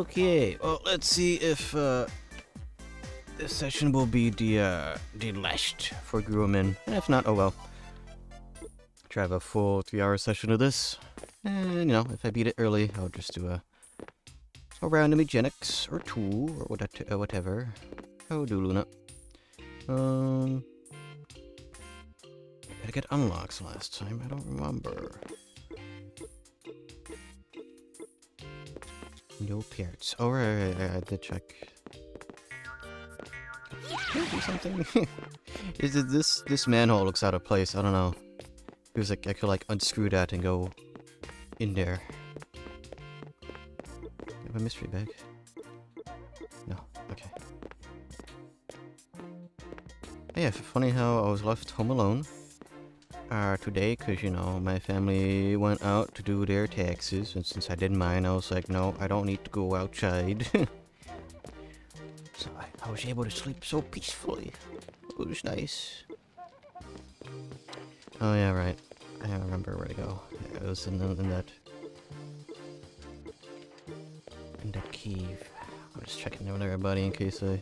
Okay, well, let's see if this session will be the last for Gurumin. And if not, oh well. Try to have a full 3-hour session of this. And, you know, if I beat it early, I'll just do a random eugenics or 2 or whatever. Oh, do Luna. Did I get unlocks last time? I don't remember. No parrots. Oh, right, I did check. Can I do something? Is it this manhole looks out of place? I don't know. It was like I could like unscrew that and go in there. Have a mystery bag? No. Okay. Yeah, funny how I was left home alone today, because, you know, my family went out to do their taxes, and since I did mine, I was like, no, I don't need to go outside. So I was able to sleep so peacefully. It was nice. Oh yeah, right. I don't remember where to go. Yeah, it was in that cave. I'm just checking in with everybody in case I...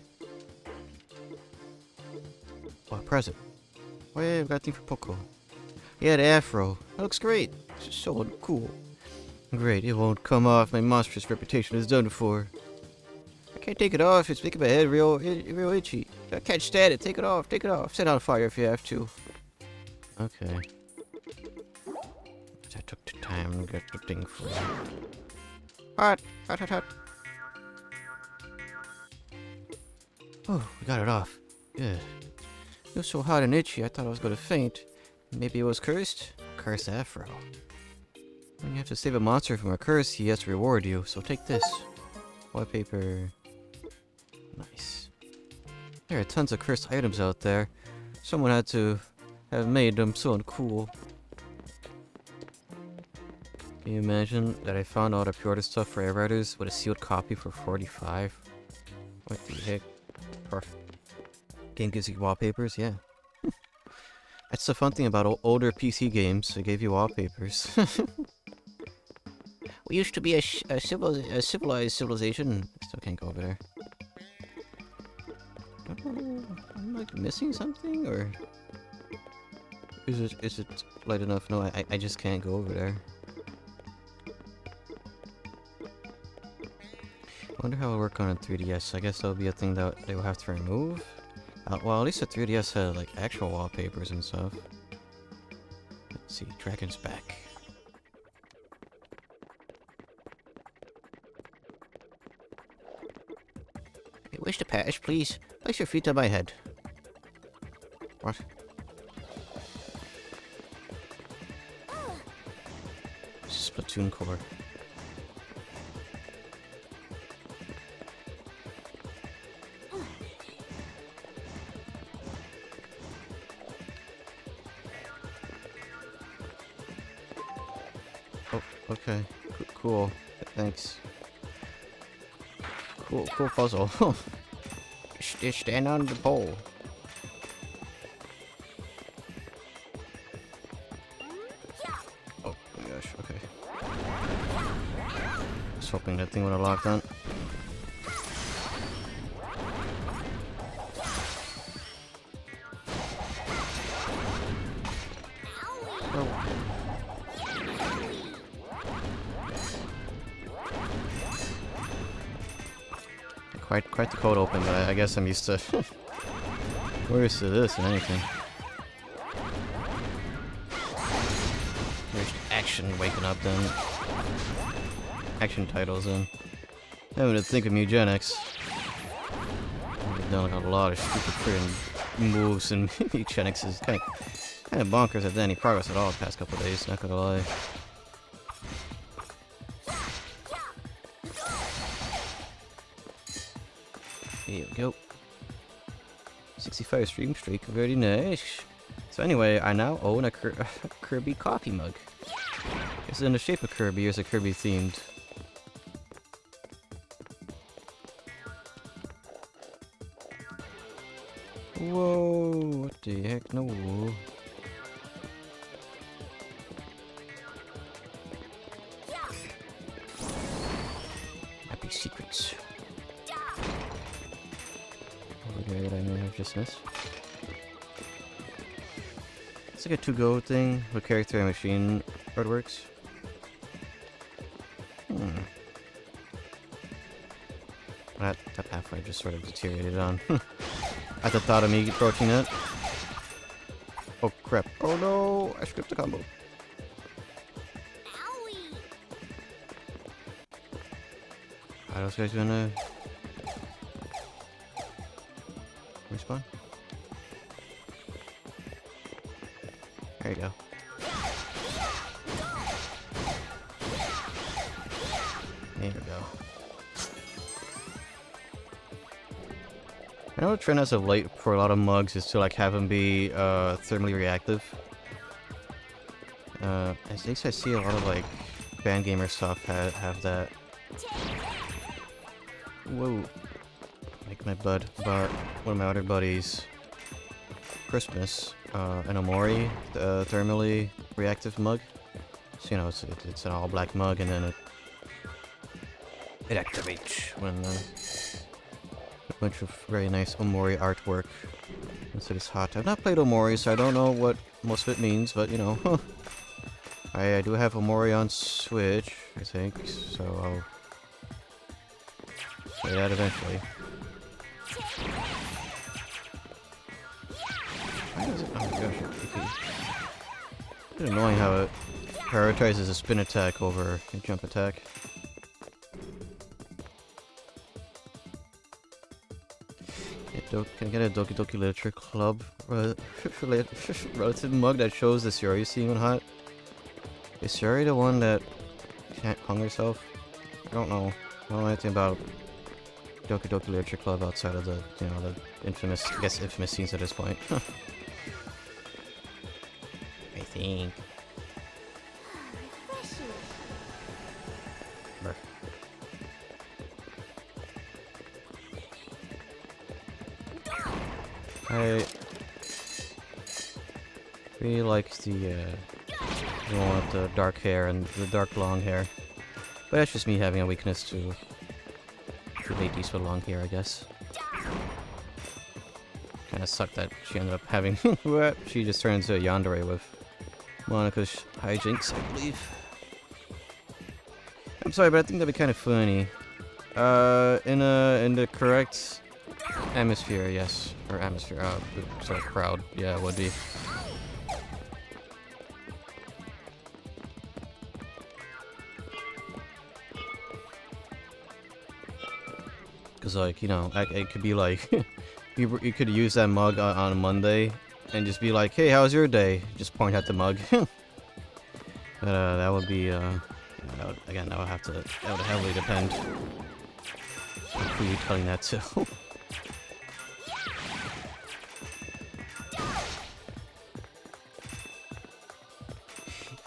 Oh, a present. Oh yeah, I've got a thing for Poco. Yeah, the afro. That looks great. It's just so cool. Great, it won't come off. My monstrous reputation is done for. I can't take it off. It's making my head real itchy. I can't stand it. Take it off. Take it off. Set it on fire if you have to. Okay. I took the time to get the thing for you. Hot. Hot, hot, hot. Oh, we got it off. Good. It was so hot and itchy, I thought I was going to faint. Maybe it was cursed? Curse afro. When you have to save a monster from a curse, he has to reward you. So take this. Wallpaper. Nice. There are tons of cursed items out there. Someone had to have made them so uncool. Can you imagine that I found all the pre-order stuff for Airriders with a sealed copy for 45? What the heck? Perfect. Game gives you wallpapers? Yeah. That's the fun thing about older PC games. They gave you wallpapers. We used to be a civilized civilization. Still can't go over there. Don't know. I'm like missing something, or is it light enough? No, I just can't go over there. I wonder how it'll work on a 3DS. I guess that'll be a thing that they will have to remove. Well, at least the 3DS had like actual wallpapers and stuff. Let's see, Dragon's back. I wish to pass, please. Place your feet on my head. What? Splatoon core. Oh, okay. Cool. Thanks. Cool puzzle. Just stand on the pole. Oh my gosh, okay. Just hoping that thing would have locked on. Quite the code open, but I guess I'm used to we're used to this than anything. There's action waking up then. Action titles in. Having to think of eugenics. I've done like a lot of stupid freaking moves, and eugenics is kind of bonkers at any progress at all the past couple of days, not gonna lie. Here we go. 65 stream streak, very nice. So anyway, I now own a Kirby coffee mug. It's in the shape of Kirby, it's a Kirby themed. Whoa, what the heck, no. be secrets. Over here that I may have just missed. It's like a to-go thing with character and machine artworks. That pathway just sort of deteriorated on. At the thought of me approaching it. Oh crap. Oh no! I skipped the combo. Owie. Are those guys gonna respawn? There you go. There we go. I know the trend as of late for a lot of mugs is to like have them be thermally reactive. At least I see a lot of like band gamer stuff have that. Whoa! Like my bud bought one of my other buddies Christmas an Omori, the thermally reactive mug. So you know it's an all black mug and then it activates when a bunch of very nice Omori artwork. Once it is hot. I've not played Omori, so I don't know what most of it means, but you know. I do have Omori on Switch, I think, so I'll play that eventually. Why does it? Oh my gosh, it's annoying how it prioritizes a spin attack over a jump attack. Can I get a Doki Doki Literature Club relative mug that shows the Shiori scene when hot? Is Shiori the one that can't hung herself? I don't know. I don't know anything about Doki Doki Literature Club outside of the, you know, the infamous, I guess infamous scenes at this point. I think. Burr. I really like the one with the dark hair and the dark long hair. But that's just me having a weakness to ladies with long hair, I guess. Kinda sucked that she ended up having she just turned into a yandere with Monika's hijinks, I believe. I'm sorry, but I think that'd be kind of funny. In the correct atmosphere, yes. Or atmosphere, sort of crowd, yeah, it would be. Cause like, you know, it could be like, you could use that mug on a Monday, and just be like, hey, how's your day? Just point at the mug. But that would be, that would heavily depend on who you're telling that to.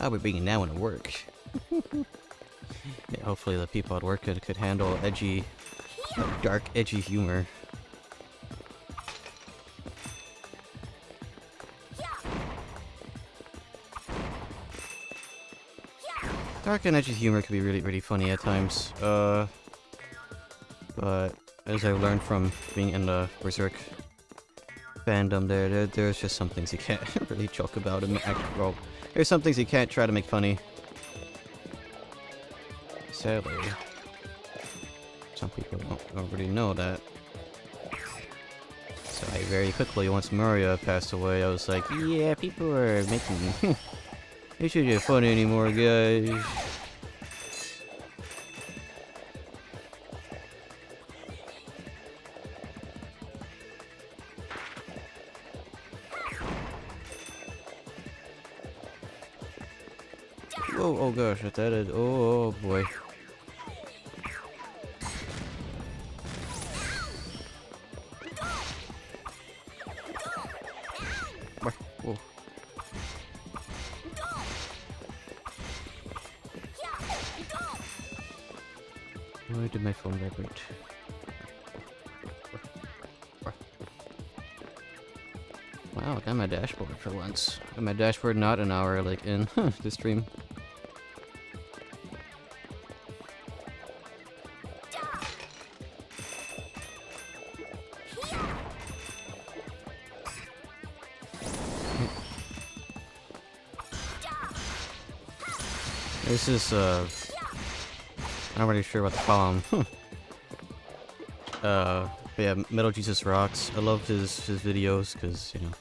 I'll be bringing that one to work. Yeah, hopefully the people at work could handle edgy, dark, edgy humor. Dark and edgy humor can be really, really funny at times. But as I've learned from being in the Berserk fandom, there's just some things you can't really joke about and act. Well, there's some things you can't try to make funny. Sadly, some people don't really know that. So I very quickly, once Maria passed away, I was like, yeah, people are making. They shouldn't get funny anymore, guys. Whoa, oh gosh, that is, oh boy. Whoa. Why did my phone vibrate? Wow, I got my dashboard for once. Got my dashboard not an hour like in the stream. This is, I'm not really sure what to call him. But yeah, Metal Jesus Rocks. I love his videos, because, you know,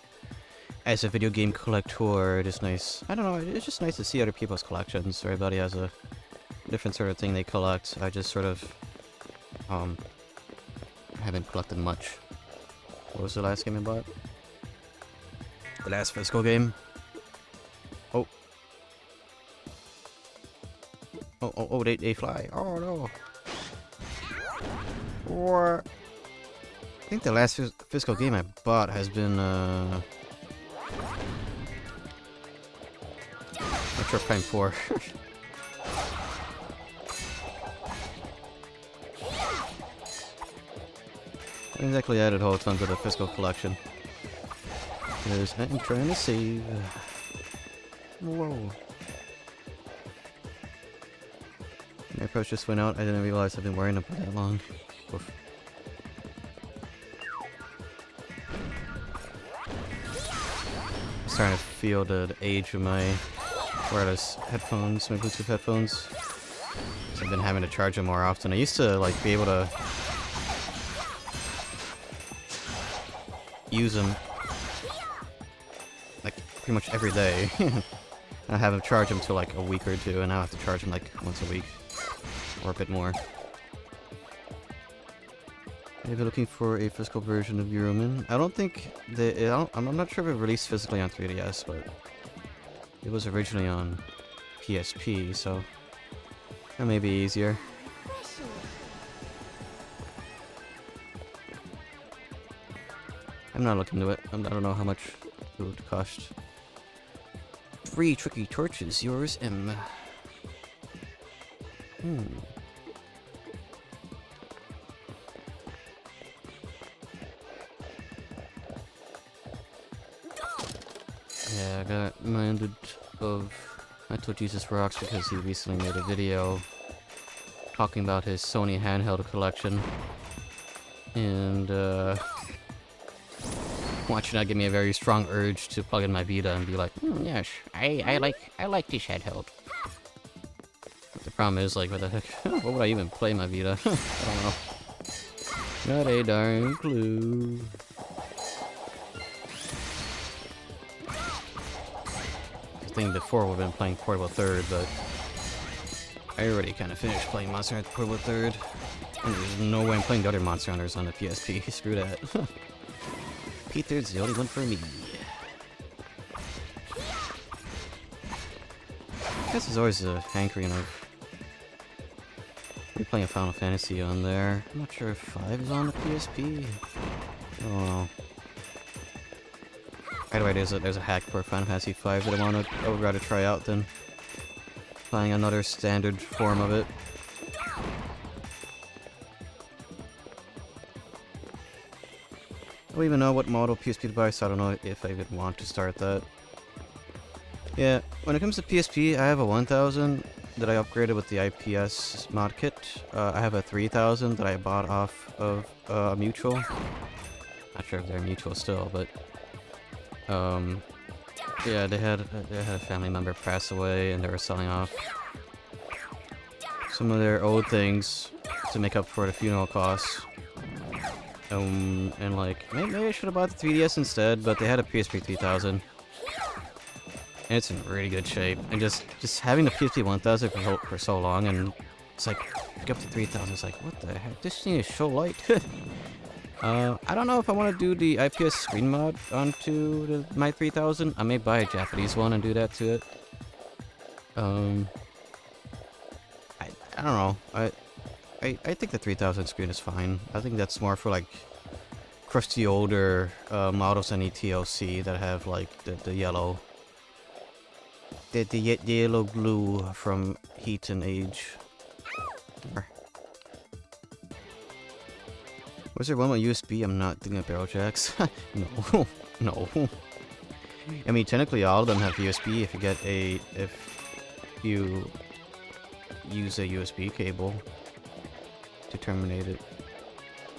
as a video game collector, it is nice. I don't know, it's just nice to see other people's collections. Everybody has a different sort of thing they collect. I just sort of, haven't collected much. What was the last game I bought? The last physical game? Oh. Oh, they fly. Oh, no. Or... I think the last physical game I bought has been, Metroid Prime 4. I haven't exactly added a whole ton to the physical collection. Because I'm trying to save. Whoa. My approach just went out. I didn't realize I've been wearing them for that long. Oof. I'm starting to feel the age of my wireless headphones, my Bluetooth headphones. So I've been having to charge them more often. I used to like be able to use them like pretty much every day. I haven't charged them till like a week or two, and now I have to charge them like once a week or a bit more. Maybe looking for a physical version of Gurumin. I don't think I'm not sure if it released physically on 3DS, but it was originally on PSP, so that may be easier. I'm not looking into it. I don't know how much it would cost. 3 tricky torches, yours, M. Yeah, I got reminded of Metal Jesus Rocks because he recently made a video talking about his Sony handheld collection. And, watching that give me a very strong urge to plug in my Vita and be like, yes, I like this handheld. But the problem is, like, what the heck? What would I even play my Vita? I don't know. Not a darn clue. I think before we've been playing Portable Third, but I already kind of finished playing Monster Hunter Portable Third. And there's no way I'm playing the other Monster Hunters on the PSP. Screw that. P3's the only one for me. I guess there's always a hankering of playing a Final Fantasy on there. I'm not sure if 5 is on the PSP. I don't know. Either way, there's a hack for Final Fantasy 5 that I would rather try out than playing another standard form of it. I don't even know what model PSP to buy, so I don't know if I would want to start that. Yeah, when it comes to PSP, I have a 1000 that I upgraded with the IPS mod kit. I have a 3000 that I bought off of Mutual. Not sure if they're Mutual still, but yeah, they had a family member pass away, and they were selling off some of their old things to make up for the funeral costs. And like, maybe I should have bought the 3DS instead, but they had a PSP 3000. And it's in really good shape. And just having the PSP 1000 for so long, and it's like, pick up the 3000, it's like, what the heck? This thing is so light. I don't know if I want to do the IPS screen mod onto my 3000. I may buy a Japanese one and do that to it. I don't know. I think the 3000 screen is fine. I think that's more for like crusty older models in ETLC that have like the yellow, the yellow glue from heat and age. Was there one with USB? I'm not thinking of barrel jacks. No, no. I mean, technically all of them have USB if you use a USB cable to terminate it.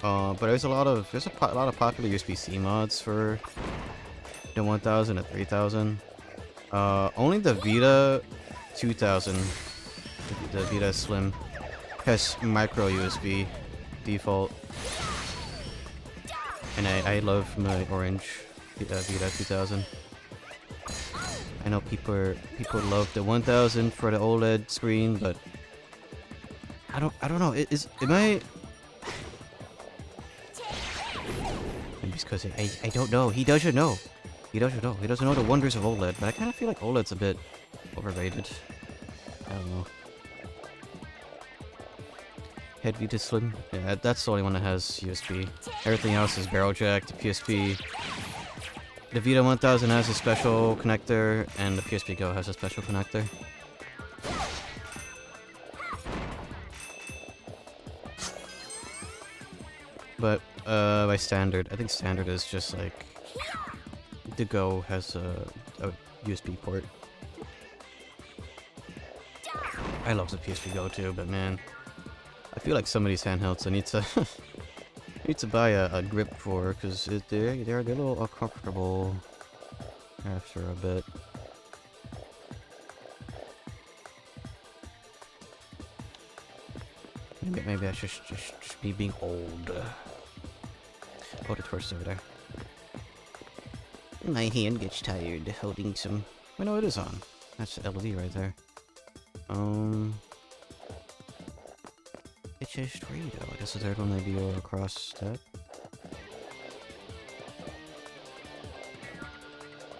But there's a lot of popular USB-C mods for the 1000 and 3000. Only the Vita 2000 the Vita Slim has micro USB default, and I love my orange Vita 2000. I know people love the 1000 for the OLED screen, but I don't know. Am I? Maybe it's because I don't know. He doesn't know. He doesn't know. He doesn't know the wonders of OLED. But I kind of feel like OLED's a bit overrated. I don't know. Head Vita Slim. Yeah, that's the only one that has USB. Everything else is barrel jacked, PSP. The Vita 1000 has a special connector, and the PSP Go has a special connector. But by standard, I think standard is just like the Go has a USB port. I love the PSP Go too, but man, I feel like some of these handhelds I need to need to buy a grip for, because they're a little uncomfortable after a bit. Maybe I should just be being old. Oh, the torch over there. My hand gets tired holding some. Oh no, it is on. That's the LED right there. It says Dorito. I guess the third one may be across that.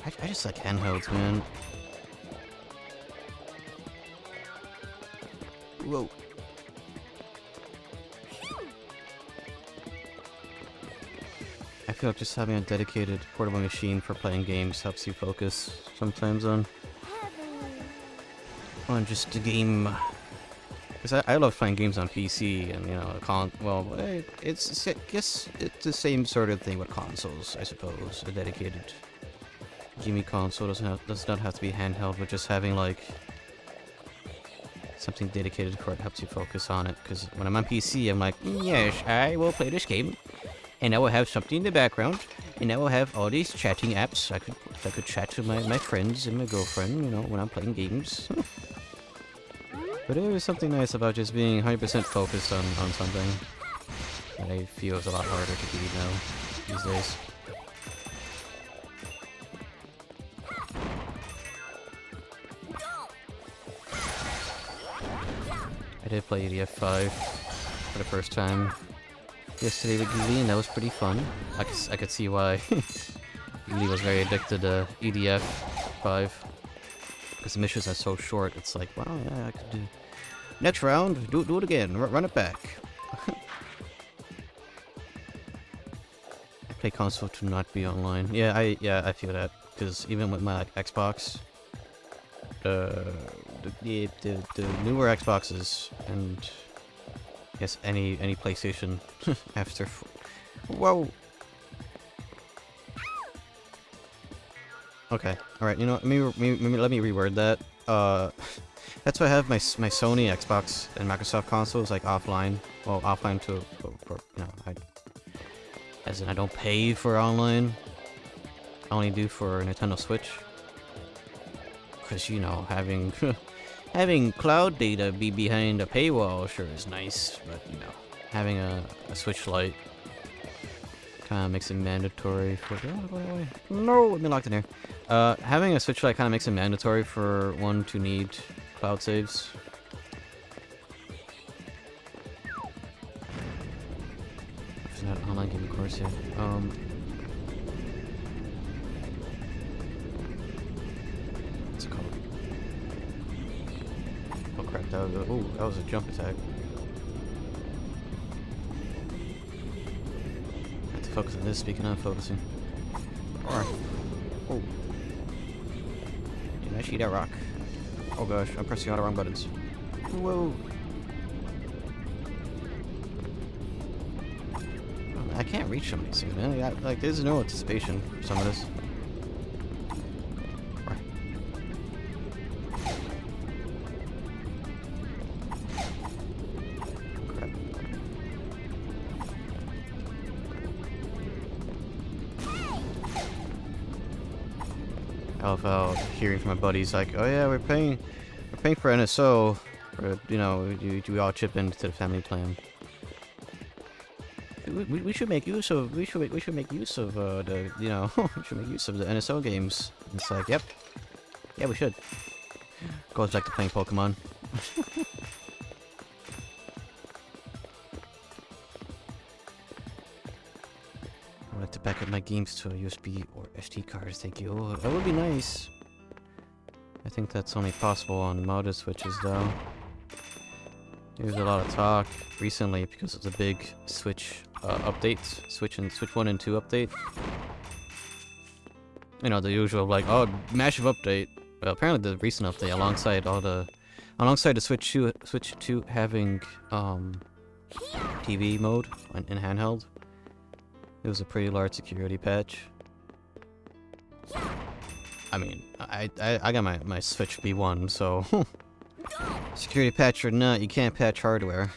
I just like handhelds, man. Whoa. I feel like just having a dedicated portable machine for playing games helps you focus sometimes on just the game. Because I love playing games on PC, and you know, well, I guess it's the same sort of thing with consoles, I suppose. A dedicated gaming console does not have to be handheld, but just having like something dedicated for it helps you focus on it. Because when I'm on PC, I'm like, yes, I will play this game, and I will have something in the background, and I will have all these chatting apps. I could chat to my friends and my girlfriend, you know, when I'm playing games. But there is something nice about just being 100% focused on something that I feel is a lot harder to be now these days. I did play EDF 5 for the first time yesterday with Yuli, and that was pretty fun. I could see why Yuli was very addicted to EDF 5. Because the missions are so short, it's like, wow, yeah, I could do... Next round, do it again, run it back. I play console to not be online. Yeah, I feel that. Because even with my Xbox, the newer Xboxes, and yes, any PlayStation after... Whoa! Okay, alright, you know, let me reword that. That's why I have my Sony Xbox and Microsoft consoles, like, offline. Well, offline for you know, as in I don't pay for online. I only do for Nintendo Switch. Because, you know, having cloud data be behind a paywall sure is nice, but, you know, having a Switch Lite kind of makes it mandatory for... No, I've been locked in here. Having a Switch Lite kind of makes it mandatory for one to need cloud saves. There's not an online gaming course yet. What's it called? Oh crap! That was a jump attack. I have to focus on this. Speaking of focusing. Alright. Oh. Didn't I shoot that rock? Oh gosh, I'm pressing all the wrong buttons. Whoa! Oh, I can't reach some of these things, man. Like, there's no anticipation for some of this. Right. Crap. I love how hearing from my buddies like, oh yeah, we're paying for NSO, Or, you know, do we all chip into the family plan? We should make use of we should make use of the you know we should make use of the NSO games. It's like, yep, yeah, we should. Goes back to playing Pokemon. I'd like to back up my games to a USB or SD card. Thank you. Oh, that would be nice. I think that's only possible on modded switches, though. There's a lot of talk recently because of the big Switch updates, Switch 1 and 2 update. You know, the usual like, oh, massive update. Well, apparently the recent update, alongside the Switch 2 having TV mode in handheld, it was a pretty large security patch. I mean, I got my Switch B1, so security patch or not, you can't patch hardware.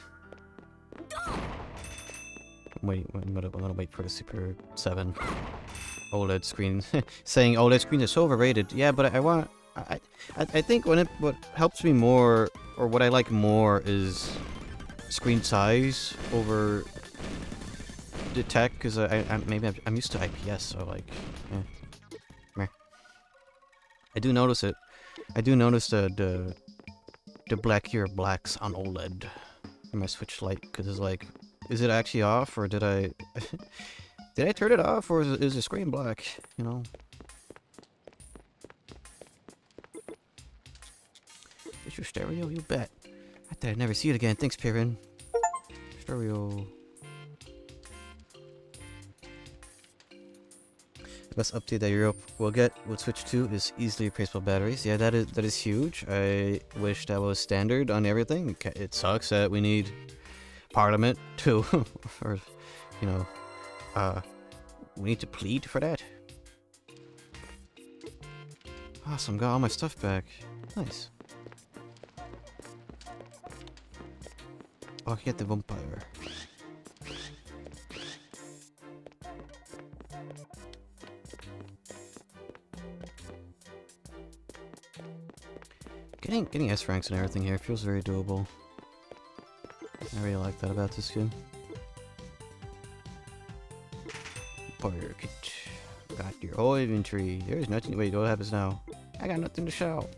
Wait, I'm gonna wait for the Super 7 OLED screen. Saying OLED screens are so overrated. Yeah, but I think what helps me more, or what I like more, is screen size over the tech, because I'm used to IPS, so like, meh. I do notice it. I do notice the blackier blacks on OLED in my Switch Lite, because it's like, is it actually off, or did I did I turn it off, or is the screen black? You know. Is your stereo? You bet. I thought I'd never see it again. Thanks, Pirin. Stereo. The best update that Europe will get with Switch 2 is easily replaceable batteries. Yeah, that is huge. I wish that was standard on everything. It sucks that we need Parliament to, or, you know, we need to plead for that. Awesome, got all my stuff back. Nice. Oh, I get the vampire. Getting S ranks and everything here feels very doable. I really like that about this game. Warrior kit. Got your whole inventory. There's nothing. Wait, what happens now? I got nothing to show.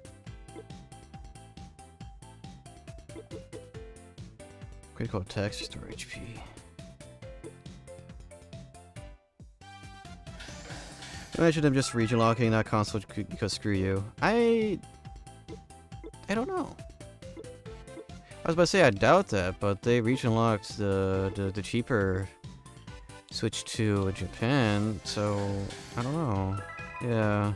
Critical attack, restore HP. Imagine them just region locking that console because screw you. I don't know. I was about to say I doubt that, but they region locked the cheaper Switch 2 in Japan, so I don't know. Yeah.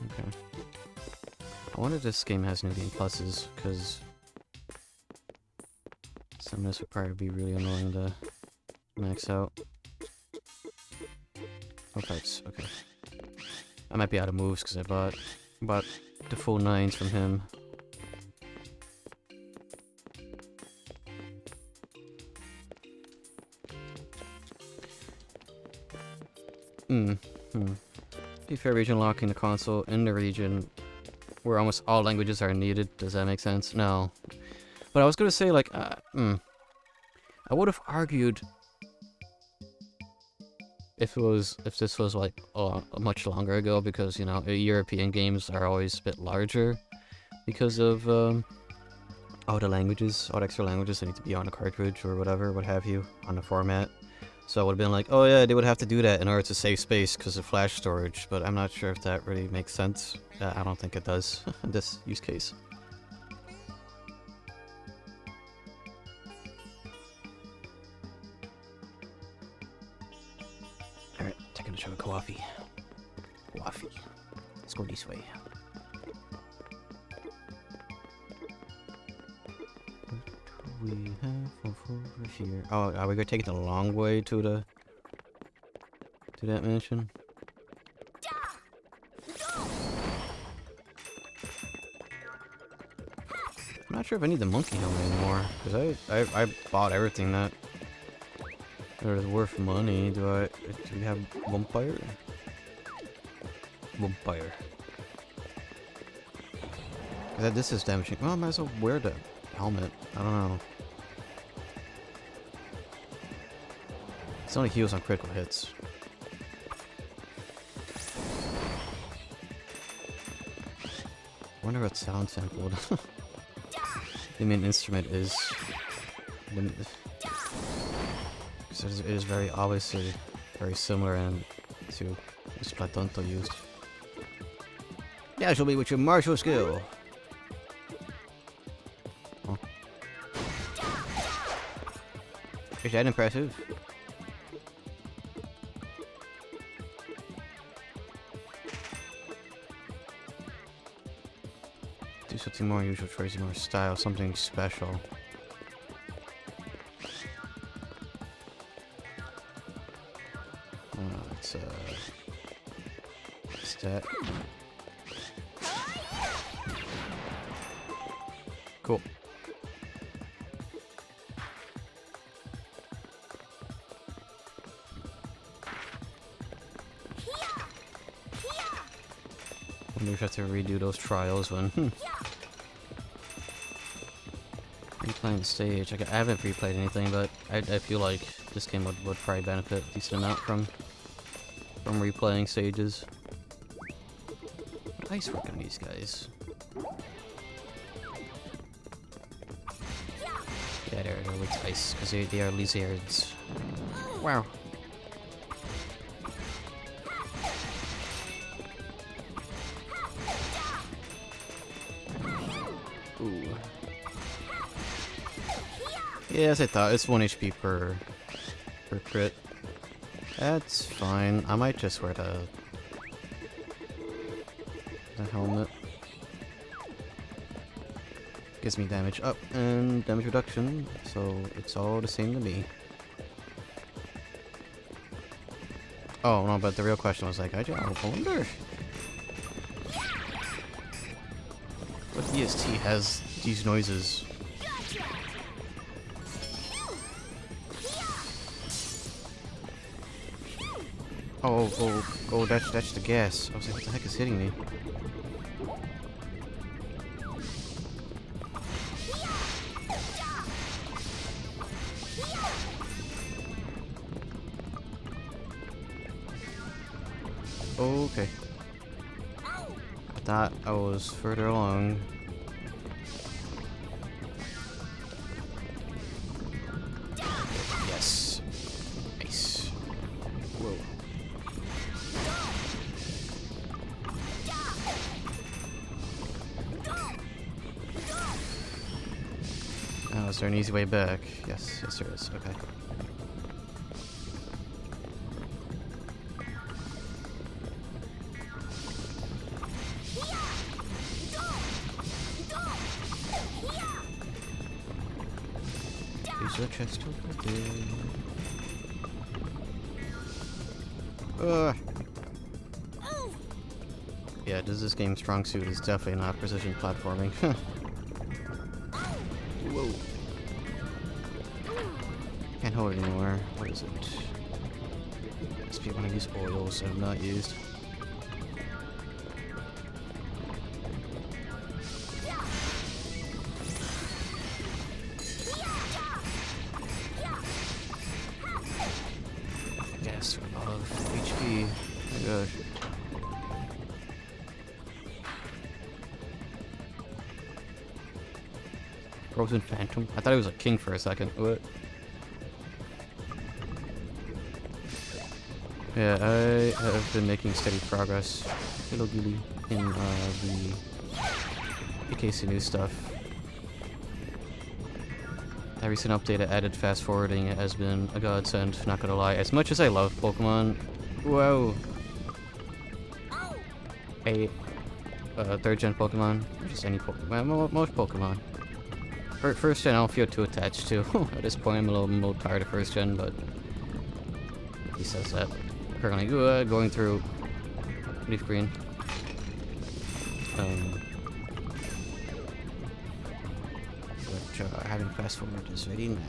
Okay. I wonder if this game has new game pluses, because some of this would probably be really annoying to max out. Oh, parts. Okay. I might be out of moves because I bought the full 9s from him. Be fair, region locking the console in the region where almost all languages are needed. Does that make sense? No. But I was gonna say, like, I would have argued if this was like much longer ago, because, you know, European games are always a bit larger because of all the languages, all the extra languages that need to be on a cartridge or whatever, what have you, on the format. So I would have been like, oh yeah, they would have to do that in order to save space because of flash storage, but I'm not sure if that really makes sense. I don't think it does in this use case. Alright, taking a shot of coffee. Coffee. Let's go this way. What do we have over here? Oh, are we gonna take it the long way to that mansion? I'm not sure if I need the monkey helmet anymore, because I bought everything that They're worth money. Do we have vampire? Vampire. This is damaging. Well, I might as well wear the helmet. I don't know. It only heals on critical hits. I wonder what sound sampled. The main instrument is. Because it is very obviously very similar to what Splatonto used. Dazzle me with your martial skill! Oh. Is that impressive? Do something more unusual, tracing more style, something special. It's that. Cool. We have to redo those trials when replaying the stage. I haven't replayed anything, but I feel like this game would probably benefit a decent amount from replaying stages. What ice work on these guys? Yeah, they're with ice because they are lizards. Wow. Ooh. Yeah, as I thought, it's 1 HP per crit. That's fine. I might just wear the helmet. Gives me damage up and damage reduction, so it's all the same to me. Oh no, but the real question was like, I wonder what EST has these noises. Oh, that's the gas. I was like, what the heck is hitting me? Okay. I thought I was further along. Yes. Nice. Whoa. Oh, is there an easy way back? Yes, there is. Okay. Use the chest over there. Yeah, this game's strong suit is definitely not precision platforming. Whoa. Can't hold it anymore. What is it? Must be one of these oils that I've not used. Yes, a lot of HP. Oh my gosh. Frozen Phantom? I thought it was a king for a second. What? Yeah, I have been making steady progress. Hello, Gilly. In the AKC new stuff. That recent update that added fast forwarding has been a godsend, not gonna lie. As much as I love Pokemon, whoa. A third gen Pokemon, or just any Pokemon, most Pokemon. First gen I don't feel too attached to. At this point I'm a little tired of first gen, but he says that. Currently going through Leaf Green. But having fast forward is very nice.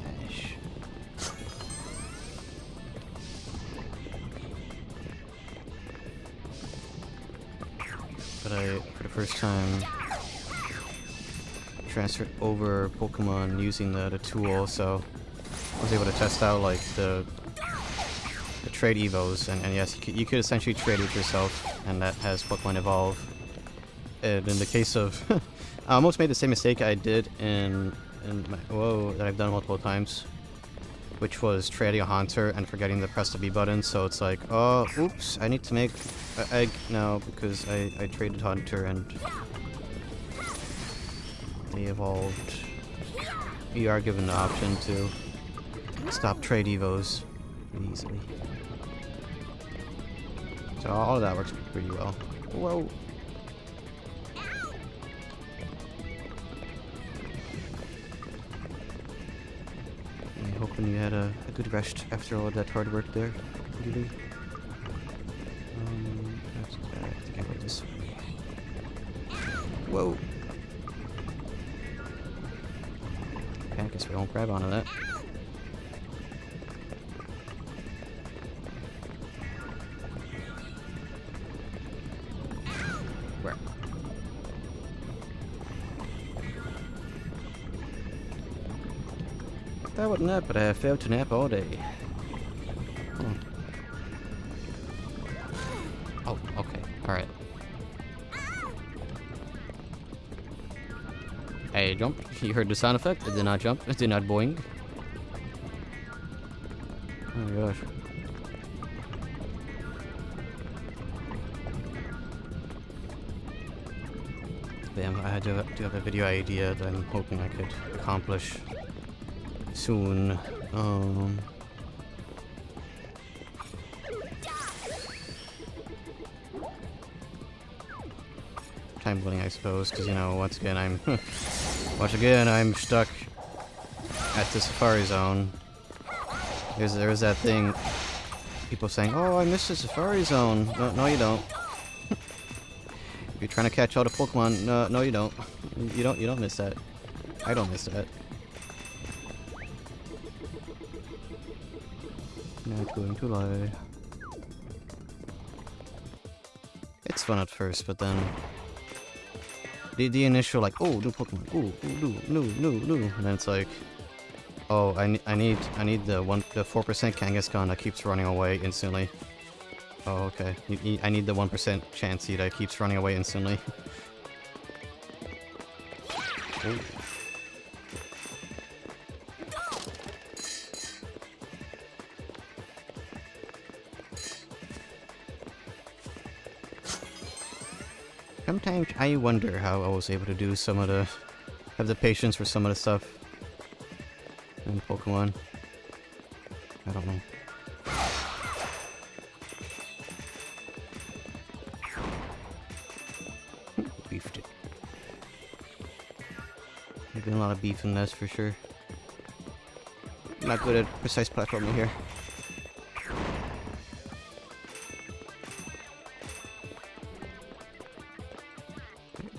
but I, for the first time, transferred over Pokemon using the tool, so I was able to test out like the trade evos, and yes, you could essentially trade with yourself, and that has Pokemon evolve. And in the case of, I almost made the same mistake I did in my, that I've done multiple times, which was trading a Haunter and forgetting to press the B button. So it's like, oh, oops, I need to make an egg now because I traded Haunter and they evolved. You are given the option to stop trade evos pretty easily. So all of that works pretty well. Whoa. I'm hoping you had a good rest after all of that hard work there. I think I went this way. Whoa. Okay, I guess we won't grab onto that. Where? That would nap, but I have failed to nap all day. Hmm. Oh, okay. Alright. I jumped. You heard the sound effect? It did not jump. It did not boing. Oh my gosh. Damn, I do have a video idea that I'm hoping I could accomplish soon. Time blending, I suppose, because, you know, once again I'm stuck at the Safari Zone. There's that thing, people saying, "Oh, I missed the Safari Zone." No, you don't. If you're trying to catch all the Pokemon, no, you don't. You don't miss that. I don't miss that. Not going to lie. It's fun at first, but then the initial like, oh, new Pokemon, oh, new, and then it's like, oh, I need the 4% Kangaskhan that keeps running away instantly. Oh, okay. I need the 1% Chansey that keeps running away instantly. Oh. Sometimes I wonder how I was able to do have the patience for some of the stuff in Pokemon. I don't know. Beefed it. There's been a lot of beef in this for sure. Not good at precise platforming here.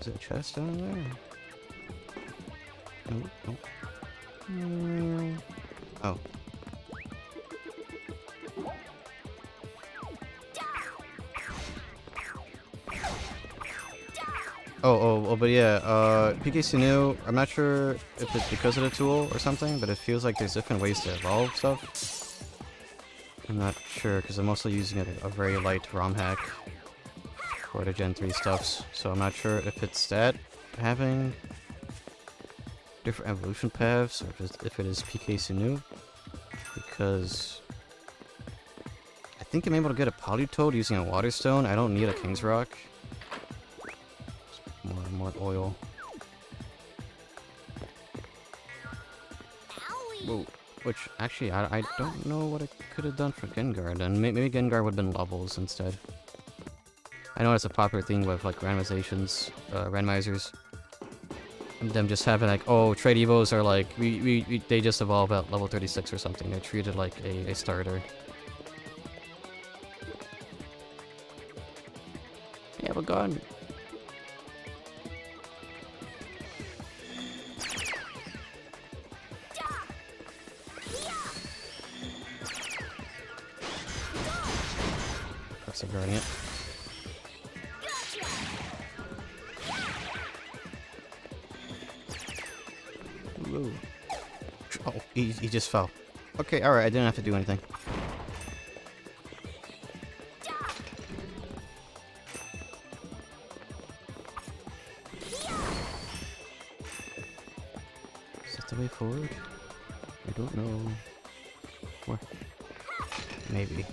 Is there a chest down there? Nope. Oh. Oh, but yeah, PK Sinu, I'm not sure if it's because of the tool or something, but it feels like there's different ways to evolve stuff. I'm not sure, because I'm mostly using a very light ROM hack for the Gen 3 stuffs, so I'm not sure if it's that having different evolution paths, or if it is PK Sinu, because I think I'm able to get a Politoed using a Water Stone. I don't need a King's Rock. More oil. Whoa. Which, actually, I don't know what I could have done for Gengar, and maybe Gengar would have been levels instead. I know it's a popular thing with, like, randomizers. And them just having, like, oh, trade evos are, like, they just evolve at level 36 or something. They're treated like a starter. Yeah, we're gone. Guarding it. Whoa. Oh, he just fell. Okay, alright, I didn't have to do anything. Is that the way forward? I don't know. Where? Maybe.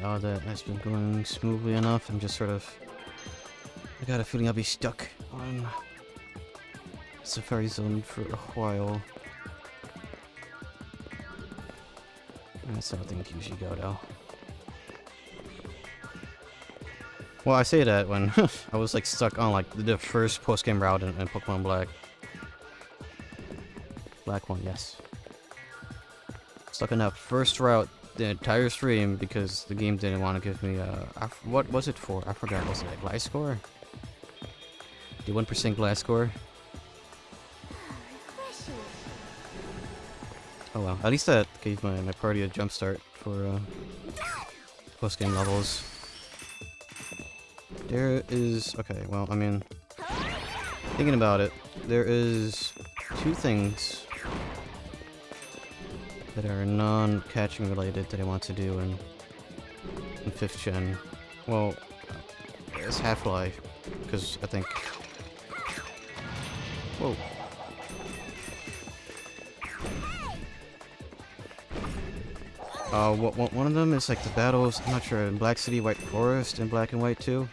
Now that has been going smoothly enough, I'm just sort of... I got a feeling I'll be stuck on Safari Zone for a while. That's how things usually go, though. Well, I say that when I was like stuck on like the first post-game route in Pokemon Black. Black one, yes. Stuck on that first route the entire stream because the game didn't want to give me what was it for? I forgot. Was it a glass score? The 1% glass score? Oh well, at least that gave my party a jump start for post-game levels. There is... okay, well, I mean... thinking about it, there is 2 things that are non-catching related that I want to do in 5th gen. Well, it's Half-Life, because I think... whoa. One of them is like the battles, I'm not sure, in Black City, White Forest, and Black and White 2.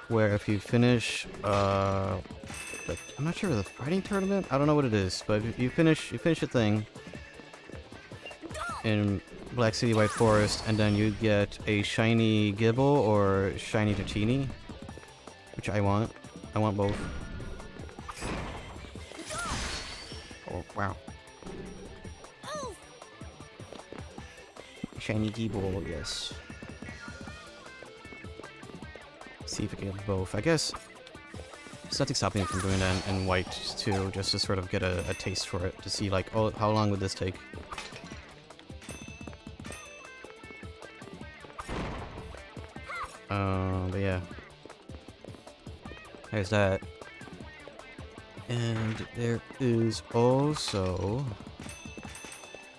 Where if you finish, like, I'm not sure, the fighting tournament? I don't know what it is, but if you finish a thing in Black City, White Forest, and then you get a shiny Gibble or shiny Tatini, which I want. I want both. Oh, wow. Shiny Gibble, yes. See if I can get both. I guess there's nothing stopping me from doing that in White too, just to sort of get a taste for it, to see like, oh, how long would this take? But yeah. There's that. And there is also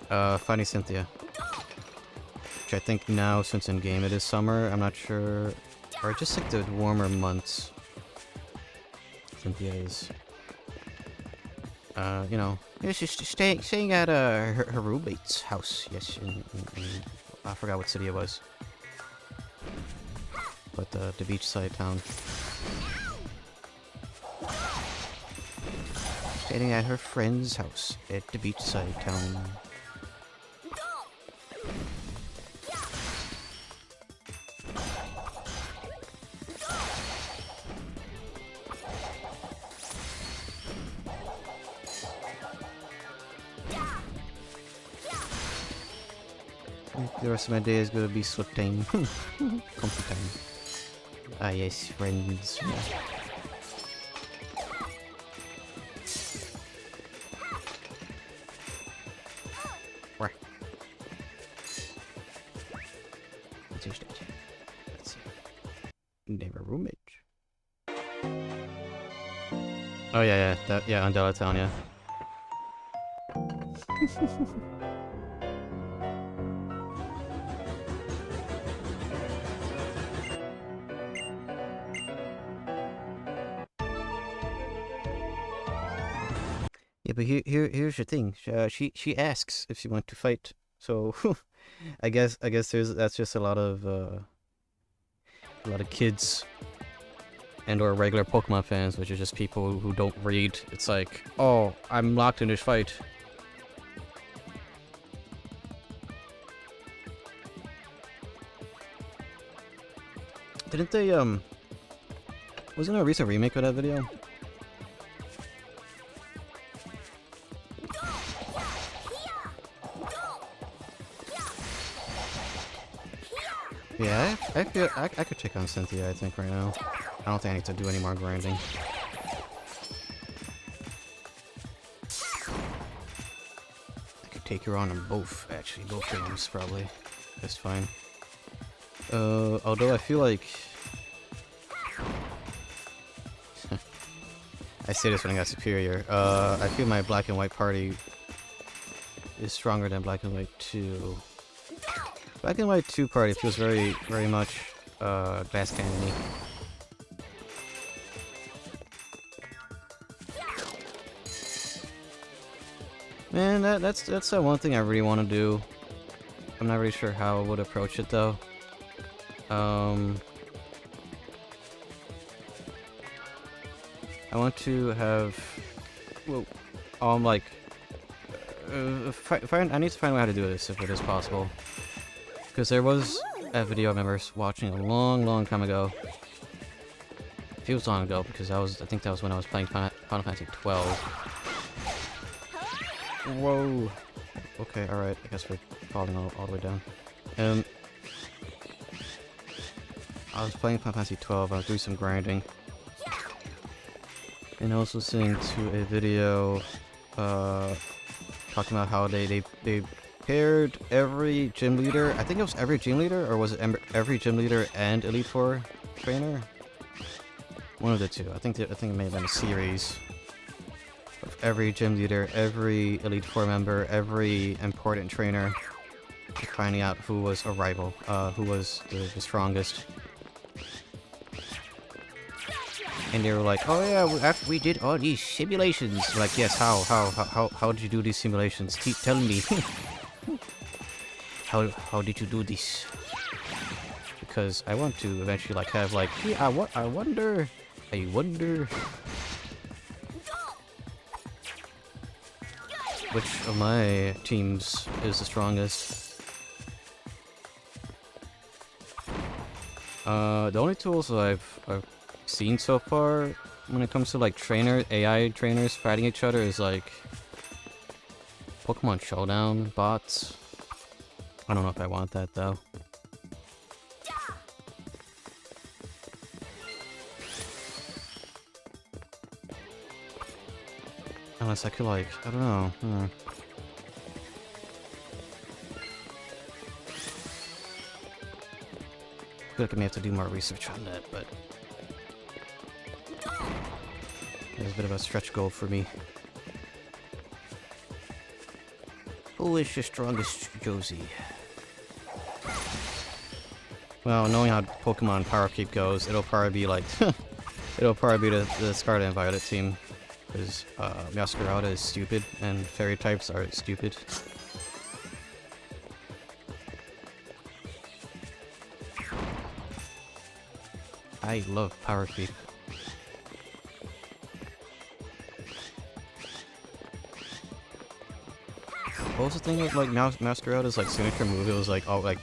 Finding Cynthia. Which I think now, since in game it is summer, I'm not sure, or just like the warmer months. Cynthia is, you know, yeah, she's staying at her roommate's house. Yes, in I forgot what city it was, but the beachside town. Staying at her friend's house at the beachside town. The rest of my day is gonna be sleep time. Comfy time. Ah yes, friends. Where? Let's see. Never roommate. Oh yeah, that on Delatown, yeah. Yeah, but here's the thing. She asks if she wants to fight. So I guess that's just a lot of kids and or regular Pokemon fans, which are just people who don't read. It's like, oh, I'm locked in this fight. Didn't they wasn't there a recent remake of that video? Yeah, I feel I could take on Cynthia, I think, right now. I don't think I need to do any more grinding. I could take her on them both, actually. Both games, probably. That's fine. Although I feel like... I say this when I got superior. I feel my black and white party is stronger than black and white 2. Black and white 2 party feels very, very much bass cannon-y. Man, that's the one thing I really want to do. I'm not really sure how I would approach it though. I want to have, well, like, I need to find out how to do this if it is possible. Because there was a video I remember watching a long time ago. It feels long ago because I think that was when I was playing Final Fantasy 12. Whoa. Okay, alright. I guess we're falling all the way down. I was playing Final Fantasy 12. I was doing some grinding. And I was listening to a video talking about how they paired every gym leader. I think it was every gym leader, or was it every gym leader and Elite Four trainer? One of the two. I think it may have been a series of every gym leader, every Elite Four member, every important trainer, finding out who was a rival, who was the strongest. And they were like, "Oh yeah, after we did all these simulations." Like, yes, how did you do these simulations? Tell me. How did you do this? Because I want to eventually like have like, yeah, I wonder which of my teams is the strongest. The only tools that I've seen so far when it comes to like AI trainers fighting each other is like Pokemon Showdown bots. I don't know if I want that though. Unless I could like, I don't know. I feel like I may have to do more research on that, but it's a bit of a stretch goal for me. Who is the strongest Josie? Well, knowing how Pokemon Power Keep goes, it'll probably be like, it'll probably be the Scarlet and Violet team. Because Masquerada is stupid, and Fairy types are stupid. I love Power Creep. What was the thing with like Masquerada's like signature move? It was like, oh, like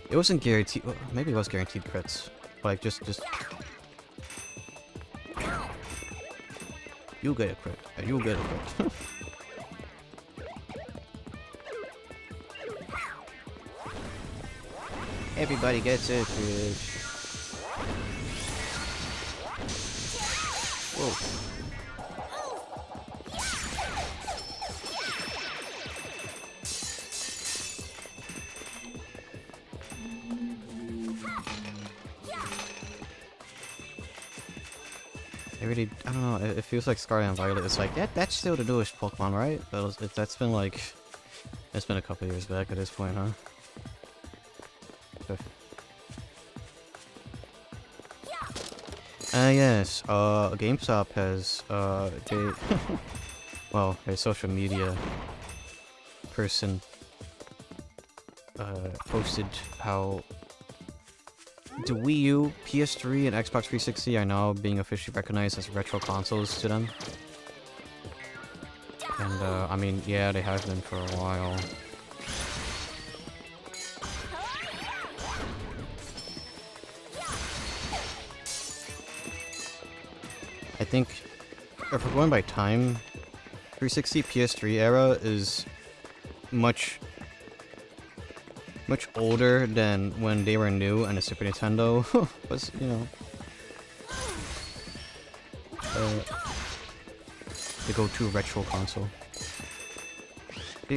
it wasn't guaranteed. Well, maybe it was guaranteed crits. Like just you get a crit. You get a crit. Everybody gets a crit. Whoa. I don't know, it feels like Scarlet and Violet. It's like, that's still the newest Pokemon, right? That's been like, it's been a couple years back at this point, huh? Yes, GameStop has, well, a social media person, posted how the Wii U, PS3, and Xbox 360 are now being officially recognized as retro consoles to them. And, I mean, yeah, they have been for a while. I think, if we're going by time, 360 PS3 era is much older than when they were new and the Super Nintendo was, you know, the go-to retro console.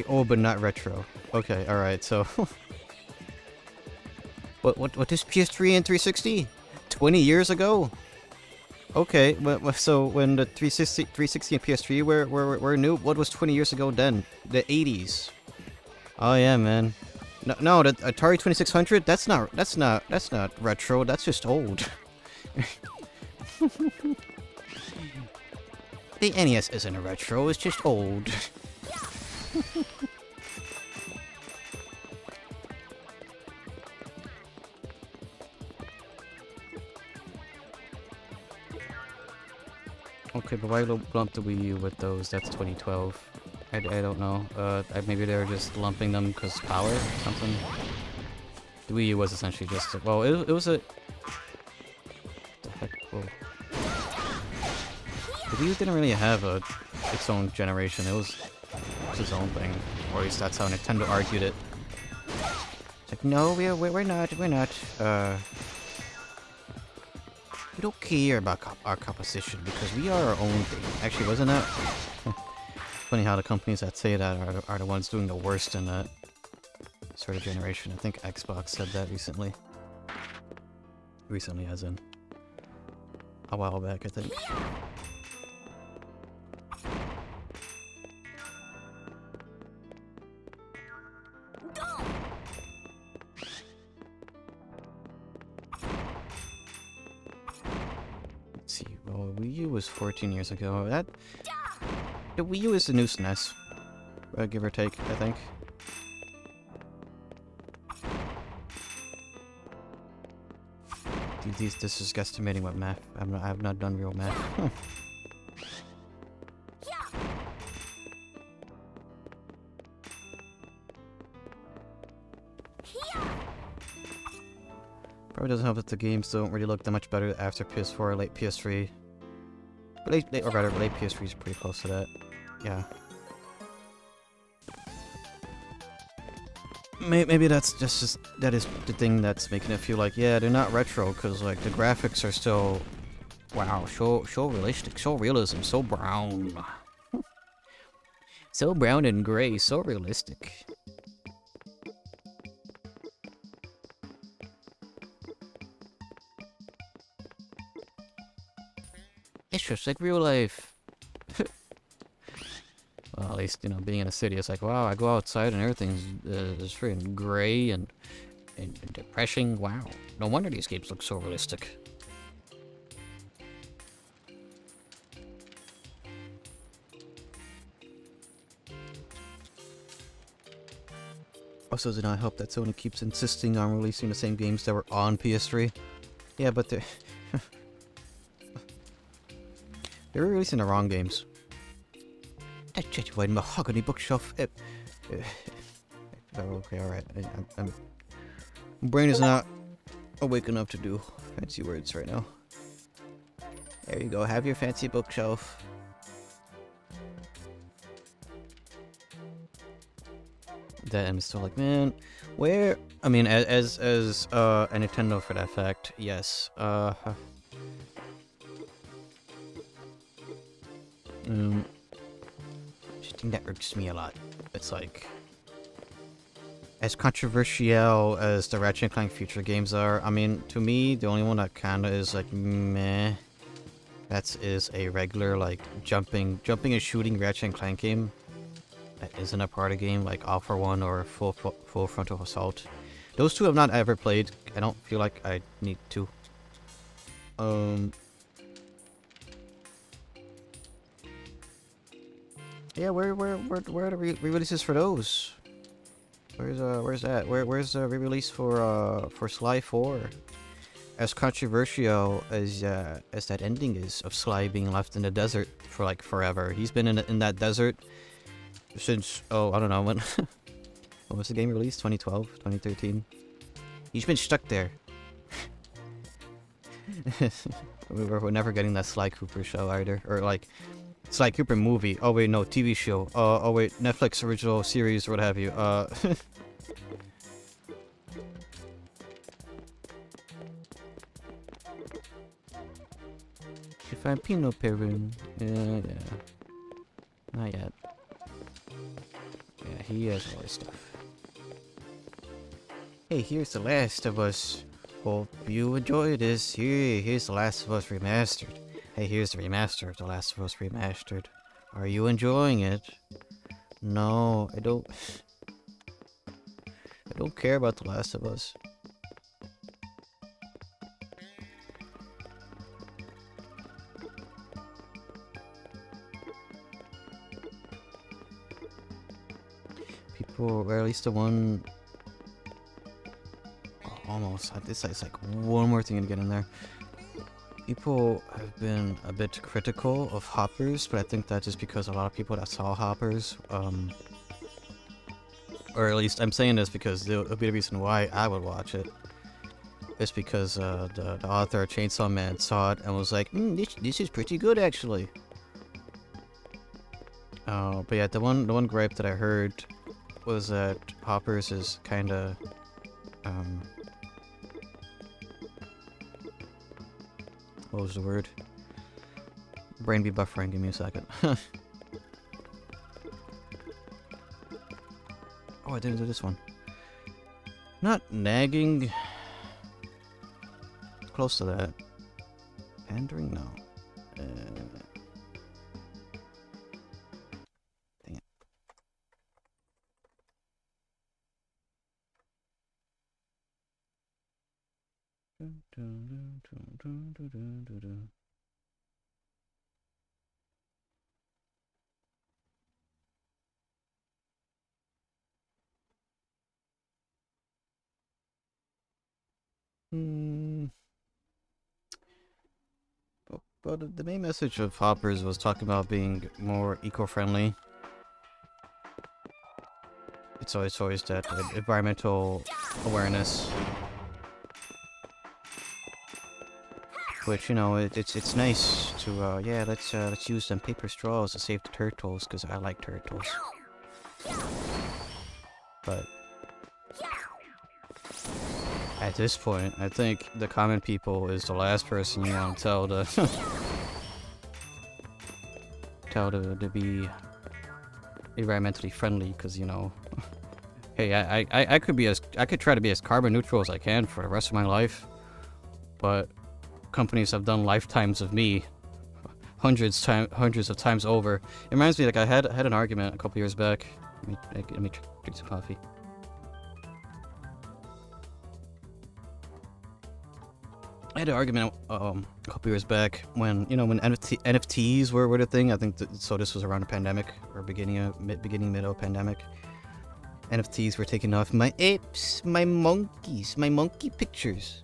Oh, but not retro. Okay, alright, so... What is PS3 and 360? 20 years ago? Okay, so when the 360 and PS3 were new, what was 20 years ago then? The 80s. Oh yeah, man. No, the Atari 2600, that's not retro, that's just old. The NES isn't a retro, it's just old. Okay, but why lump the Wii U with those? That's 2012. I don't know. Maybe they were just lumping them because power or something. The Wii U was essentially just well, it was a... The heck? Whoa. The Wii U didn't really have its own generation. It was its own thing, or at least that's how Nintendo argued it. It's like, no, we're not. We don't care about our composition because we are our own thing. Actually, wasn't that funny how the companies that say that are the ones doing the worst in that sort of generation? I think Xbox said that recently. Recently, as in a while back, I think. Let's see. Well, Wii U was 14 years ago. The Wii U is the new SNES, give or take, I think. This is guesstimating what math. I have not done real math. Probably doesn't help that the games don't really look that much better after PS4 or late PS3. But late PS3 is pretty close to that. Yeah. Maybe that's that is the thing that's making it feel like, yeah, they're not retro, because like the graphics are still, wow, so realistic, so realism, so brown. So brown and gray, so realistic. It's just like real life. Well, at least, you know, being in a city, it's like, wow, I go outside and everything's freaking gray and depressing. Wow. No wonder these games look so realistic. Also, does it not help that Sony keeps insisting on releasing the same games that were on PS3? Yeah, but they're releasing the wrong games. That genuine mahogany bookshelf. Okay, alright. My brain is not awake enough to do fancy words right now. There you go. Have your fancy bookshelf. That I'm still like, man, where? I mean, as a Nintendo for that fact, yes. That irks me a lot. It's like, as controversial as the Ratchet & Clank future games are, I mean, to me, the only one that kinda is like, meh, that is a regular, like, jumping and shooting Ratchet & Clank game that isn't a party game, like All for One or Full Frontal Assault. Those two I've not ever played. I don't feel like I need to. Yeah, where are the re-releases for those? Where's that? Where's the re-release for Sly 4? As controversial as that ending is of Sly being left in the desert for like forever. He's been in that desert since, oh, I don't know when. When was the game released? 2012, 2013. He's been stuck there. We're never getting that Sly Cooper show either, or like Sly Cooper movie. Oh wait, no, TV show. Oh wait, Netflix original series or what have you. If I'm Pino Perun. Yeah. Not yet. Yeah, he has all this stuff. Hey, here's The Last of Us. Hope you enjoy this. Here's The Last of Us Remastered. Hey, here's the remaster of The Last of Us Remastered. Are you enjoying it? No, I don't care about The Last of Us. People, or at least the one... Oh, almost. It's like one more thing to get in there. People have been a bit critical of hoppers, but I think that's just because a lot of people that saw hoppers, or at least I'm saying this because it'll be the reason why I would watch it. It's because the author of Chainsaw Man saw it and was like, this is pretty good actually. But yeah, the one gripe that I heard was that hoppers is kind of what was the word? Brain be buffering, give me a second. Oh, I didn't do this one. Not nagging. Close to that. Pandering? No. Dang it. But the main message of hoppers was talking about being more eco-friendly. It's always that environmental awareness, which, you know, it's nice to yeah, let's use some paper straws to save the turtles because I like turtles. But at this point, I think the common people is the last person you want to tell to to be environmentally friendly, because, you know, hey, I could try to be as carbon neutral as I can for the rest of my life, but companies have done lifetimes of me hundreds of times over. It reminds me, like, I had an argument a couple years back. Let me drink some coffee. I had an argument a couple years back when, you know, when NFTs were the thing. I think so. This was around the pandemic or middle pandemic. NFTs were taking off. My apes, my monkeys, my monkey pictures.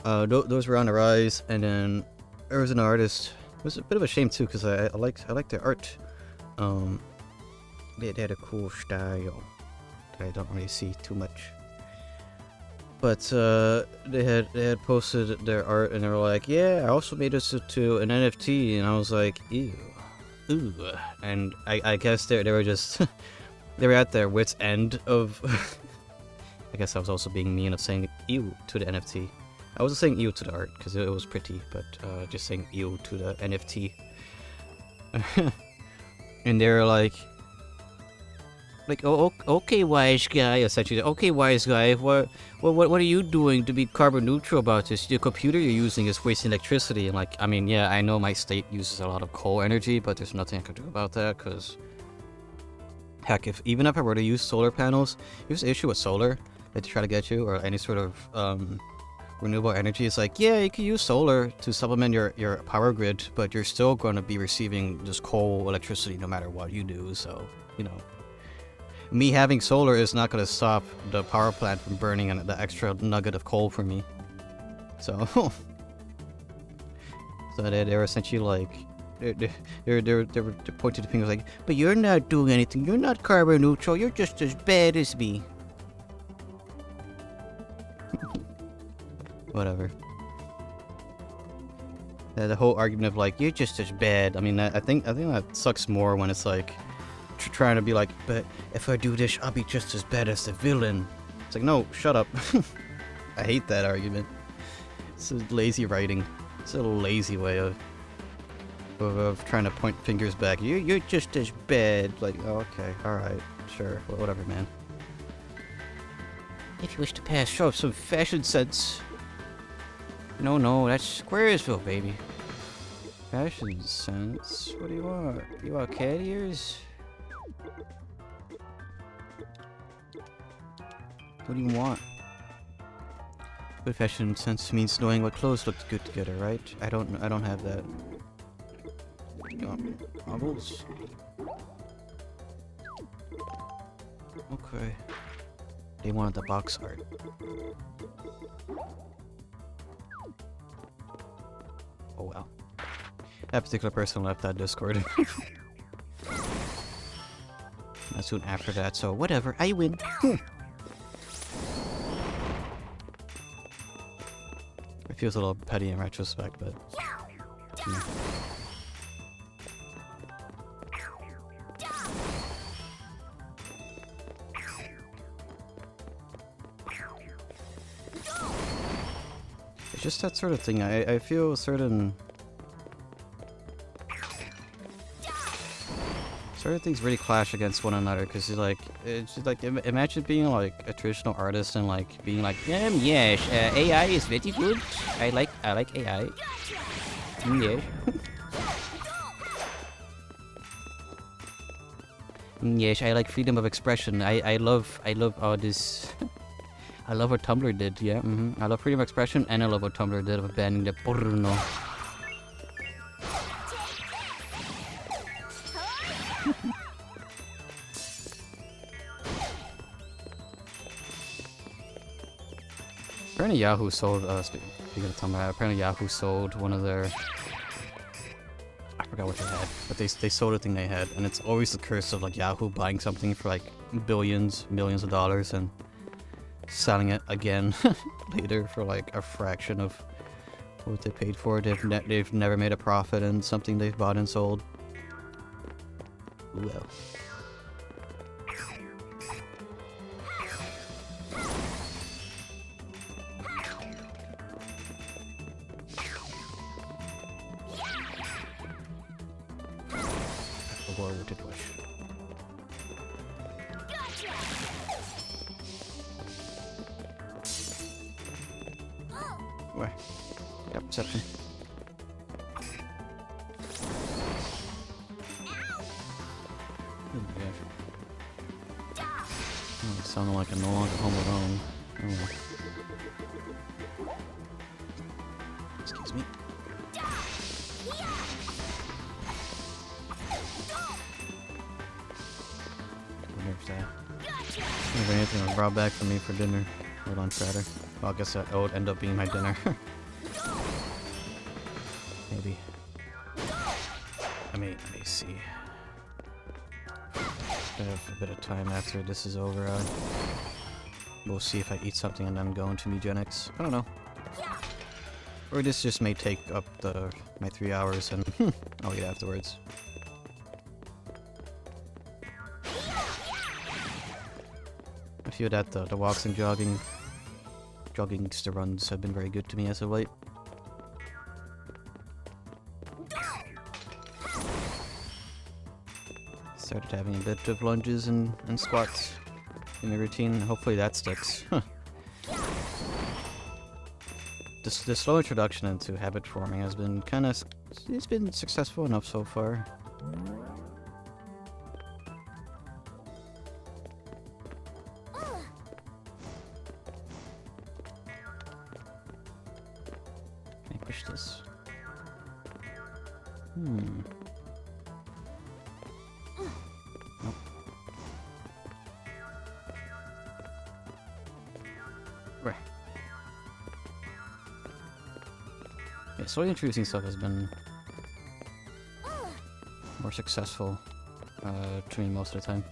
Those were on the rise, and then there was an artist. It was a bit of a shame too, because I liked their art. They had a cool style that I don't really see too much. But they had posted their art, and they were like, "Yeah, I also made this to an NFT," and I was like, "Ew, ooh," and I guess they were just they were at their wits' end of. I guess I was also being mean of saying "ew" to the NFT. I wasn't saying "ew" to the art because it was pretty, but just saying "ew" to the NFT. And they were like, oh, okay, wise guy, essentially. Okay, wise guy, what are you doing to be carbon neutral about this? The computer you're using is wasting electricity. And, like, I mean, yeah, I know my state uses a lot of coal energy, but there's nothing I can do about that, because, heck, even if I were to use solar panels, here's the issue with solar that they try to get you, or any sort of renewable energy. It's like, yeah, you can use solar to supplement your power grid, but you're still going to be receiving just coal electricity no matter what you do, so, you know. Me having solar is not going to stop the power plant from burning the extra nugget of coal for me. So, so they're essentially like, they're pointing the fingers like, but you're not doing anything. You're not carbon neutral. You're just as bad as me. Whatever. The whole argument of like, you're just as bad. I mean, I think that sucks more when it's like, trying to be like, but if I do this, I'll be just as bad as the villain. It's like, no, shut up. I hate that argument. It's a lazy writing. It's a lazy way of of trying to point fingers back. You're just as bad. Like, oh, okay, alright, sure, whatever, man. If you wish to pass, show some fashion sense. No, that's Squaresville, baby. Fashion sense? What do you want? You want cat ears? What do you want? Good fashion sense means knowing what clothes look good together, right? I don't have that. You want bubbles? Okay. They wanted the box art. Oh well. That particular person left that Discord. Not soon after that, so whatever, I win. It feels a little petty in retrospect, but... Yeah. It's just that sort of thing. I feel certain things really clash against one another, because it's just like imagine being like a traditional artist and like being like yes, AI is very good. I like AI. Yes. Yes, I like freedom of expression. I love all this. I love what Tumblr did, yeah. I love freedom of expression, and I love what Tumblr did of banning the porno. Apparently Yahoo sold, speaking of Tumblr, apparently Yahoo sold one of their... I forgot what they had, but they sold a thing they had, and it's always the curse of like Yahoo buying something for like billions, millions of dollars, and selling it again later for like a fraction of what they paid for it. They've never made a profit in something they've bought and sold. Well. Where? Yep, perception. Oh, it sounded like I'm no longer home alone. Oh well. Excuse me. Where's that? Is there anything I brought back for me for dinner? Hold on, Fratter. Well, I guess that would end up being my dinner. Maybe. I may see. I have a bit of time after this is over. We'll see if I eat something and then go into Megenics. I don't know. Or this just may take up my 3 hours and I'll eat afterwards. I feel that the walks and jogging to runs have been very good to me as of late. Started having a bit of lunges and squats in my routine. Hopefully that sticks. The slow introduction into habit forming has been it's been successful enough so far. Can I push this? Nope. Right. Yeah, slowly introducing stuff has been more successful to me most of the time.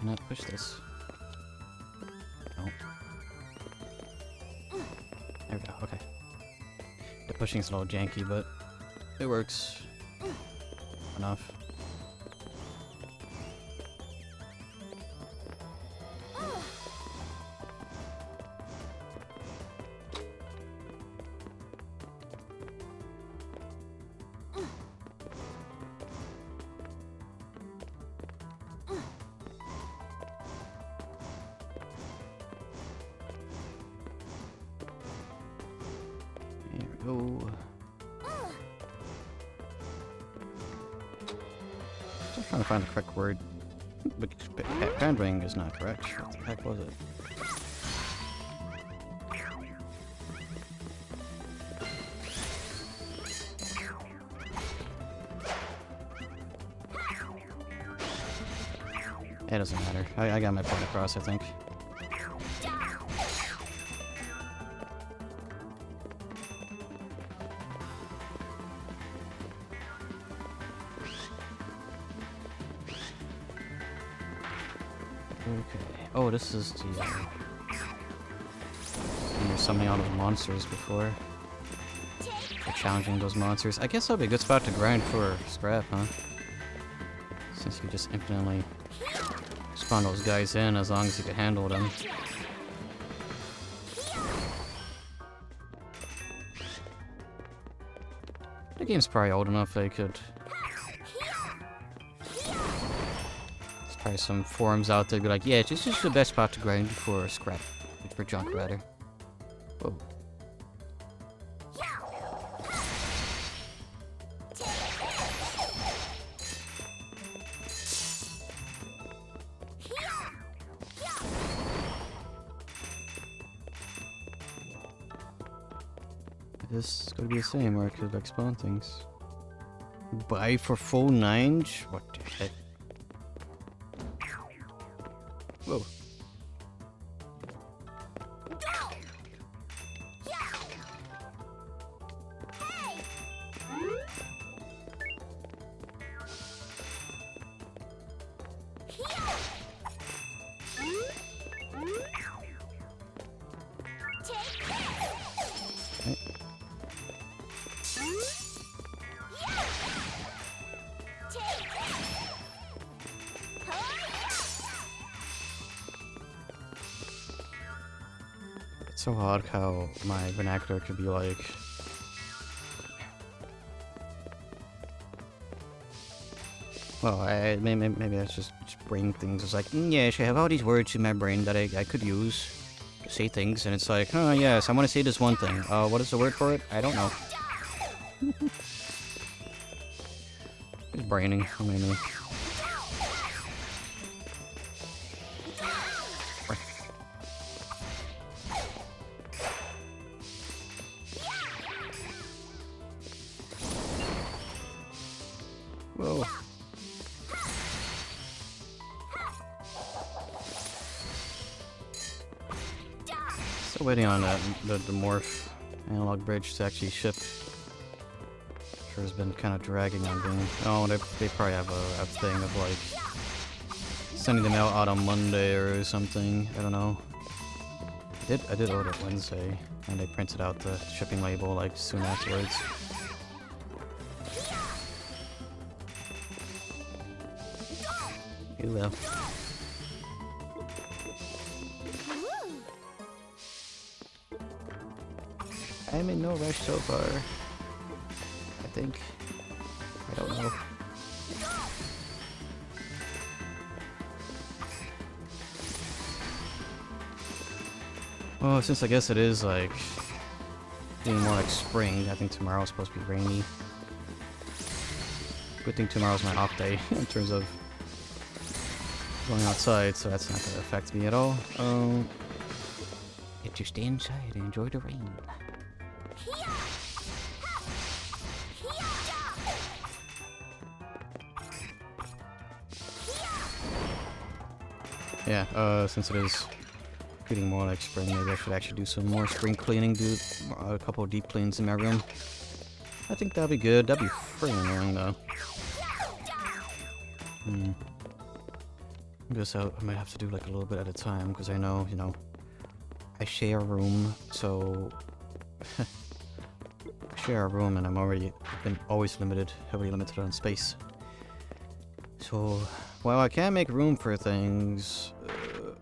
Can I push this? No. There we go, okay. The pushing's a little janky, but it works enough. go. Still trying to find the correct word. But bandwing is not correct. What the heck was it? It doesn't matter. I got my point across, I think. Okay. Oh, this is the... There's something out of monsters before. For challenging those monsters. I guess that'll be a good spot to grind for scrap, huh? Since you just infinitely spawn those guys in as long as you can handle them. The game's probably old enough they could... There's probably some forums out there be like, yeah, this is the best spot to grind for scrap. For junk, rather. Whoa. This is gonna be the same where I could like spawn things. Buy for full 9? What the heck? Whoa. It's so odd how my vernacular could be like... Well, maybe that's just brain things. It's like, yes, I have all these words in my brain that I could use to say things, and it's like, oh yes, I want to say this one thing. What is the word for it? I don't know. It's braining, maybe. Whoa. Still waiting on the morph analog bridge to actually ship. Sure has been kind of dragging on being... Oh, they probably have a thing of like sending them out on Monday or something. I don't know. I did order it Wednesday, and they printed out the shipping label like soon afterwards. You will. I'm in no rush so far. I think. I don't know. Well, since I guess it is like being more like spring, I think tomorrow's supposed to be rainy. Good thing tomorrow's my off day in terms of going outside, so that's not going to affect me at all. Get to stay inside and enjoy the rain. Yeah, since it is getting more like spring, maybe I should actually do some more spring cleaning, do a couple of deep cleans in my room. I think that'll be good. That'll be freaking annoying though. I guess I might have to do like a little bit at a time, because I know, you know, I share a room, so I share a room and I've been always heavily limited on space. So, while I can make room for things,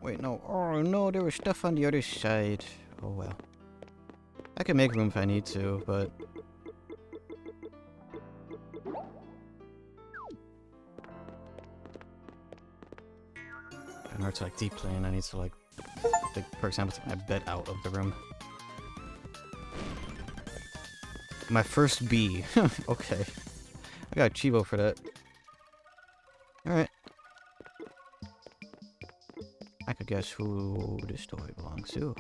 wait, no, oh no, there was stuff on the other side. Oh well. I can make room if I need to, but... in order to like deep plane, I need to like, for example, take my bed out of the room. My first bee. Okay. I got Chivo for that. Alright. I could guess who this toy belongs to.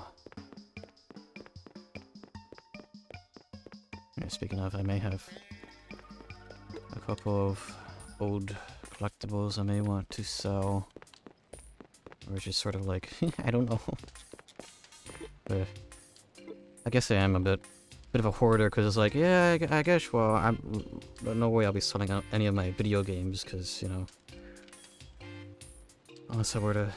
Yeah, speaking of, I may have a couple of old collectibles I may want to sell. Or just sort of like, I don't know. But I guess I am a bit of a hoarder, because it's like, yeah, I guess, well, no way I'll be selling out any of my video games, because, you know, unless I were to,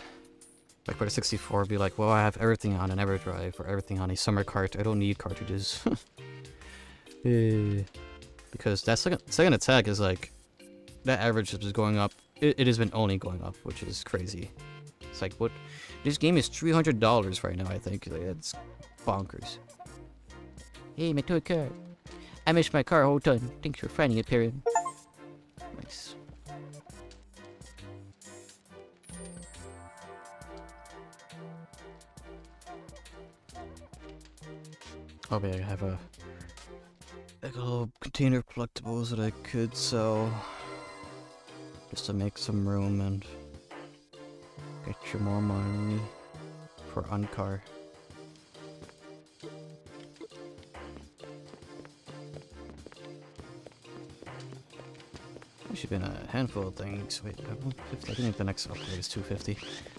like, for the 64, be like, well, I have everything on an EverDrive, or everything on a summer cart, I don't need cartridges. Because that second attack is like, that average is going up, it has been only going up, which is crazy. It's like, what, this game is $300 right now, I think, like, it's bonkers. Hey, my toy car. I missed my car whole time. Thanks for finding it, Perrin. Nice. Oh, yeah, I have a little container of collectibles that I could sell just to make some room and get you more money for Uncar. There's been a handful of things. Wait, I think the next upgrade is 250.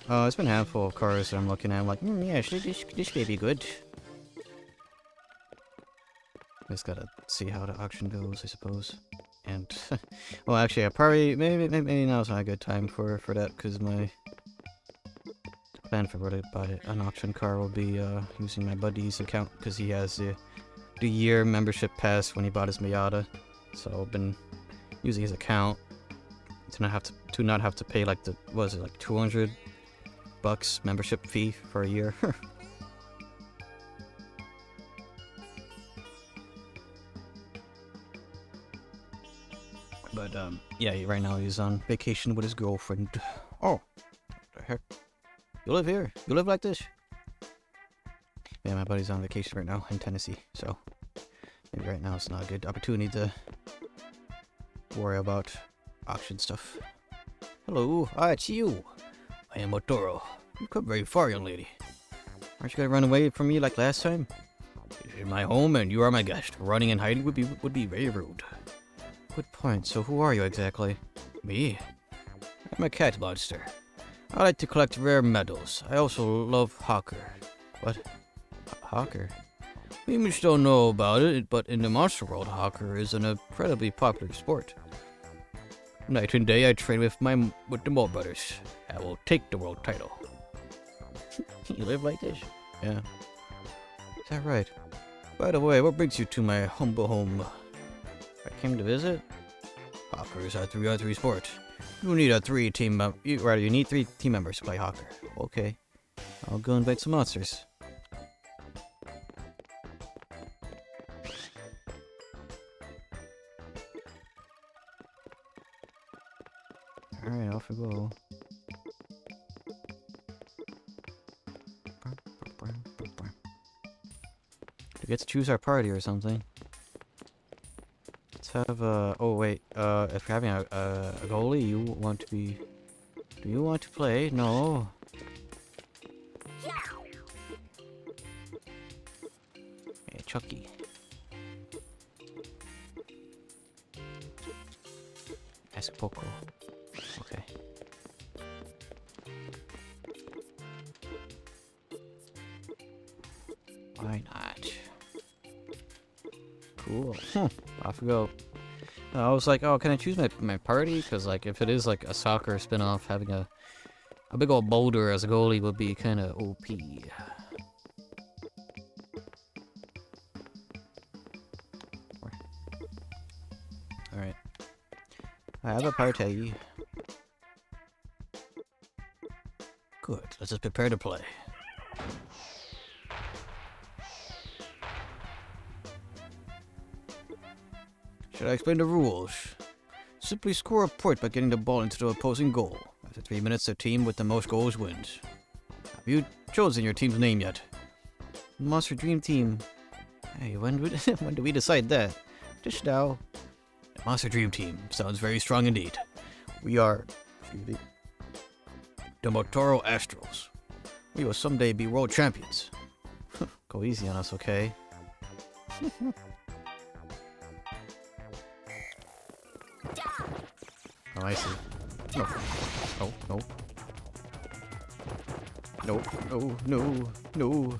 It's been a handful of cars that I'm looking at. I'm like, yeah, this may be good. Just gotta see how the auction goes, I suppose. And, well, actually, I probably, maybe now's not a good time for that, because my plan for to buy an auction car will be using my buddy's account, because he has the year membership pass when he bought his Miata. So I've been using his account to not have to pay like the, what is it, like $200 membership fee for a year. But yeah, right now he's on vacation with his girlfriend. Oh, what the heck? You live here? You live like this? Yeah, my buddy's on vacation right now in Tennessee, so maybe right now it's not a good opportunity to worry about auction stuff. Hello, it's you. I am Otoro. You've come very far, young lady. Aren't you gonna run away from me like last time? This is my home and you are my guest. Running and hiding would be very rude. Good point. So who are you exactly? Me? I'm a cat monster. I like to collect rare medals. I also love Hawker. What? Hawker? We much don't know about it, but in the monster world, Hawker is an incredibly popular sport. Night and day, I train with the Mole Brothers. I will take the world title. You live like this? Yeah. Is that right? By the way, what brings you to my humble home? I came to visit? Hawker is our 3-on-3 sport. You need you need 3 team members to play Hawker. Okay. I'll go invite some monsters. Alright, off we go. We get to choose our party or something. Let's have oh wait, if you're having a goalie, you want to be... Do you want to play? No. Hey, Chucky. Ask Poco. Okay. Why not? Cool. Off we go. I was like, oh, can I choose my party? Because, like, if it is, like, a soccer spin-off, having a big old boulder as a goalie would be kind of OP. Alright. I have a party. Good. Let's just prepare to play. Should I explain the rules? Simply score a point by getting the ball into the opposing goal. After 3 minutes, the team with the most goals wins. Have you chosen your team's name yet? Monster Dream Team. Hey, when do we decide that? practice now. The Monster Dream Team sounds very strong indeed. We are the Motoro Astrals. We will someday be world champions. Go easy on us, okay? Oh, I see. No. No, no. No, no, no, no.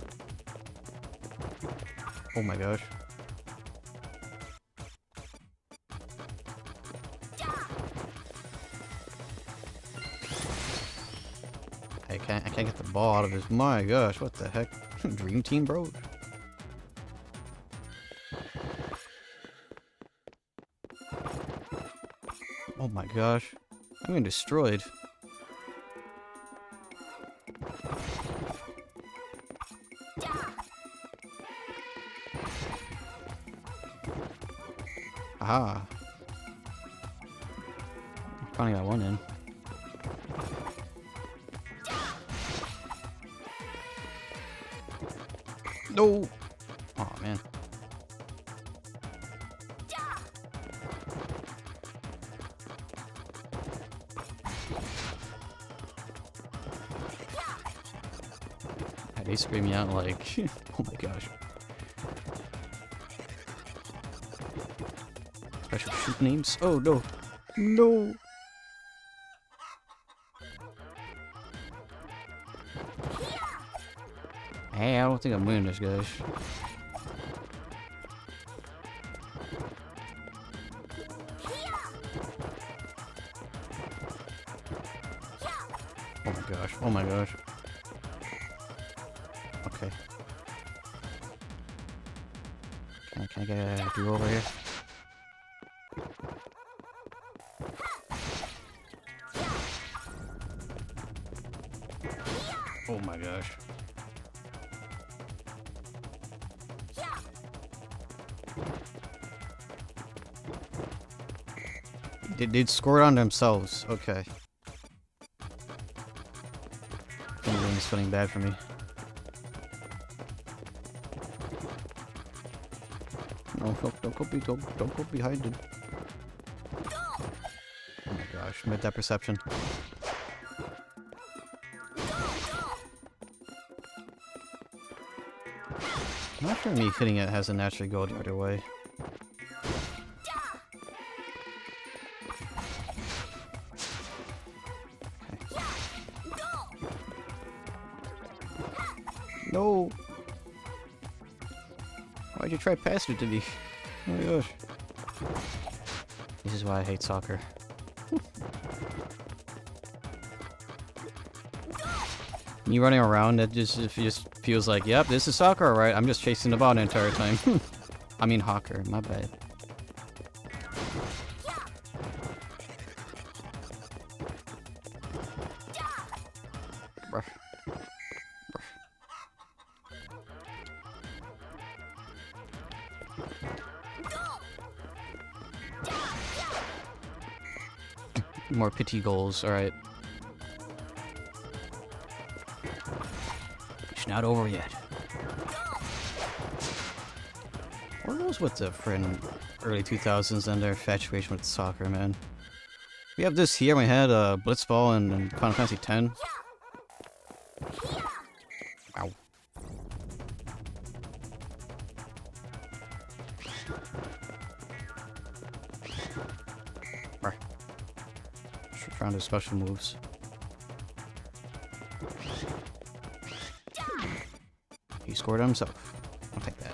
Oh my gosh. I can't get the ball out of his. My gosh, what the heck? Dream Team, bro? Oh my gosh. I'm getting destroyed. Aha. Finally got one in. No! Oh man. They scream me out like, oh my gosh. Special shoot names? Oh no. No! Hey, I don't think I'm winning this, guys. Oh my gosh, oh my gosh. Okay. Can I get a do over here? Oh my gosh. They'd score it on themselves. Okay. Everything's feeling bad for me. No, don't go behind it. Oh my gosh, mid that perception. I'm not sure me hitting it has a naturally go the other way. No! Why'd you try passing it to me? Oh my gosh. This is why I hate soccer. You running around, it just feels like, yep, this is soccer, alright. I'm just chasing the ball the entire time. I mean hawker, my bad. More pity goals, alright. It's not over yet. What knows what the friend early 2000s and their infatuation with soccer, man. We have this here, we had Blitzball and Final Fantasy X. Ow. Trying to do special moves. He scored on himself. I'll take that.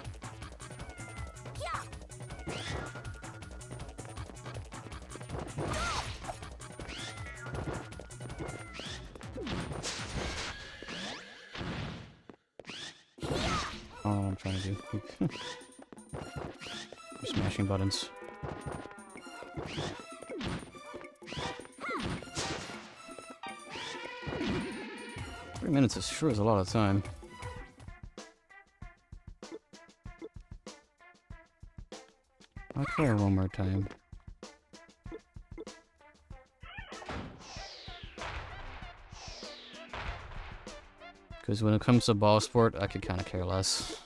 Oh, I'm trying to do. Just smashing buttons. 3 minutes is sure is a lot of time. I'll try one more time. Because when it comes to ball sport, I could kind of care less.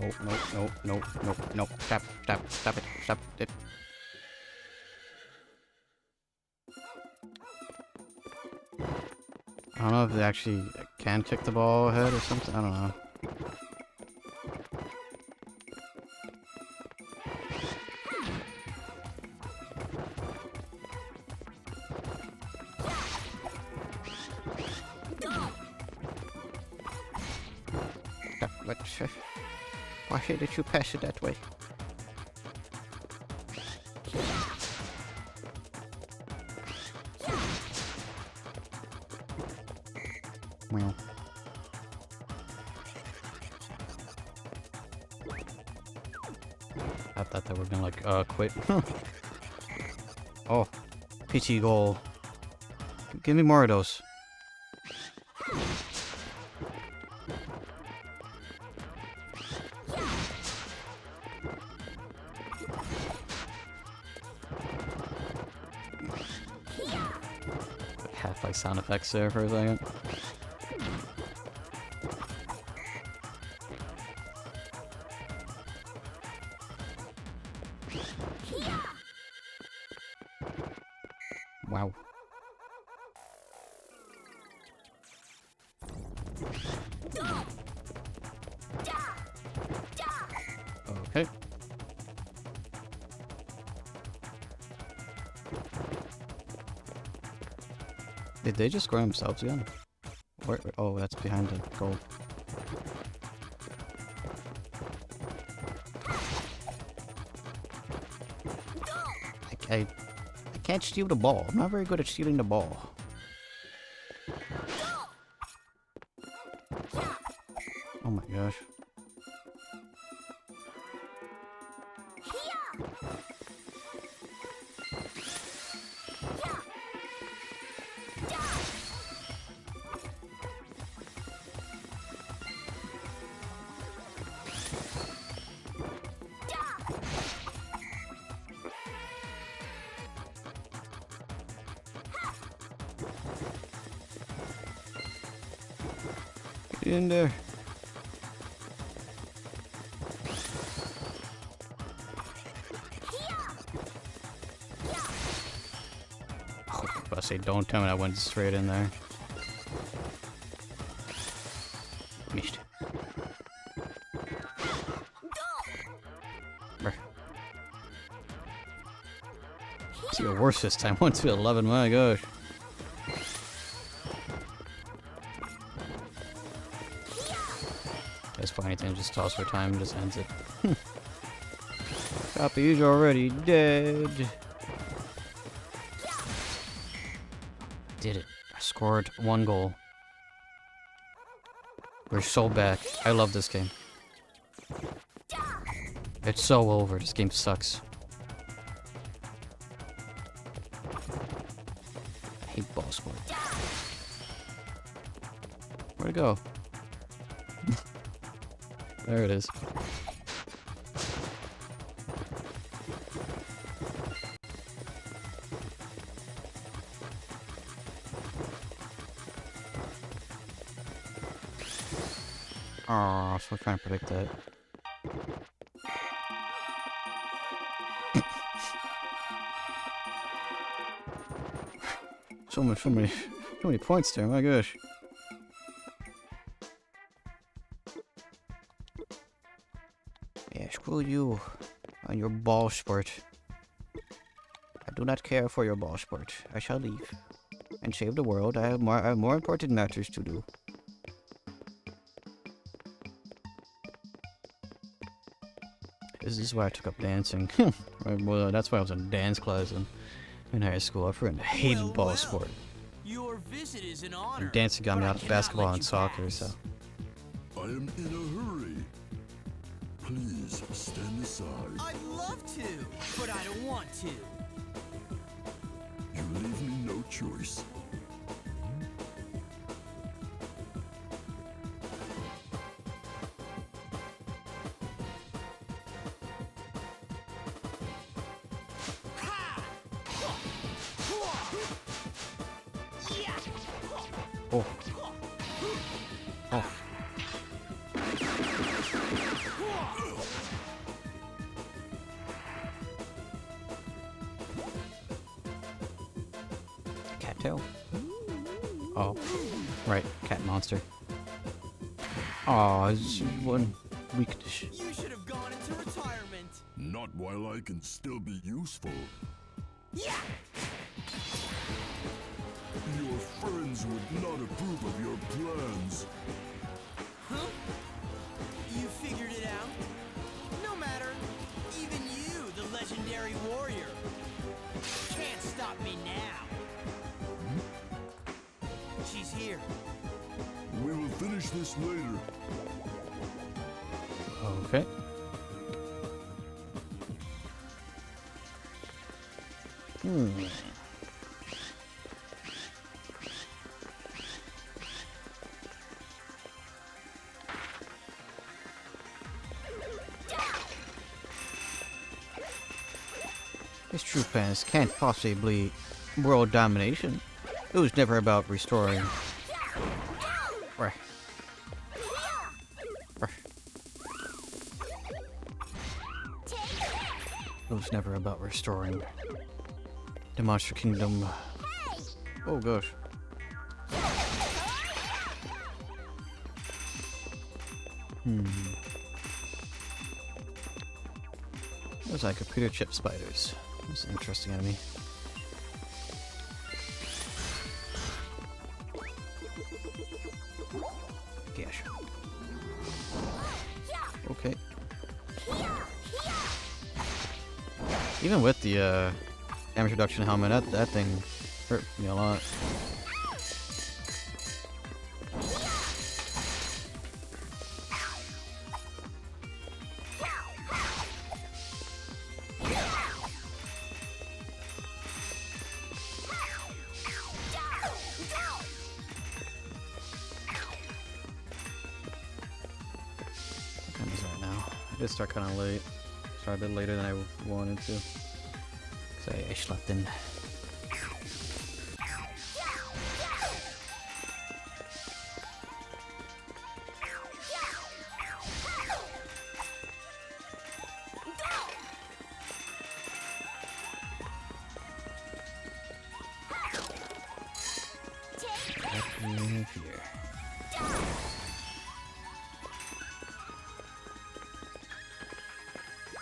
No, no, no, no, no, no. Stop, stop, stop it, stop it. I don't know if they actually can kick the ball ahead or something. I don't know. Why did you pass it that way? Well. I thought they were gonna like quit. Oh, PT goal. Give me more of those. Half-like sound effects there for a second. Wow. Okay. Did they just score themselves again? Where, oh, that's behind the goal. I can't steal the ball. I'm not very good at stealing the ball. Oh my gosh. Get in there. I say, don't tell me I went straight in there. Missed. It's even worse this time. 1 to 11. My gosh. That's funny. Anything, just toss for time and just ends it. Copy's already dead. Did it. I scored 1 goal. We're so back. I love this game. It's so over. This game sucks. I hate ball sport. Where'd it go? There it is. Oh, so I'm trying to predict that. so many points there, my gosh. Yeah, screw you and your ball sport. I do not care for your ball sport. I shall leave and save the world. I have more important matters to do. This is why I took up dancing. Well, that's why I was in dance class in high school. I freaking hated ball sport. Your visit is an honor. And dancing got me out of basketball and soccer, pass. so. I am in a hurry. Please stand aside. I'd love to, but I don't want to. You leave me no choice. Oh. Oh. cattail. Oh, right, cat monster. Aw, it's one weakness. You should have gone into retirement. Not while I can still be useful. Yeah. Your friends would not approve of your plans. Huh? You figured it out? No matter. Even you, the legendary warrior, can't stop me now. She's here. We will finish this later. Okay. These true fans can't possibly world domination. It was never about restoring. Right. It was never about restoring the Monster Kingdom. Oh gosh. Those are computer chip spiders. That's an interesting enemy. Gosh. Okay. Even with the damage reduction helmet, that thing hurt me a lot. What time is it right now? I did start kind of late. Started a bit later than I wanted to. Cause I slept in. Here.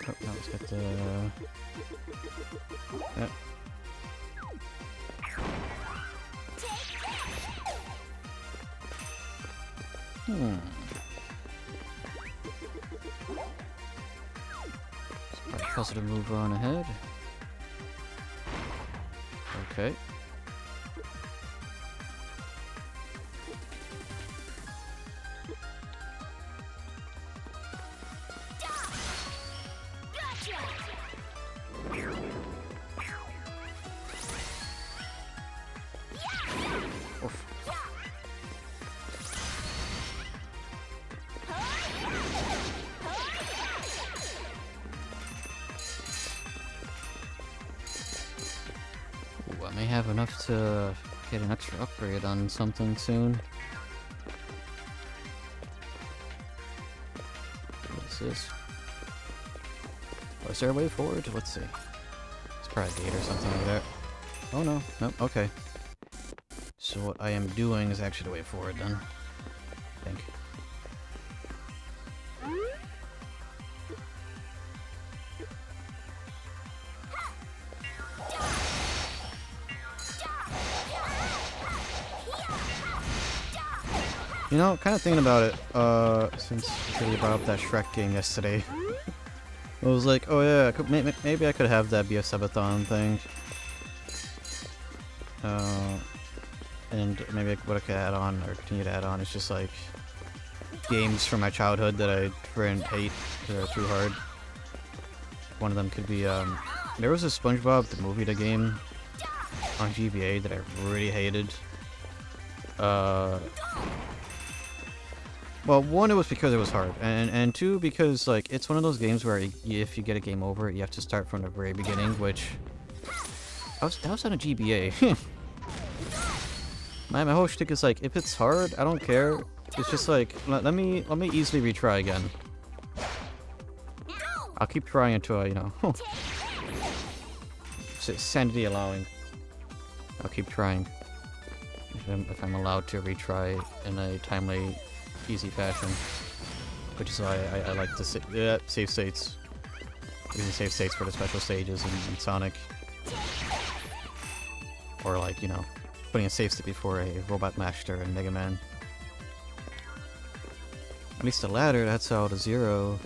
Oh, now let's get the... Yep. It's probably puzzle to move on ahead. Okay. Oof. Ooh, I may have enough to get an extra upgrade on something soon. What is this? Oh, is there a way forward? Let's see. It's probably a gate or something like that. Oh no, nope, okay. So what I am doing is actually the way forward then. I think. You know, kind of thinking about it, since we brought up that Shrek game yesterday. I was like, oh yeah, maybe I could have that be a subathon thing. And maybe what I could add on, or continue to add on, is just like games from my childhood that I didn't hate, that are too hard. One of them could be, there was a SpongeBob the movie, the game on GBA that I really hated. Well, one, it was because it was hard, and two, because like it's one of those games where if you get a game over, you have to start from the very beginning, which that was on a GBA. My whole shtick is like, if it's hard, I don't care. It's just like, let me easily retry again. I'll keep trying until I, sanity allowing. I'll keep trying. If I'm allowed to retry in a timely, easy fashion. Which is why I like to save states. Using save states for the special stages in Sonic. Or like, you know, putting a save state before a Robot Master in Mega Man. At least the latter, that's how the Zero...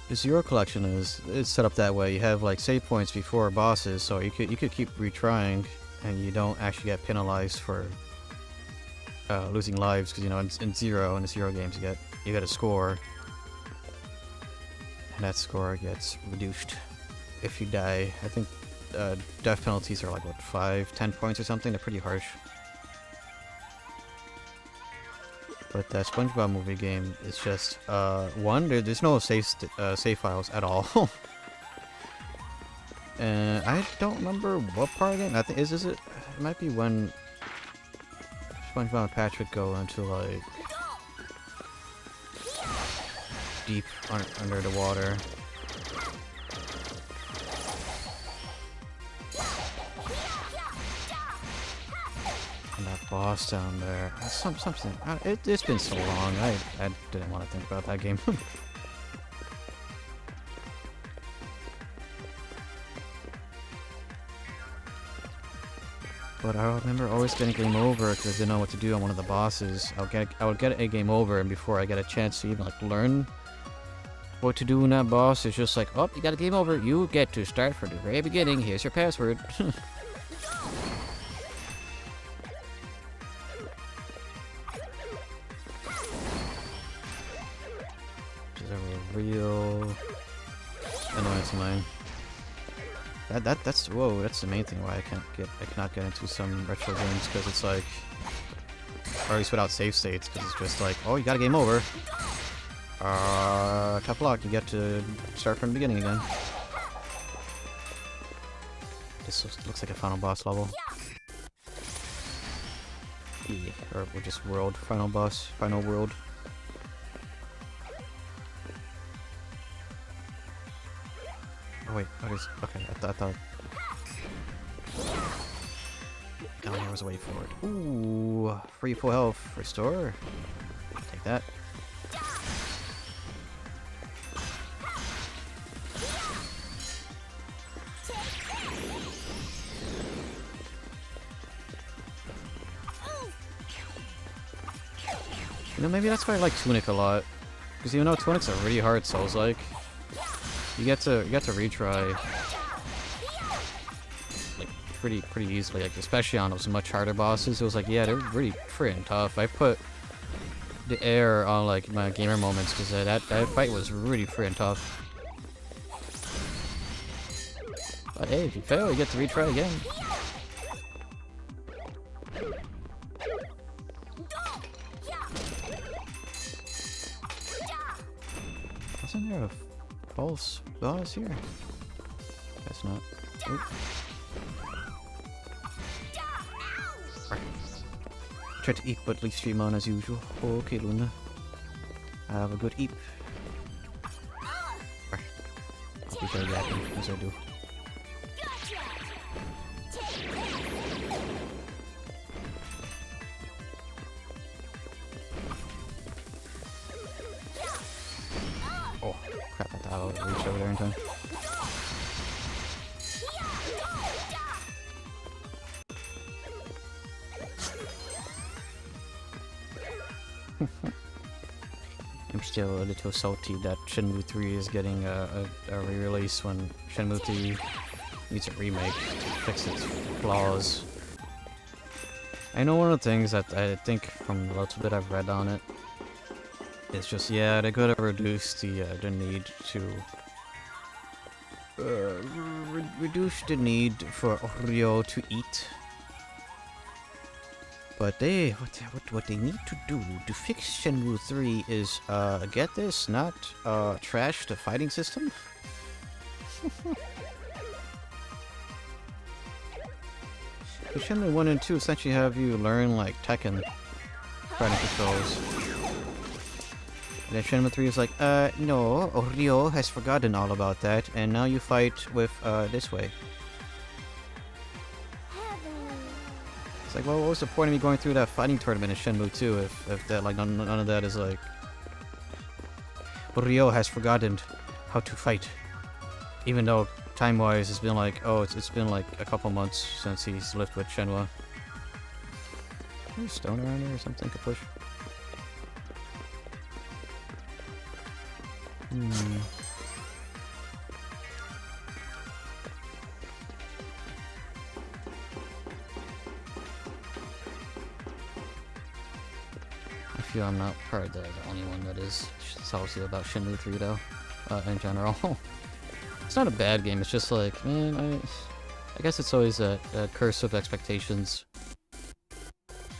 The Zero collection is set up that way. You have like save points before bosses, so you could keep retrying, and you don't actually get penalized for losing lives, because you know in the Zero games you get a score, and that score gets reduced if you die. I think death penalties are like what 5-10 points or something. They're pretty harsh. But that SpongeBob movie game is just one. There's no save files at all. And I don't remember what part of the game. I think is it. It might be when SpongeBob and Patrick go into like deep under the water. And that boss down there. Something. It's been so long. I didn't want to think about that game. But I remember always getting game over because I didn't know what to do on one of the bosses. I would get a game over, and before I get a chance to even like learn what to do in that boss, it's just like, oh, you got a game over. You get to start from the very beginning. Here's your password. Real annoyance of mine. That's whoa, that's the main thing why I cannot get into some retro games, because it's like, or at least without save states, because it's just like, oh, you got a game over. Tough luck, you get to start from the beginning again. This looks like a final boss level. Yeah, or just final boss, final world. Oh wait, what is... Okay, I thought... Down here was a way forward. Ooh, free full health. Restore. Take that. You know, maybe that's why I like Tunic a lot. Because even though Tunic's a really hard Souls-like, you get to retry like pretty easily, like especially on those much harder bosses. It was like, yeah, they're really freaking tough. I put the air on like my gamer moments because that fight was really freaking tough. But hey, if you fail, you get to retry again. Wasn't there a false boss here? Guess not. Oop. Right. Try to eat, but leave stream on as usual. Okay, Luna. Have a good eat. Right. I'll be very happy as I do. Oh, crap, I thought I would reach over there in time. I'm still a little salty that Shenmue 3 is getting a re-release when Shenmue 3 needs a remake to fix its flaws. I know one of the things that I think from the little bit I've read on it, it's just, yeah, they could have reduced the need to reduce the need for Ryo to eat. But what they need to do to fix Shenmue 3 is get this, not trash the fighting system. Shenmue 1 and 2 essentially have you learn like Tekken fighting controls. And then Shenmue 3 is like, no, Ryo has forgotten all about that, and now you fight with this way. It's like, well, what was the point of me going through that fighting tournament in Shenmue 2 if that, like, none of that is, like... Ryo has forgotten how to fight. Even though, time-wise, it's been, like, oh, it's been, like, a couple months since he's lived with Shenmue. Is there a stone around here or something to push? I feel I'm not probably the only one that is salty about Shenmue 3 though, in general. It's not a bad game, it's just like, man, I guess it's always a curse of expectations.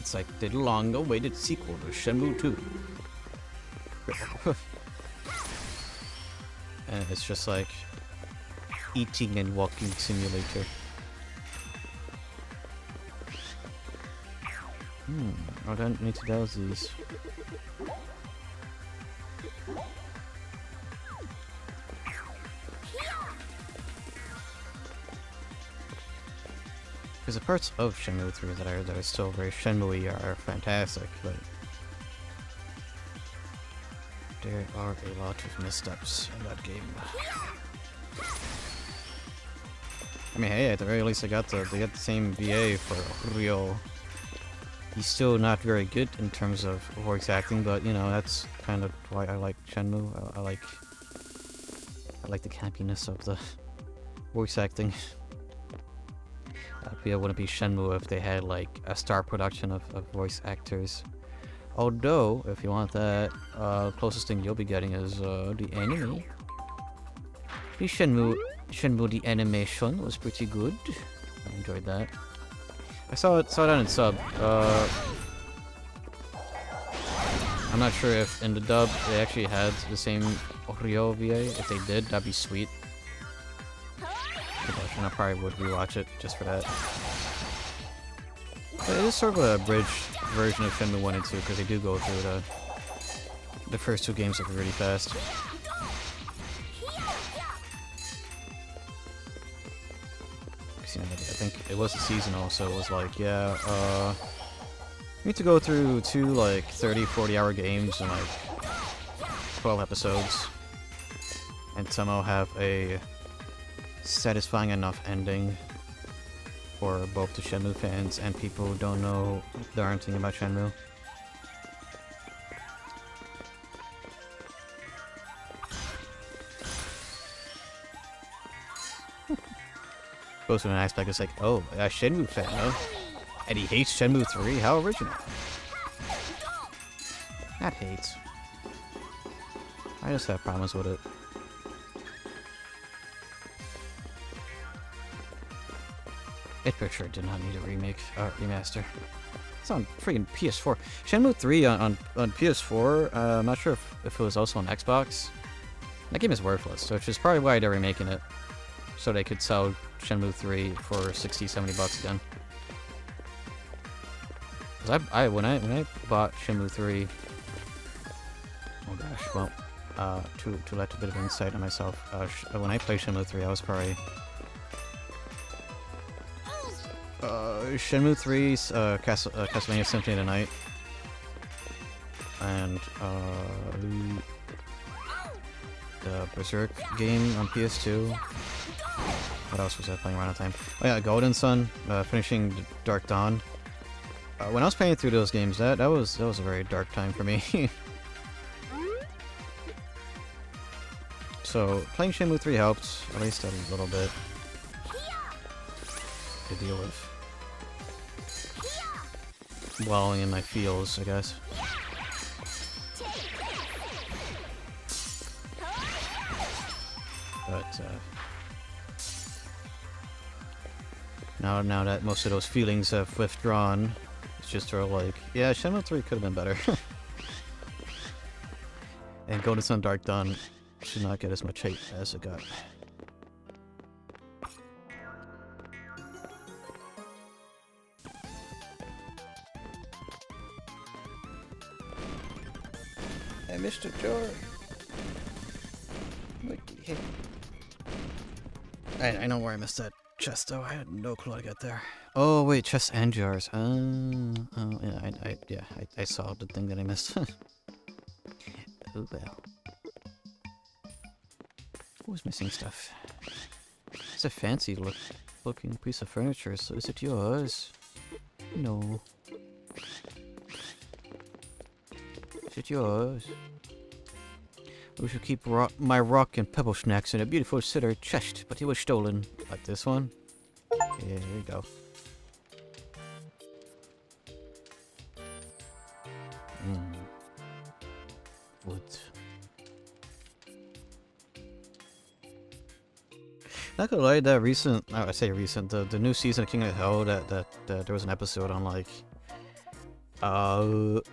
It's like the long-awaited sequel to Shenmue 2. And it's just like eating and walking simulator. I don't need to douse these. Because the parts of Shenmue 3 that are still very Shenmue-y are fantastic, but there are a lot of missteps in that game. I mean, hey, at the very least, they got the same VA for Ryo. He's still not very good in terms of voice acting, but you know that's kind of why I like Shenmue. I like the campiness of the voice acting. It wouldn't be Shenmue if they had like a star production of voice actors. Although, if you want that, closest thing you'll be getting is the anime. The Shenmue the animation was pretty good. I enjoyed that. I saw it on in sub. I'm not sure if in the dub they actually had the same Ryo VA. If they did, that'd be sweet. And I probably would rewatch it just for that. But it is sort of a abridged version of Shenmue 1 and 2 because they do go through the first two games like really fast. You know, I think it was a season also. It was like, yeah, we need to go through two like 30-40 hour games and like 12 episodes and somehow have a satisfying enough ending for both the Shenmue fans and people who don't know darn thing about Shenmue. Goes to an aspect it's like, oh, a Shenmue fan, huh? And he hates Shenmue 3? How original. Not hates. I just have problems with it. It for sure did not need a remaster. It's on freaking PS4. Shenmue 3 on PS4, I'm not sure if it was also on Xbox. That game is worthless, which is probably why they're remaking it. So they could sell Shenmue 3 for $60-70 again. Cause when I bought Shenmue 3, oh gosh, well, to let a bit of insight on myself, when I played Shenmue 3, I was probably Shenmue 3's Castlevania Symphony of the Night, and the Berserk game on PS2. What else was I playing around the time? Oh yeah, Golden Sun, finishing Dark Dawn. When I was playing through those games, that was a very dark time for me. So playing Shenmue 3 helped, at least a little bit, to deal with wallowing in my feels, I guess. But now that most of those feelings have withdrawn, it's just sort of like, yeah, Shenmue 3 could have been better. And Golden Sun Dark Dawn should not get as much hate as it got. Hey, Mr. George. I know where I missed that chest though. I had no clue how to get there. Oh wait, chests and jars. Oh yeah, I saw the thing that I missed. Oh well. Who's missing stuff? It's a fancy looking piece of furniture, so is it yours? No. Is it yours? We should keep my rock and pebble snacks in a beautiful cedar chest, but it was stolen. Like this one? Yeah, here we go. Wood. Not gonna lie, that recent, I say recent, the new season of King of Hell, that there was an episode on like, what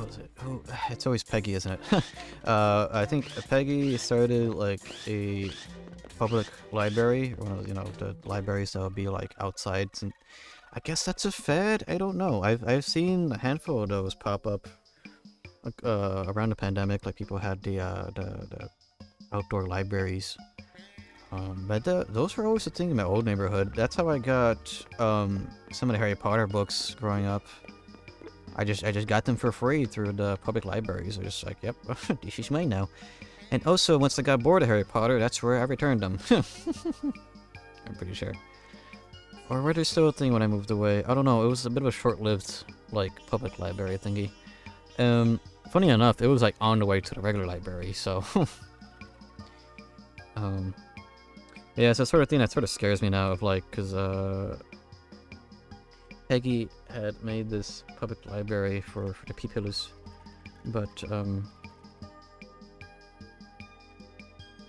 was it? Oh, it's always Peggy, isn't it? I think Peggy started like a public library, or one of, you know, the libraries that would be like outside, and I guess that's a fad. I don't know. I've seen a handful of those pop up around the pandemic. Like people had the outdoor libraries. But those were always a thing in my old neighborhood. That's how I got some of the Harry Potter books growing up. I just got them for free through the public libraries. I was just like, yep, this is mine now. And also, once I got bored of Harry Potter, that's where I returned them. I'm pretty sure. Or were they still a thing when I moved away? I don't know. It was a bit of a short-lived, like, public library thingy. Funny enough, it was like on the way to the regular library, so yeah, it's the sort of thing that sort of scares me now, of like, because Peggy had made this public library for the peoples, but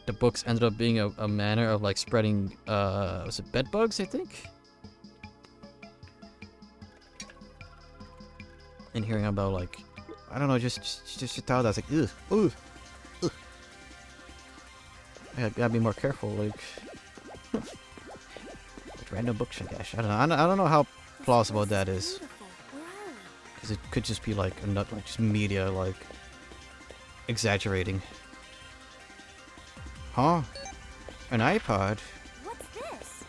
the books ended up being a manner of like spreading was it bed bugs, I think? And hearing about like, I don't know, just thought I was like, ugh, ugh, ugh. I gotta be more careful, like with random books, I guess. I don't know how plausible that is, because it could just be like another, like just media, like exaggerating. Huh? An iPod? What's this?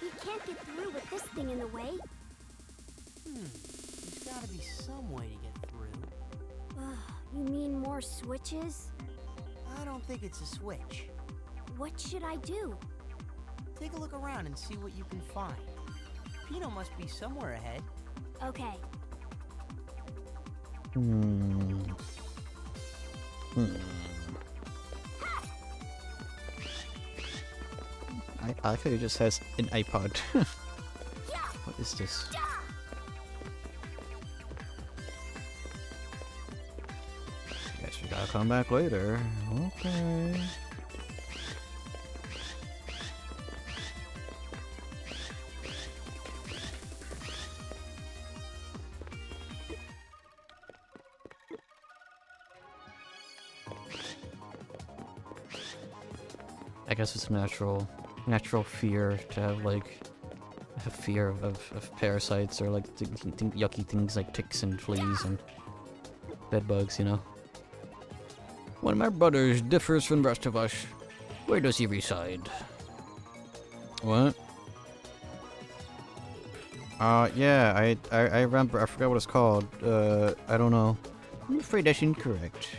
We can't get through with this thing in the way. There's gotta be some way to get through. You mean more switches? I don't think it's a switch. What should I do? Take a look around and see what you can find. Pino must be somewhere ahead. Okay. I like how it just has an iPod. What is this? Guess we gotta come back later. Okay. I guess it's natural fear to have like a fear of parasites or like yucky things like ticks and fleas and bed bugs, you know. One of my brothers differs from the rest of us. Where does he reside? What? Yeah, I remember. I forgot what it's called. I don't know. I'm afraid that's incorrect.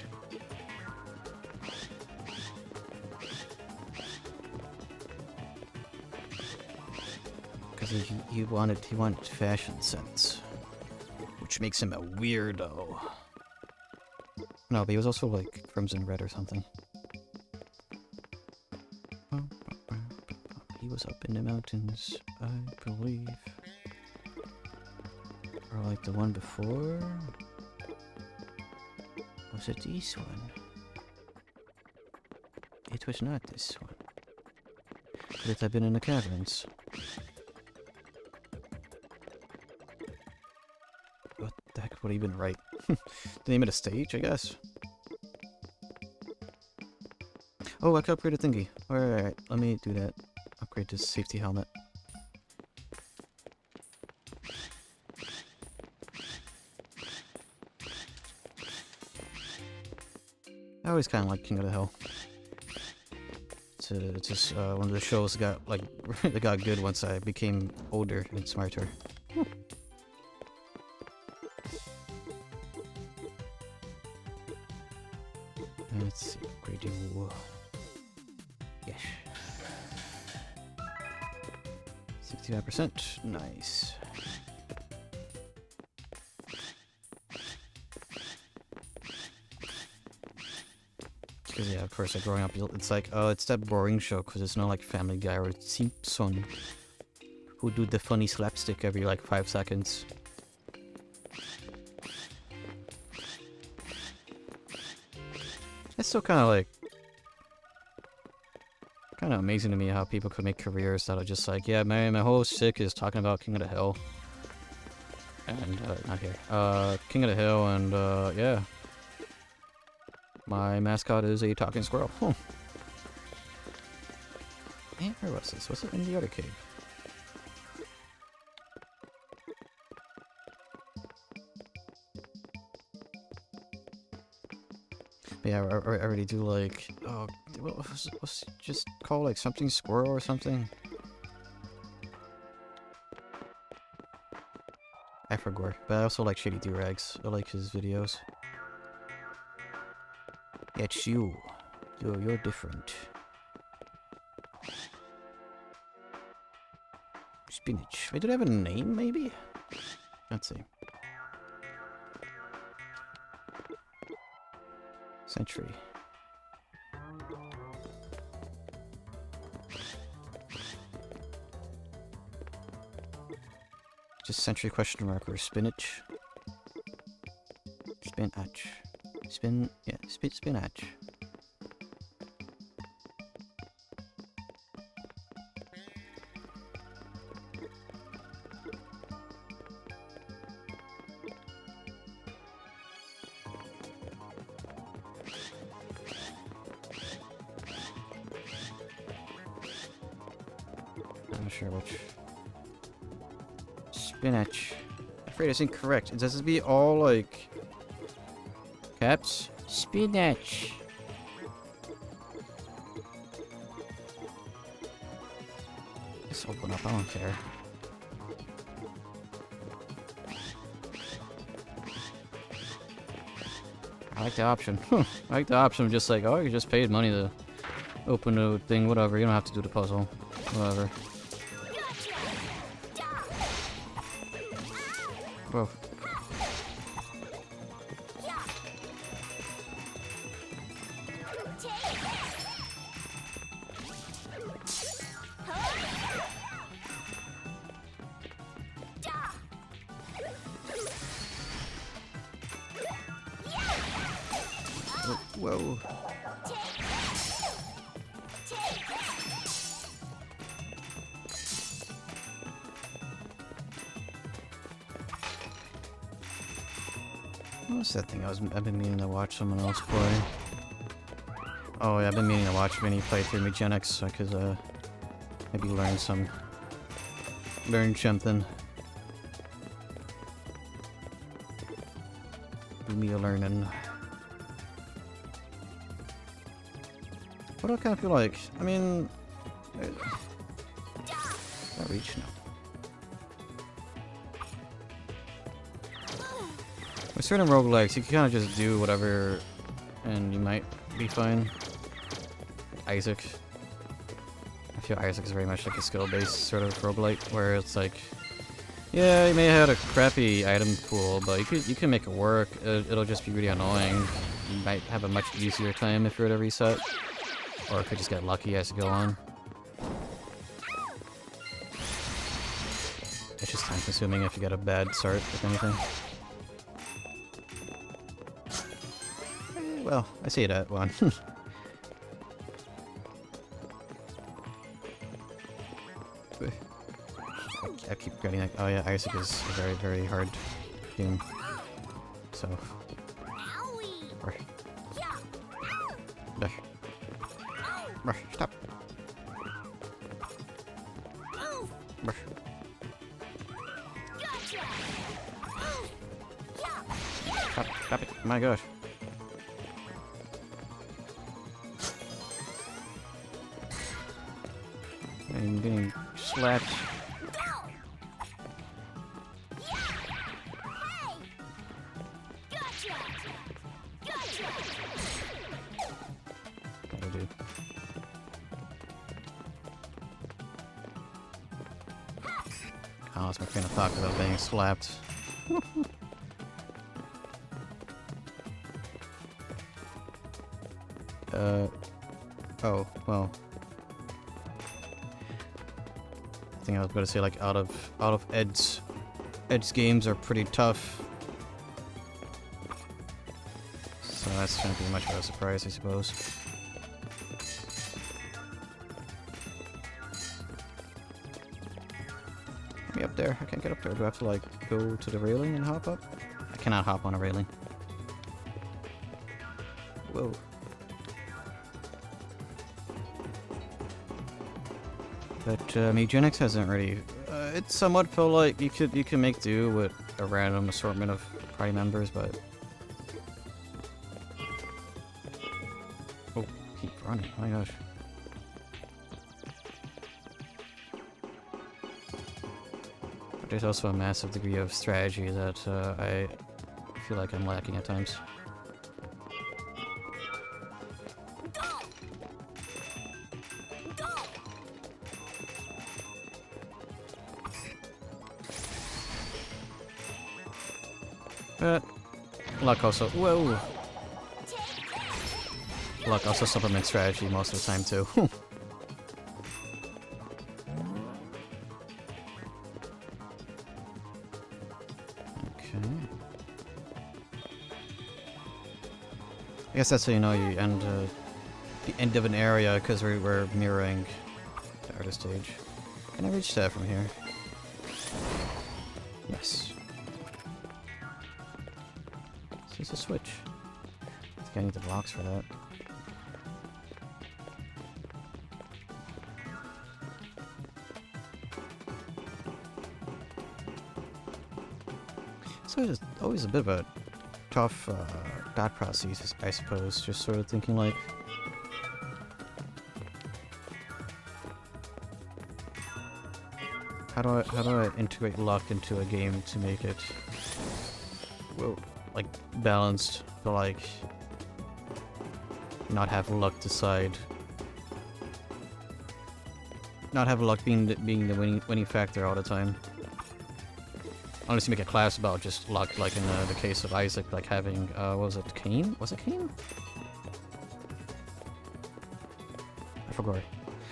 Because he wanted fashion sense, which makes him a weirdo. No, but he was also like crimson red or something. He was up in the mountains, I believe. Or like the one before? Was it this one? It was not this one. Could it have been in the caverns? What the heck would he been right? The name of the stage, I guess. Oh, I can upgrade a thingy. Alright, let me do that. Upgrade this safety helmet. I always kind of like King of the Hill. It's just one of the shows got like that got good once I became older and smarter. Let's see, upgrade you. Yes. 69%. Nice. Because yeah, of course, like growing up, it's like, oh, it's that boring show because it's not like Family Guy or Simpson, who do the funny slapstick every like 5 seconds. It's still kind of like, kind of amazing to me how people could make careers that are just like, yeah, my whole shtick is talking about King of the Hill. And, not here. King of the Hill, and, yeah. My mascot is a talking squirrel. Huh. Hey, where was this? Was it in the other cave? But yeah, I already do like, oh, what's it just called, like something squirrel or something? I forgot. But I also like Shady Do-Rags. I like his videos. It's you. You're different. Spinach. Wait, did I have a name, maybe? Let's see. Sentry. Just Sentry question mark or spinach? Spinach. Spinach. I'm not sure which. Spinach. I'm afraid it's incorrect. It has to be all like caps. Spinach. Just open up. I don't care. I like the option. I like the option of just like, oh, you just paid money to open the thing, whatever. You don't have to do the puzzle. Whatever. Whoa. Whoa. What's that thing I've been meaning to watch someone else play? Oh yeah, I've been meaning to watch Vinny play through Mechanics so I could maybe learn something. Do me a learning. What do I kind of feel like? I mean, can't reach now. With certain roguelikes, you can kind of just do whatever, and you might be fine. Isaac. I feel Isaac is very much like a skill-based sort of roguelike, where it's like, yeah, you may have had a crappy item pool, but you can make it work. It'll just be really annoying. You might have a much easier time if you were to reset, or could just get lucky as you go on. It's just time-consuming if you get a bad start, if anything. Well, I see that one. I keep getting like, oh yeah, Isaac is a very, very hard game. So. Stop. Stop it. My gosh. I'm getting slapped. That'll do. I lost my train of thought without being slapped. Oh, well. I think I was going to say, like, out of Ed's games are pretty tough. So that's going to be much of a surprise, I suppose. Me up there. I can't get up there. Do I have to, like, go to the railing and hop up? I cannot hop on a railing. Whoa. But Eugenics hasn't really. It somewhat felt like you can make do with a random assortment of party members, but oh, keep running! Oh my gosh. But there's also a massive degree of strategy that I feel like I'm lacking at times. Luck also. Whoa! Luck also supplements strategy most of the time too. Okay. I guess that's how you know you end the end of an area because we're mirroring the other stage. Can I reach that from here? Yes. It's a switch. I think I need the blocks for that. So it's always a bit of a tough thought process, I suppose. Just sort of thinking like, how do I integrate luck into a game to make it, well, like balanced, but like not have luck decide, not have luck being the winning factor all the time. Unless you make a class about just luck, like in the case of Isaac, like having what was it, Cain? Was it Cain? I forgot.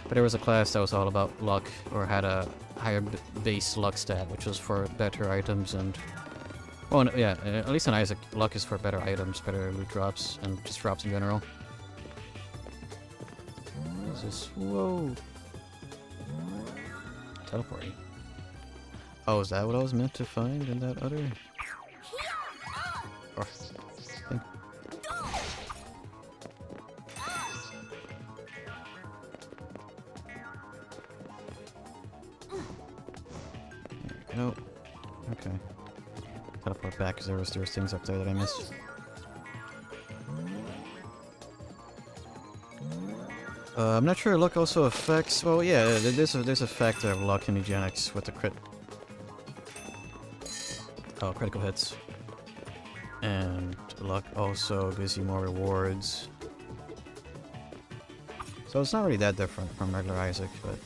But there was a class that was all about luck, or had a higher base luck stat, which was for better items and. Oh, no, yeah, at least in Isaac, luck is for better items, better loot drops, and just drops in general. What is this? Whoa! Teleporting. Oh, is that what I was meant to find in that other... Oh, thing? Nope. Okay. Teleport back because there was things up there that I missed. I'm not sure luck also affects. Well, yeah, there's a factor of luck in eugenics with the crit. Oh, critical hits. And luck also gives you more rewards. So it's not really that different from regular Isaac, but.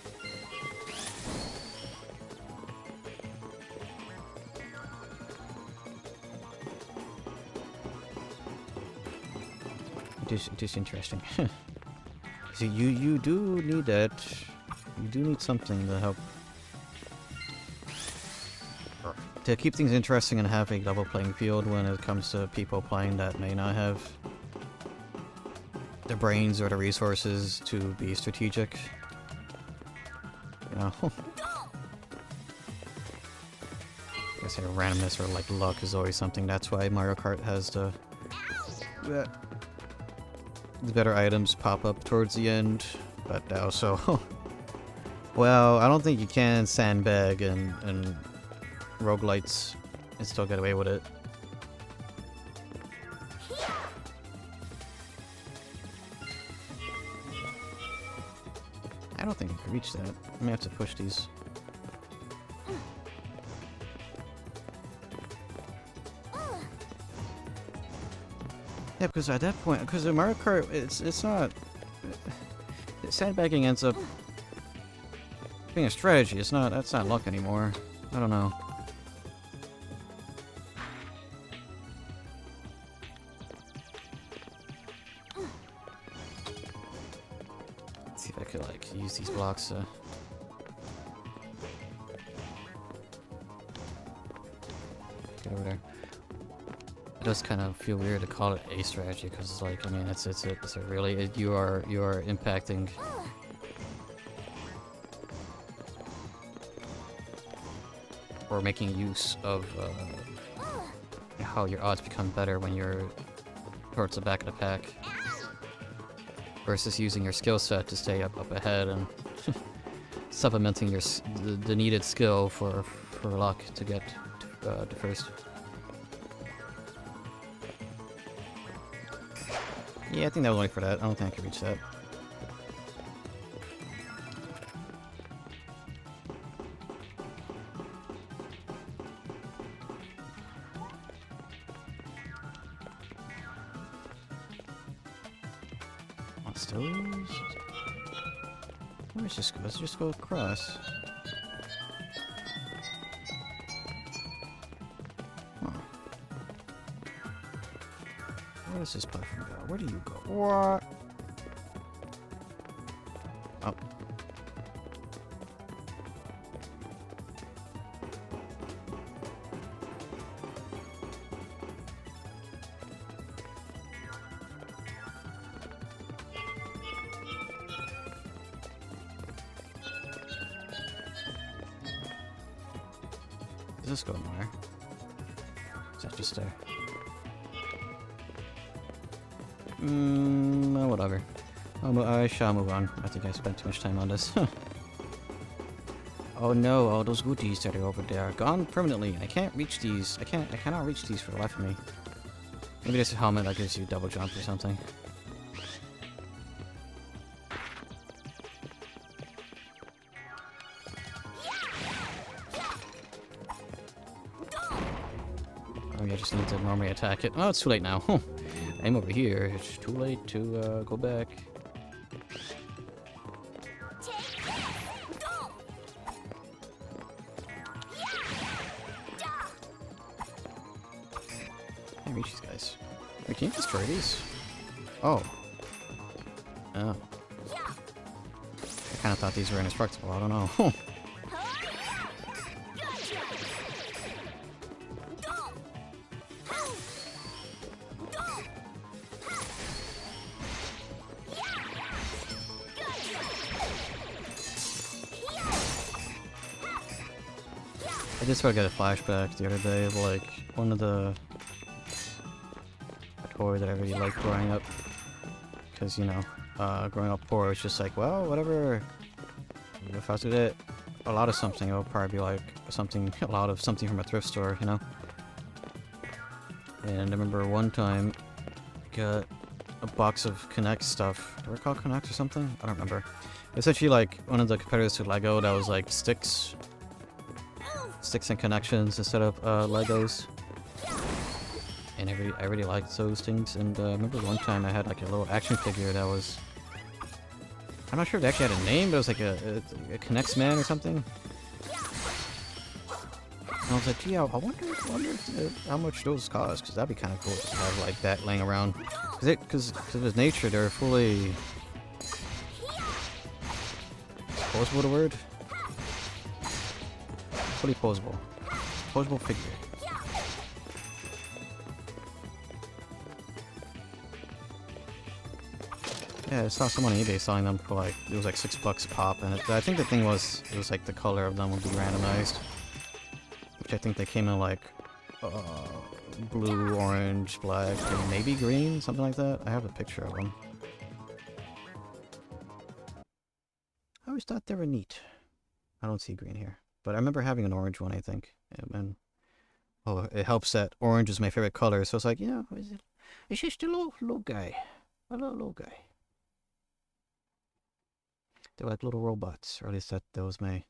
It is interesting. See, you do need that. You do need something to help to keep things interesting and have a level playing field when it comes to people playing that may not have the brains or the resources to be strategic. You know. I guess randomness or like luck is always something. That's why Mario Kart has the better items pop up towards the end, but also, well, I don't think you can sandbag and roguelites and still get away with it. I don't think I can reach that. I may have to push these. Yeah, because at that point, because in Mario Kart, it's not. Sandbagging ends up being a strategy. It's not. That's not luck anymore. I don't know. Let's see if I could like use these blocks to. Get over there. It does kind of feel weird to call it a strategy because it's like, I mean, it's a really you are impacting or making use of how your odds become better when you're towards the back of the pack versus using your skill set to stay up ahead and supplementing your the needed skill for luck to get to first. Yeah, I think that was only for that. I don't think I can reach that. Monstrous? Let's just go across. Where does this platform go? Where do you go? What? Oh. Does this go nowhere? Is that just there? Whatever. I shall move on. I think I spent too much time on this. Oh no, all those goodies that are over there are gone permanently. I can't reach these. I cannot reach these for the life of me. Maybe there's a helmet that gives you double jump or something. Oh, yeah, I just need to normally attack it. Oh, it's too late now. I'm over here. It's too late to go back. Can't reach these guys. Wait, can you destroy these? Oh. Oh. I kind of thought these were indestructible. I don't know. I just got a flashback the other day of like one of a toy that I really liked growing up. Because, you know, growing up poor, it's just like, well, whatever. If I was to get a lot of something, it would probably be like something, a lot of something from a thrift store, you know? And I remember one time, got a box of Connect stuff. Were it called Connect or something? I don't remember. Essentially like one of the competitors to Lego that was like sticks and connections instead of Legos. And I really liked those things. And I remember one time I had like a little action figure that was, I'm not sure if it actually had a name, but it was like a Connects Man or something. And I was like, gee, I wonder how much those cost, because that'd be kind of cool to have like that laying around. Because of its nature, they're fully, posable the word? Fully posable. Posable figure. Yeah, I saw someone on eBay selling them for like, it was like $6 a pop, and I think the thing was, it was like the color of them would be randomized. Which I think they came in like, blue, orange, black, and maybe green, something like that. I have a picture of them. I always thought they were neat. I don't see green here. But I remember having an orange one, I think. And oh, it helps that orange is my favorite color, so it's like, you know, it's just a little guy. A little guy. They're like little robots, or at least that was my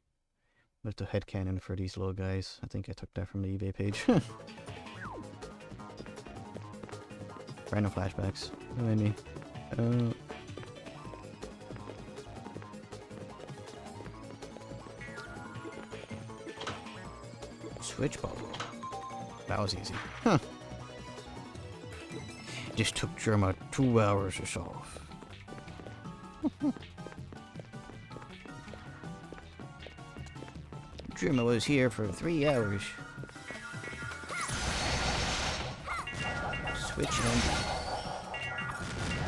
little headcanon for these little guys. I think I took that from the eBay page. Random flashbacks. What do I mean? Switch bubble. That was easy. Huh. This took Germa 2 hours to solve. Germa was here for 3 hours. Switch on.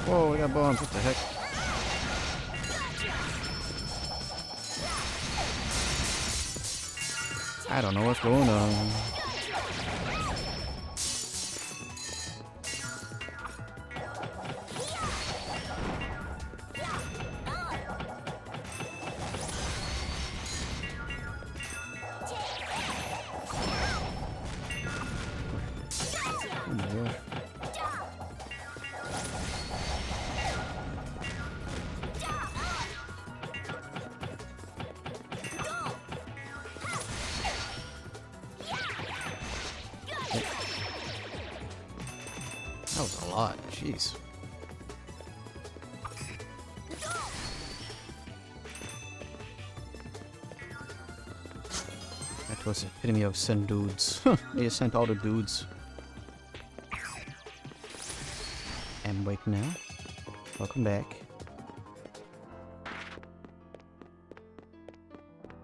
Whoa, we got bombs. What the heck? I don't know what's going on. That was a lot, jeez. That was the epitome of send dudes. They just sent all the dudes. I'm awake now. Welcome back.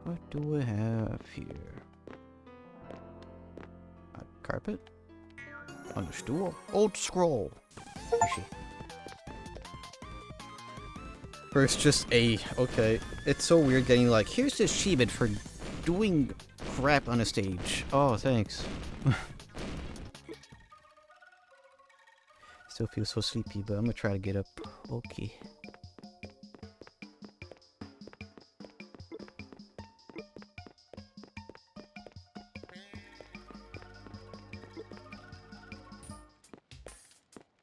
What do we have here? A carpet? On the stool? Old scroll. Is she? First, just A. Okay. It's so weird getting like, here's this achievement for doing crap on a stage. Oh, thanks. Still feel so sleepy, but I'm gonna try to get up. Okay.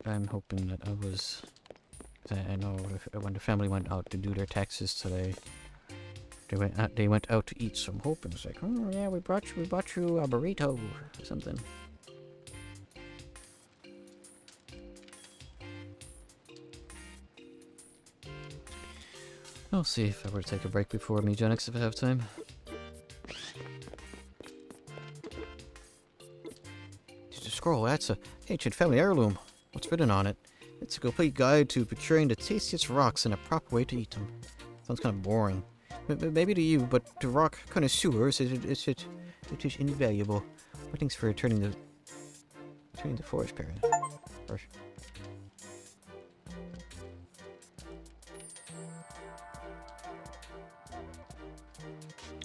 I'm hoping that I know when the family went out to do their taxes today, they went out to eat, so I'm hoping it's like, oh yeah, we brought you a burrito or something. I'll see if I were to take a break before Megenics if I have time. Just a scroll, that's a ancient family heirloom. What's written on it? It's a complete guide to procuring the tastiest rocks and a proper way to eat them. Sounds kind of boring. Maybe to you, but to rock connoisseurs, it is invaluable. What thanks for returning the forest parent.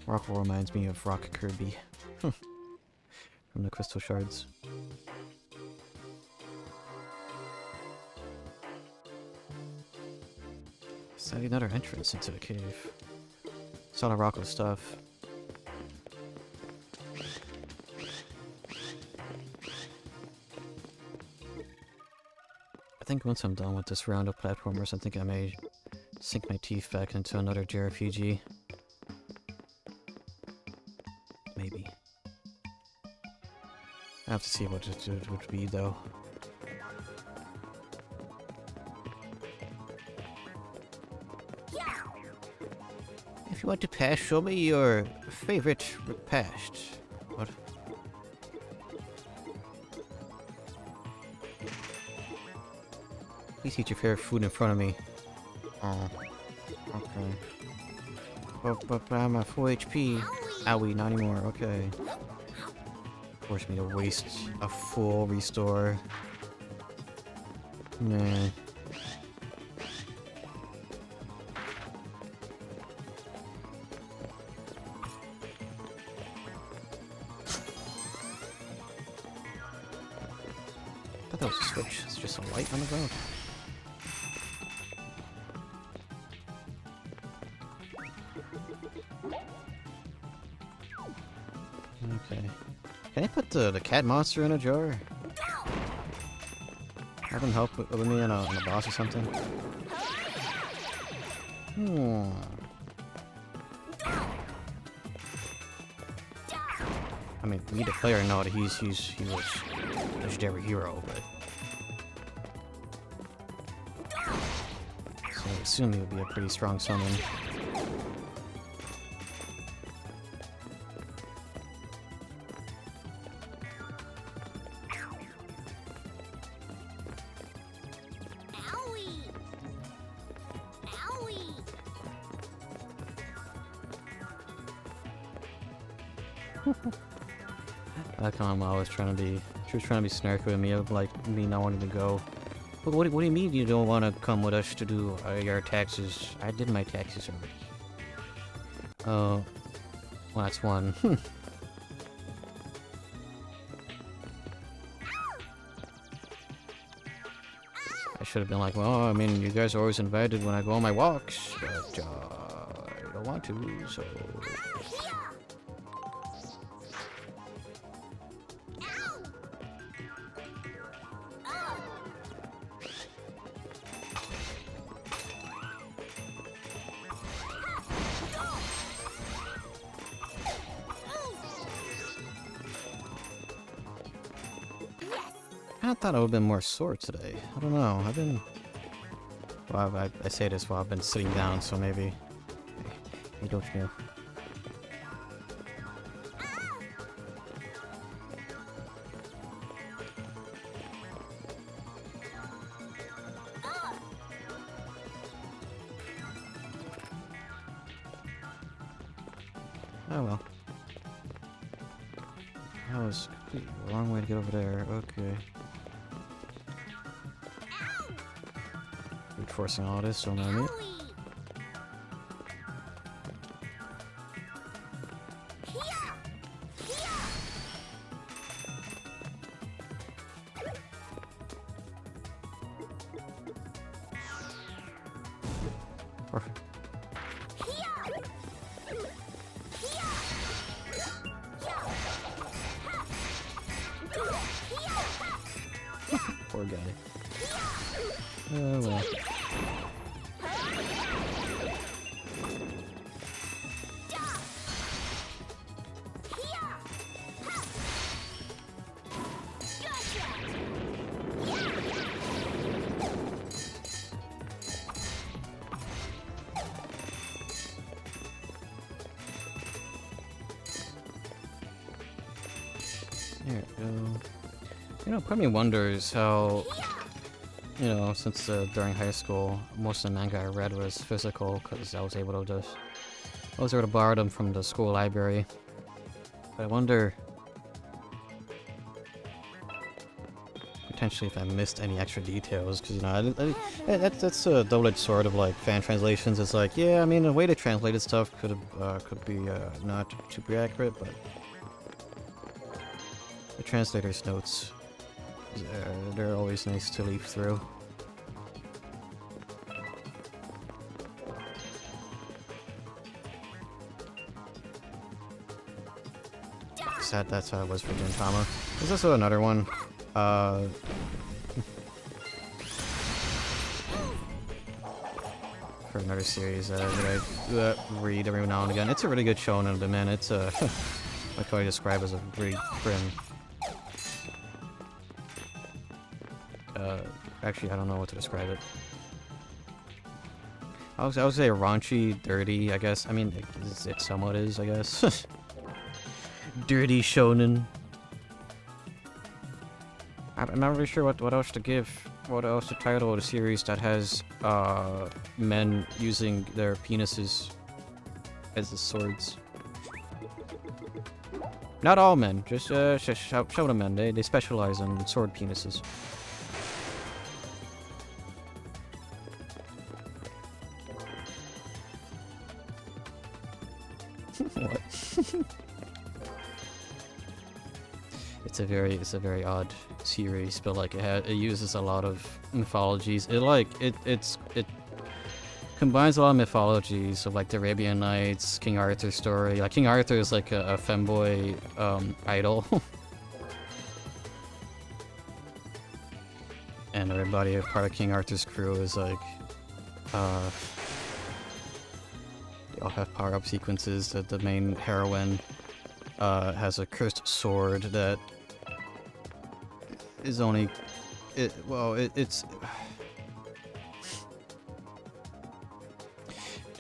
Rockle reminds me of Rock Kirby. From the crystal shards. Is that another entrance into the cave? It's all the Rocco stuff. I think once I'm done with this round of platformers, I think I may sink my teeth back into another JRPG. Maybe. I have to see what it would be, though. If you want to pass, show me your favorite repast. What? Please eat your favorite food in front of me. Oh, okay. But I'm at full HP. Owie, not anymore. Okay. Force me to waste a full restore. Nah. I thought that was a switch. It's just a light on the ground. Okay. Can I put the cat monster in a jar? Have him help with me on a boss or something? I mean, me the player know that he was a legendary hero, but so I assume he would be a pretty strong summon. Owie! Owie! That Mama was trying to be, she was trying to be snarky with me, of like me not wanting to go. But what do you mean you don't want to come with us to do your taxes? I did my taxes already. Oh, well, that's one. I should have been like, well, I mean, you guys are always invited when I go on my walks, but I don't want to, so. I thought I would have been more sore today. I don't know. I've been. Well, I say this while I've been sitting down, so maybe. Hey, don't you know? Oh well. That was a long way to get over there. Okay. Forcing all this, so no need. Perfect. Poor guy. Oh well. There we go. You know, part of me wonders how, you know, since during high school, most of the manga I read was physical, because I was able to borrow them from the school library. But I wonder, potentially, if I missed any extra details, because, you know, that's a double-edged sword of, like, fan translations. It's like, yeah, I mean, the way they translated stuff could be not super accurate, but the translator's notes, they're always nice to leaf through. That's how it was for Gintama. There's also another one. For another series that I read every now and again. It's a really good shonen, but man, it's a what can I describe as a really grim. Actually, I don't know what to describe it. I would say raunchy, dirty, I guess. I mean, it somewhat is, I guess. Dirty shonen. I'm not really sure what else to give. What else to title the series that has men using their penises as the swords. Not all men, just shonen men. They specialize in sword penises. What? It's a very odd series, but like it uses a lot of mythologies. It combines a lot of mythologies of like the Arabian Nights, King Arthur's story. Like King Arthur is like a femboy idol, and everybody part of King Arthur's crew is like they all have power-up sequences. The main heroine has a cursed sword that is only... it's...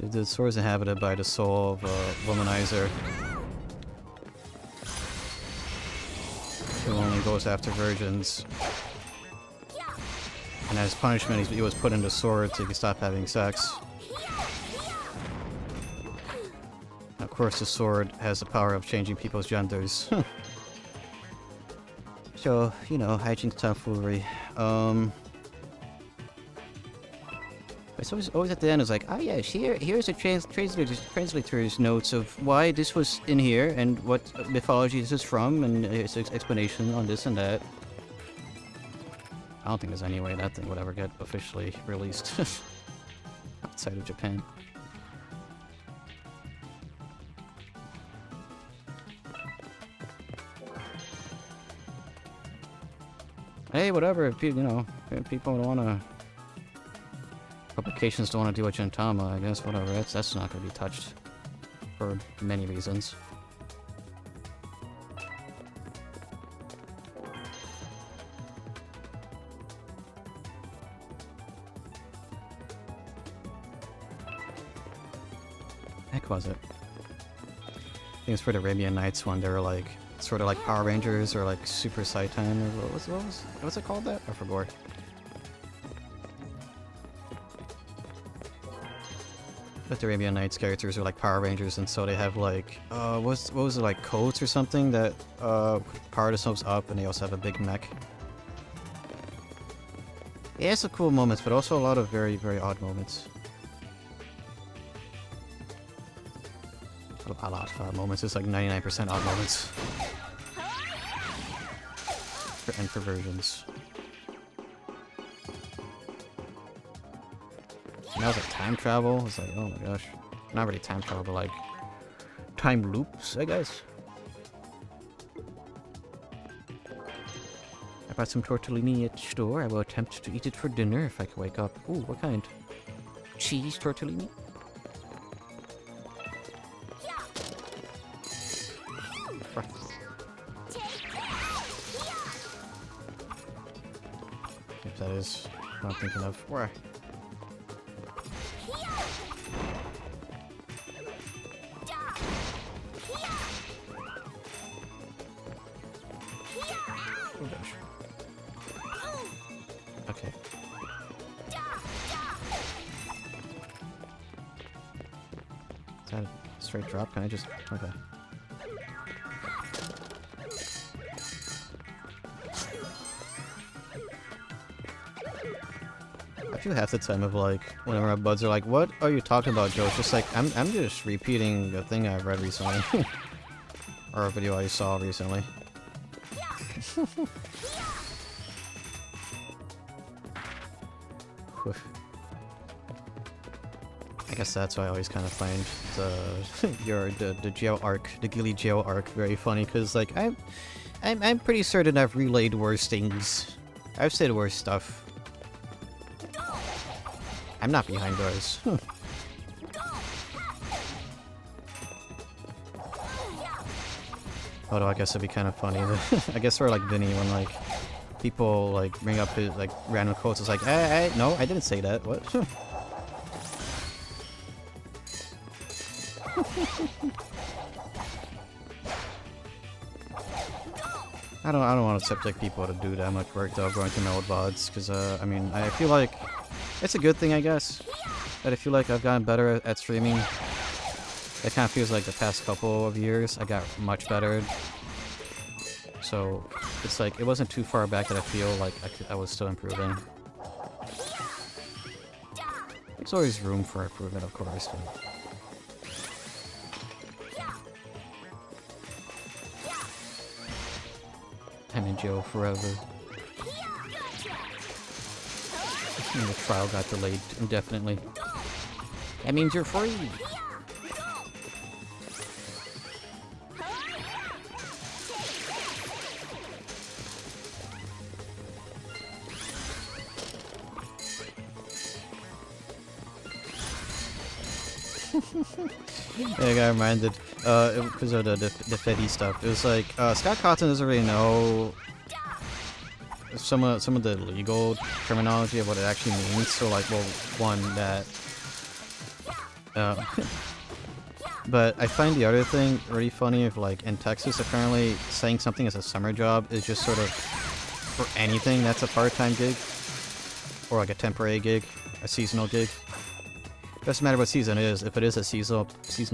The sword is inhabited by the soul of a womanizer who only goes after virgins. And as punishment, he was put in the sword so he could stop having sex. Of course, the sword has the power of changing people's genders. So, you know, hijinks, tomfoolery. It's always at the end, it's like, oh yes, here's a translator's notes of why this was in here and what mythology this is from, and its explanation on this and that. I don't think there's any way that thing would ever get officially released outside of Japan. Hey, whatever, if you know, if people don't wanna... Publications don't want to do a Gintama, I guess, whatever, that's not gonna be touched. For many reasons. Heck was it? I think it's for the Arabian Nights one, they were like, sort of like Power Rangers or like Super Saiyan, or what's it called that? I forgot. But the Arabian Nights characters are like Power Rangers, and so they have like, what was it, like coats or something that power themselves up, and they also have a big mech. Yeah, some cool moments, but also a lot of very, very odd moments. A lot of odd moments, it's like 99% odd moments. And for versions. And that was like time travel. It's like, oh my gosh. Not really time travel, but like time loops, I guess. I bought some tortellini at the store. I will attempt to eat it for dinner if I can wake up. Ooh, what kind? Cheese tortellini? If that is what I'm thinking of. Where? Oh gosh. Okay. Is that a straight drop? Can I just... Okay. I feel half the time of like, whenever my buds are like, what are you talking about, Joe? It's just like, I'm just repeating a thing I've read recently. Or a video I saw recently. I guess that's why I always kind of find the jail arc, the Gilly jail arc, very funny, because like I'm pretty certain I've relayed worse things. I've said worse stuff. I'm not behind doors. Although I guess it'd be kind of funny. I guess for like Vinny, when like people like bring up his like random quotes, it's like, no, I didn't say that. What? I don't want to subject people to do that much work though, going to my old VODs, because I mean, I feel like it's a good thing, I guess, but I feel like I've gotten better at streaming. It kind of feels like the past couple of years I got much better. So it's like, it wasn't too far back that I feel like I was still improving. There's always room for improvement, of course. But... I'm in jail forever. And the trial got delayed indefinitely. That means you're free! I got reminded, because of the Fetty stuff. It was like, Scott Cawthon doesn't really know some of the legal terminology of what it actually means. So like, well, one that, but I find the other thing really funny of like in Texas apparently saying something as a summer job is just sort of for anything that's a part-time gig or like a temporary gig, a seasonal gig. Doesn't matter what season it is. If it is a seasonal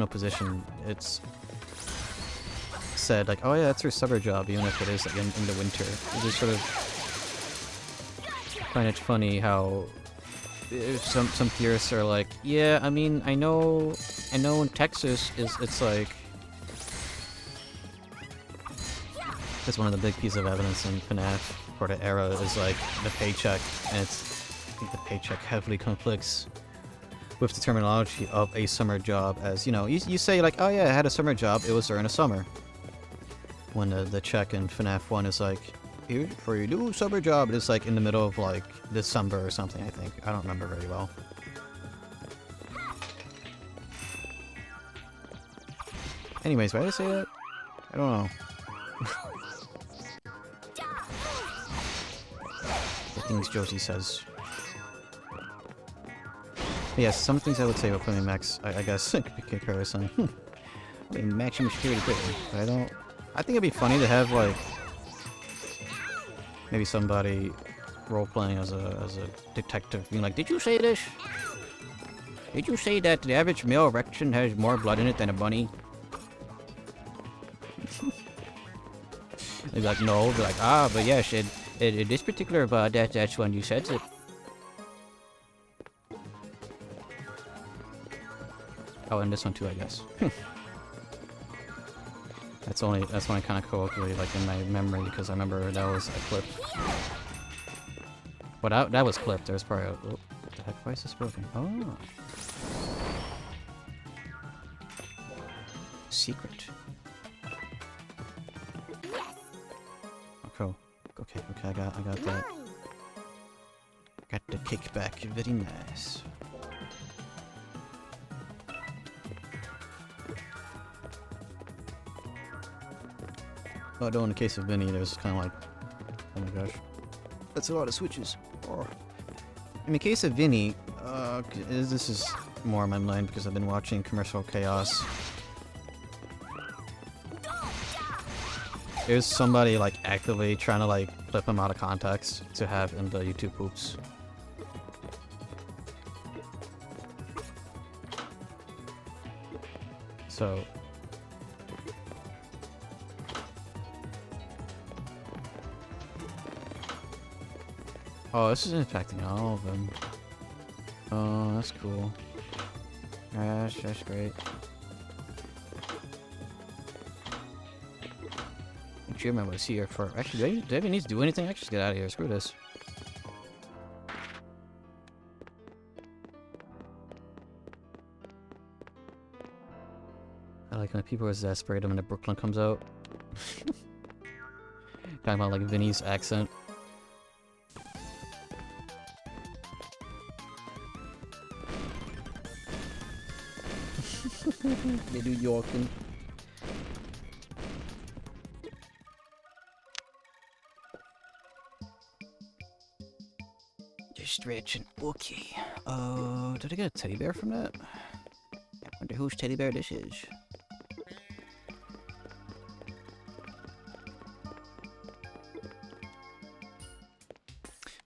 position, it's said like, oh yeah, that's your summer job, even if it is like in the winter. It's just sort of find it funny how some theorists are like, yeah, I mean, I know in Texas it's like, that's one of the big pieces of evidence in FNAF for the era is like the paycheck, and it's, I think the paycheck heavily conflicts with the terminology of a summer job. As you know, you say like, oh yeah, I had a summer job, it was during the summer, when the check in FNAF 1 is like, here for your new summer job, it's like in the middle of like December or something. I think, I don't remember very well. Anyways, why did I say that? I don't know. The things Josie says. But yes, some things I would say about playing Max, I guess, in comparison. I mean, maximum security great, but I think it'd be funny to have, like, maybe somebody role-playing as a detective, being like, did you say this? Did you say that the average male erection has more blood in it than a bunny? They'd be like, no. They're like, ah, but yes, in this particular, that's when you said it. Oh, and this one too, I guess. That's only kind of colloquially like in my memory because I remember that was a clip. But that was clipped. There's probably oh, what the heck? Why is this broken? Oh, secret. Oh, okay, I got that. Got the kickback. Very nice. Although in the case of Vinny, there's kind of like, oh my gosh, that's a lot of switches. Oh. In the case of Vinny, this is more on my mind because I've been watching Commercial Chaos. There's somebody like actively trying to like flip him out of context to have in the YouTube poops. So. Oh, this is impacting all of them. Oh, that's cool. That's great. I'm sure I was here for. Actually, do I even need to do anything? I should just get out of here. Screw this. I like when people are exasperated when the Brooklyn comes out. Talking about like Vinny's accent. The New Yorkin. Just stretching. Okay. Did I get a teddy bear from that? I wonder whose teddy bear this is.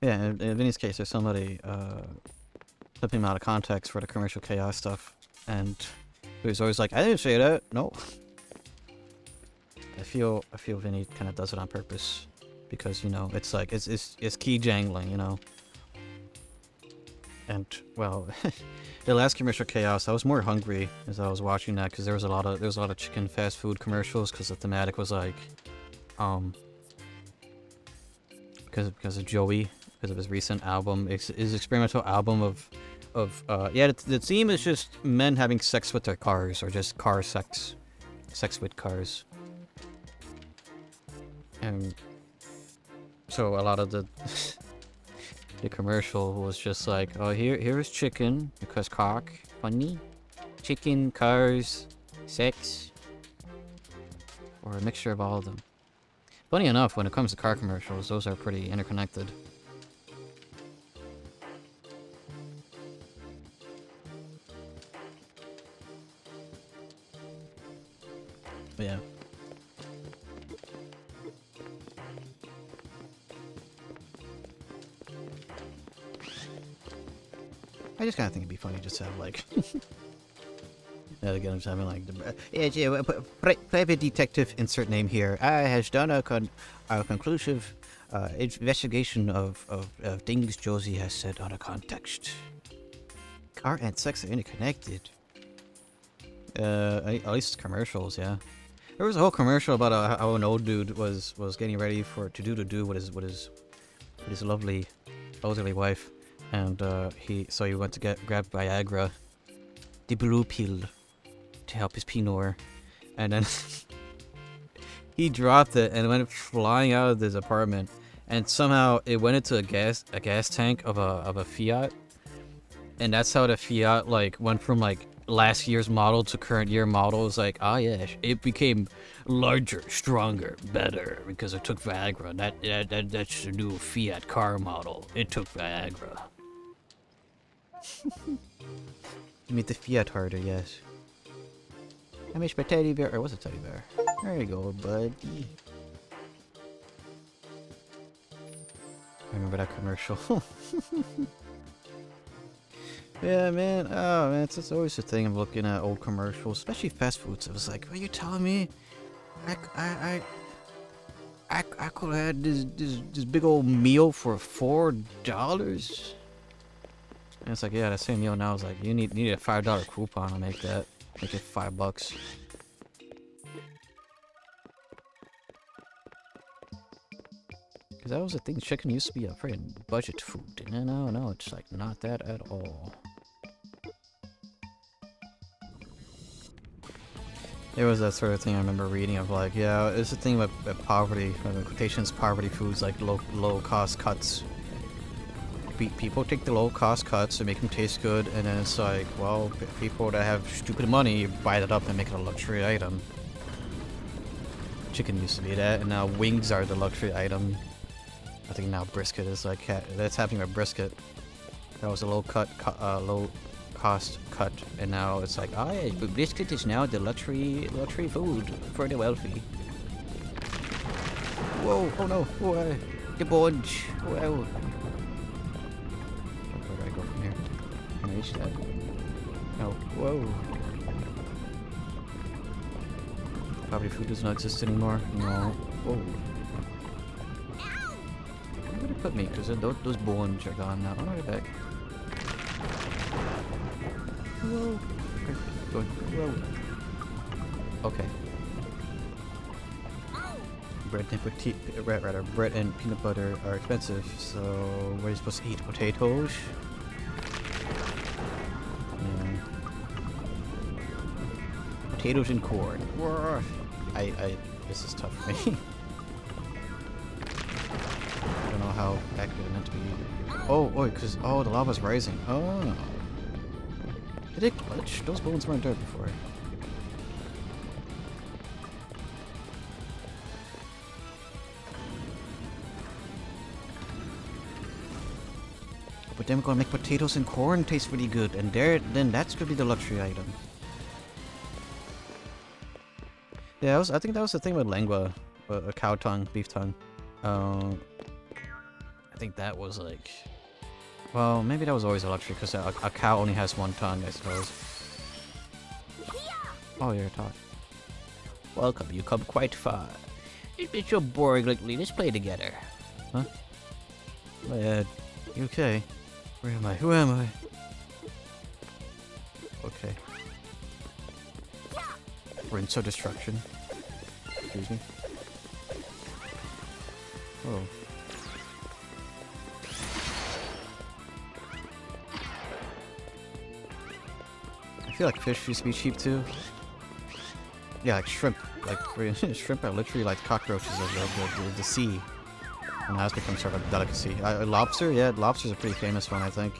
Yeah, in Vinny's case, there's somebody flipping him out of context for the Commercial Chaos stuff, and he was always like, I didn't say that. No. I feel Vinny kind of does it on purpose because, you know, it's like it's key jangling, you know. And well, the last Commercial Chaos, I was more hungry as I was watching that because there was a lot of chicken fast food commercials because the thematic was like, because of Joey, because of his recent album, his experimental album of yeah, the theme is just men having sex with their cars, or just car sex with cars. And so a lot of the commercial was just like, oh, here's chicken because cock funny, chicken, cars, sex, or a mixture of all of them. Funny enough, when it comes to car commercials, those are pretty interconnected. But yeah. I just kind of think it'd be funny just to have like. Yeah, again, I'm just having like private detective insert name here. I has done a conclusive investigation of things Josie has said out of context. Car and sex are interconnected. At least commercials, yeah. There was a whole commercial about how an old dude was getting ready to do with his lovely elderly wife, and he went to grab Viagra, the blue pill, to help his penor, and then he dropped it and went flying out of his apartment, and somehow it went into a gas tank of a Fiat, and that's how the Fiat like went from like last year's model to current year model. It's like, ah yeah, it became larger, stronger, better because it took Viagra. That's the new Fiat car model. It took Viagra. You made the Fiat harder, yes. I miss my teddy bear. Or was it teddy bear? There you go, buddy. I remember that commercial. Yeah, man. Oh, man. It's always the thing of looking at old commercials, especially fast foods. It was like, are you telling me I could have had this big old meal for $4? And it's like, yeah, that same meal now is like, you need a $5 coupon to make that. Make it $5. Because that was the thing, chicken used to be a freaking budget food. And no, it's like not that at all. There was that sort of thing I remember reading of like, yeah, it's the thing about poverty, in quotations, poverty foods, like low cost cuts. People take the low cost cuts and make them taste good, and then it's like, well, people that have stupid money buy that up and make it a luxury item. Chicken used to be that, and now wings are the luxury item. I think now brisket is like, that's happening with brisket. That was a low cost cut, and now it's like, oh yeah, brisket is now the luxury food for the wealthy. Whoa! Oh no! Whoa! The bunch! Wow! Where do I go from here? Can I reach that? No! Whoa! Probably food does not exist anymore. No. Whoa! Where would it put me? Because those bones are gone now. Oh, they're back. Whoa. Whoa. Okay. Bread and peanut butter are expensive, so what are you supposed to eat? Potatoes? Yeah. Potatoes and corn. This is tough for me. I don't know how accurate it meant to be. Oh, because the lava's rising. Oh. Did it glitch? Those bones weren't there before. But then we're gonna make potatoes and corn taste really good, and then that's gonna be the luxury item. Yeah, I think that was the thing with lengua, a cow tongue, beef tongue. I think that was like, well, maybe that was always a luxury because a cow only has one tongue, I suppose. Oh, you're top. Welcome, you come quite far. It's been so boring lately. Let's play together. Huh? My head. You okay? Where am I? Who am I? Okay. Rinse or destruction. Excuse me. Oh. I feel like fish used to be cheap too. Yeah, like shrimp. Like shrimp are literally like cockroaches of the sea. And now it's become sort of a delicacy. Lobster? Yeah, lobster's a pretty famous one, I think.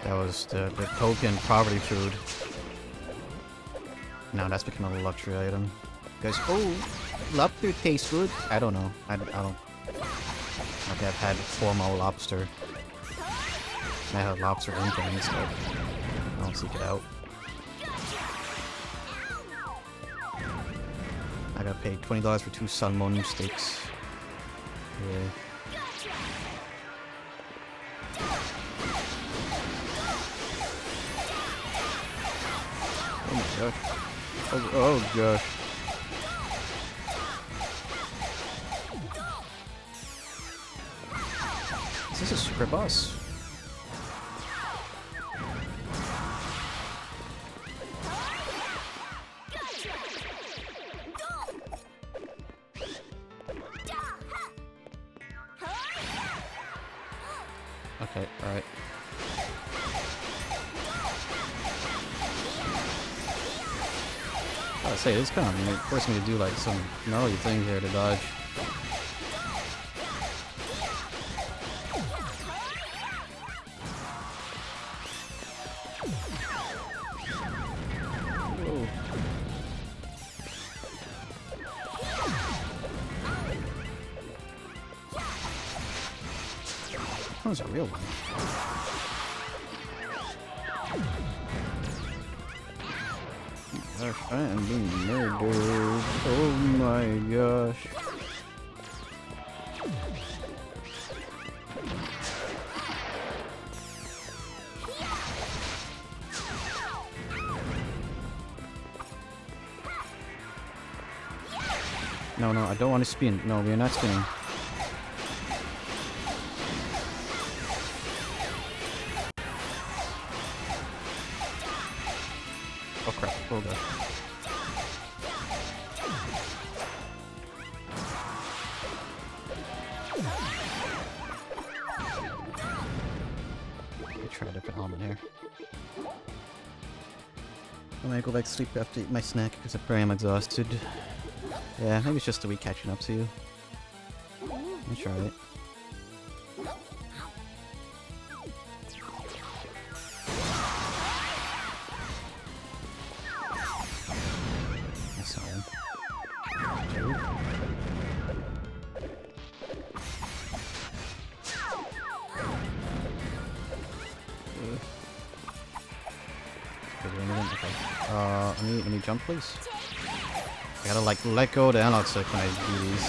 That was the token poverty food. Now that's become a luxury item. Because, oh, lobster tastes good. I don't know. I don't. Like I've had formal lobster. I had lobster income instead. I don't seek it out. I gotta pay $20 for 2 salmon steaks. Yeah. Oh my gosh. Oh gosh. Is this a super boss? Okay, alright. I say this kind of forced me to do like some gnarly thing here to dodge. Whoa. That was a real one. Gosh, I am being murdered. Oh my gosh. No, I don't want to spin. No, we are not spinning. Oh crap, oh god. Let me try a different element here. I'm gonna go back to sleep after I eat my snack because I probably am exhausted. Yeah, maybe it's just the week catching up to you. Let me try it. Let me jump, please. I gotta like let go of the analog stick when I do these.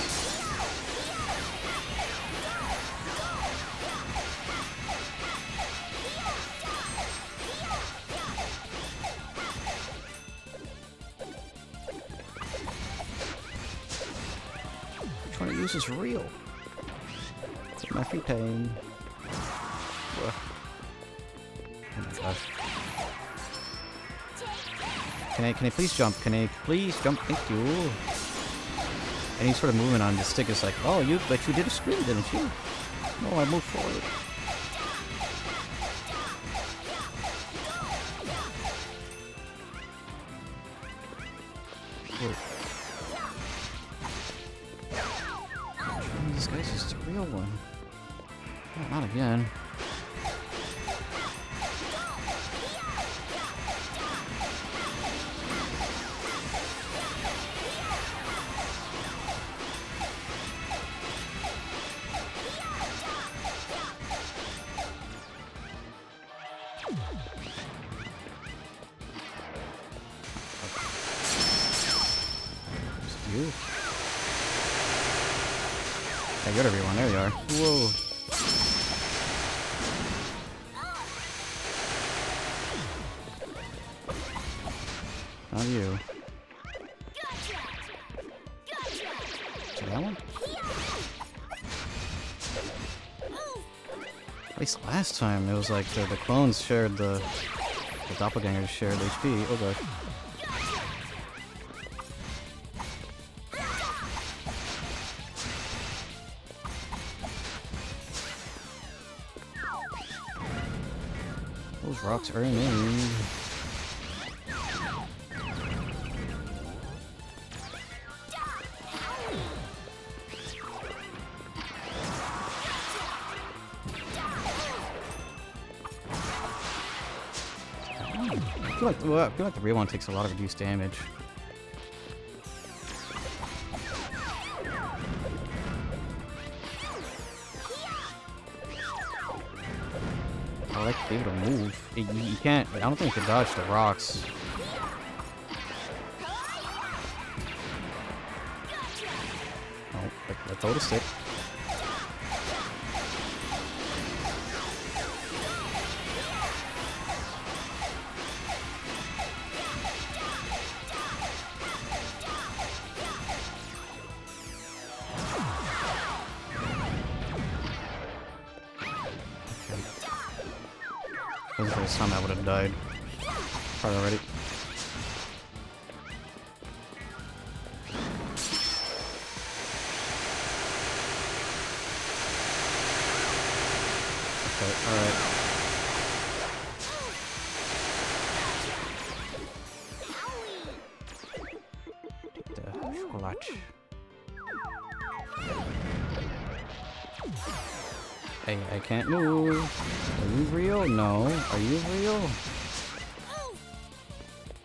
Which one I use is real. It's my free time. Ugh. Oh my gosh. Can I please jump? Can I please jump? Thank you. Any sort of movement on the stick is like, oh, but you did a sprint, didn't you? No, I moved forward. Whoa. This guy's just a real one. Oh, not again. You. I got everyone. There you are. Whoa. Not you. Is that one? At least last time it was like the clones shared the doppelgangers shared HP. Oh gosh. Those rocks are in. I feel like the real one takes a lot of reduced damage. I like to be able to move. You can't. I don't think you can dodge the rocks. Oh, I throw the stick. That was the first time I would have died. Probably already. Okay, alright. The chocolate. Hey, I can't move. Are you real? No. Are you real?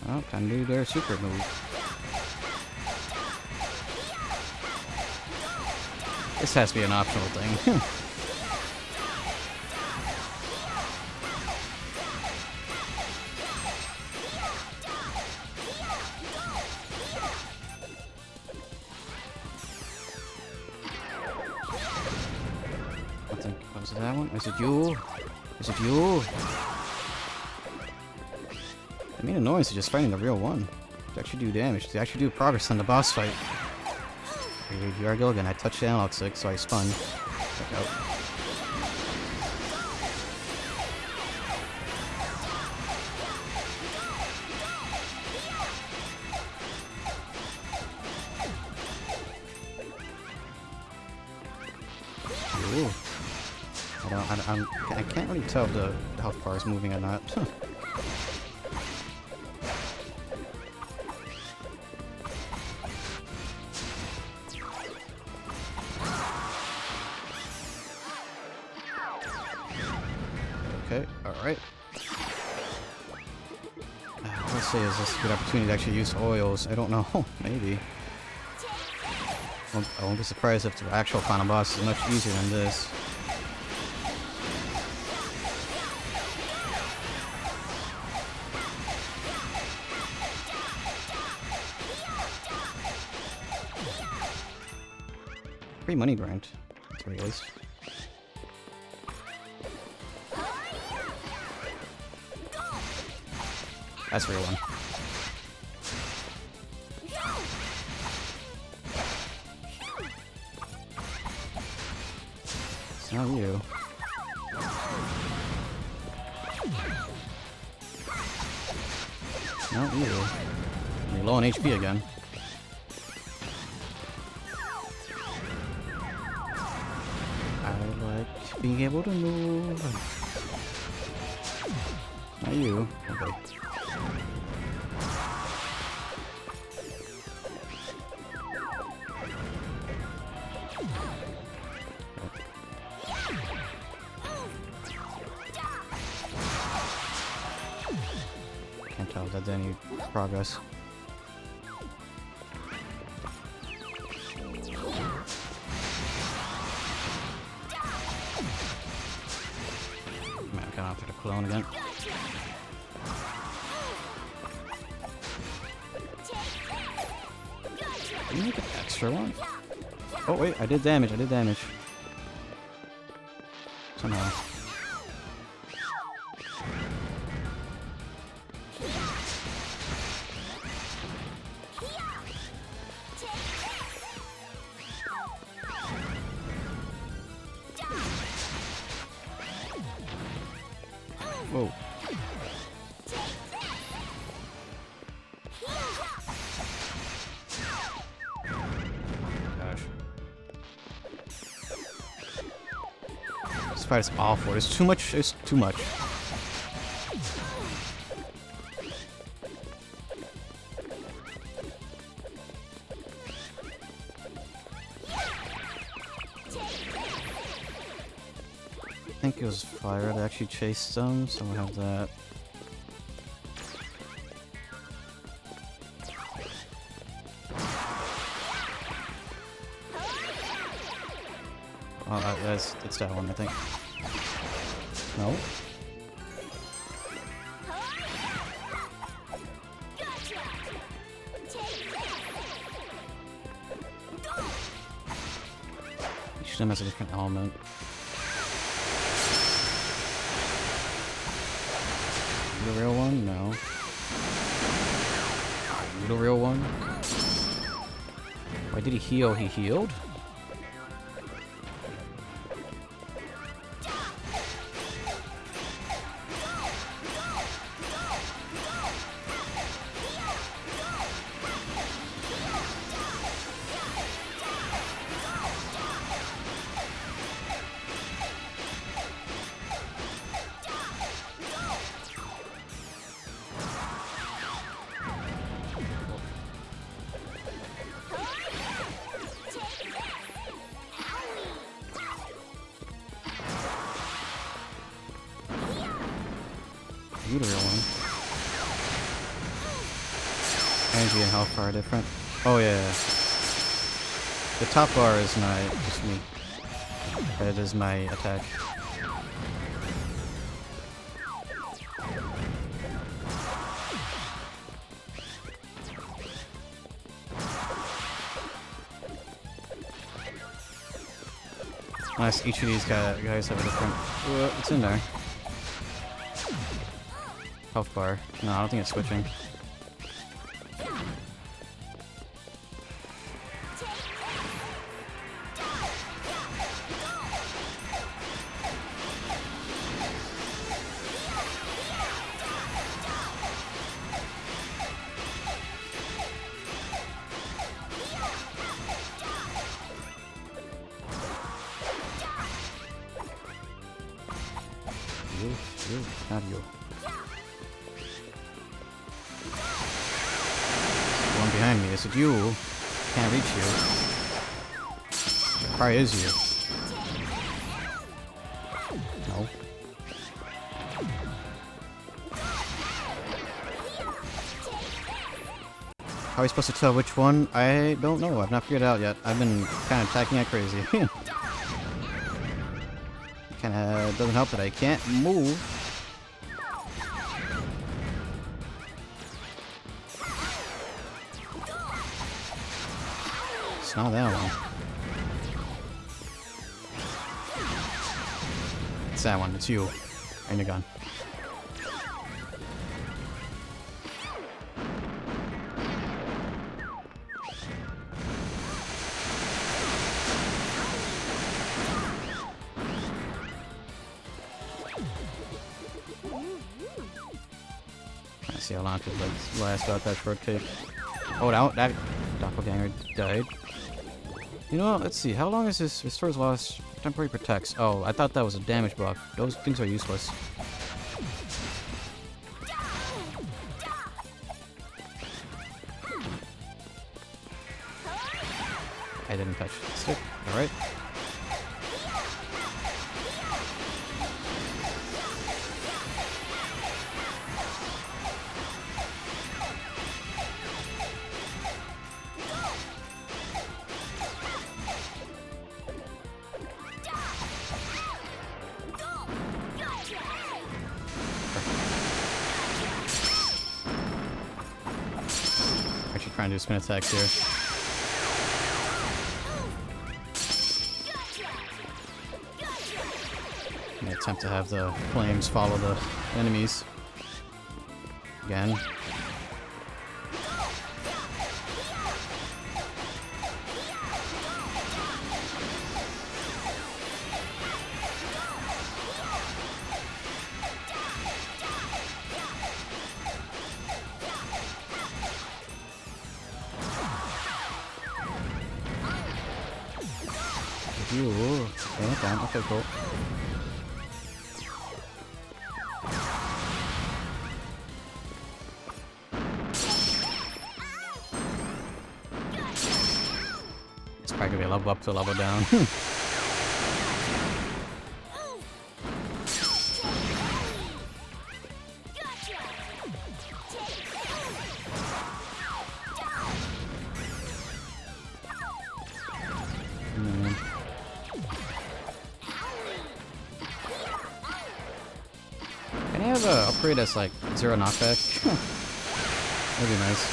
Oh, can do their super move. This has to be an optional thing. Was it that one? Is it you? Is it you? The main annoyance is just fighting the real one. To actually do damage, to actually do progress on the boss fight. You are Gilligan. I touched the analog stick, so I spun. Check out. Ooh. I can't really tell if the health bar is moving or not. Okay, alright. Let's say, is this a good opportunity to actually use oils? I don't know. Maybe. I won't be surprised if the actual final boss is much easier than this. Free money grind, at the very least. That's real one. It's not you. It's not you. You're low on HP again. Being able to move. Not you. Okay. Can't tell if that's any progress. After the clone again. Did you make an extra one? Oh wait, I did damage, Somehow. Whoa. Gosh. This fight is awful. It's too much. It's too much. I think it was fire that actually chased them, so we have that. Oh, it's that one, I think. No? Gotcha! Take Each of them has a different element. You the real one? No. Are you the real one? Why did he heal? He healed? You the real one. Energy and health bar are different. Oh yeah. The top bar is my just me. That is my attack. Nice. Each of these guys have a different. It's in there. Health bar. No, I don't think it's switching. You, not you. One behind me. Is it you? Can't reach you. Probably is you. No. How are we supposed to tell which one? I don't know. I've not figured it out yet. I've been kind of attacking like crazy. Kind of doesn't help that I can't move. It's not that one. It's that one. It's you. And your gun. Let's see how long it could last out that short cake. Oh, that doppelganger died. You know what? Let's see. How long is this? Restores loss. Temporary protects. Oh, I thought that was a damage buff. Those things are useless. I didn't touch the stick. Alright. Actually trying to do spin attacks here. I'm gonna attempt to have the flames follow the enemies. Again. You. Okay, cool. It's probably gonna be a level up to a level down. have a upgrade that's like 0 knockback? That'd be nice.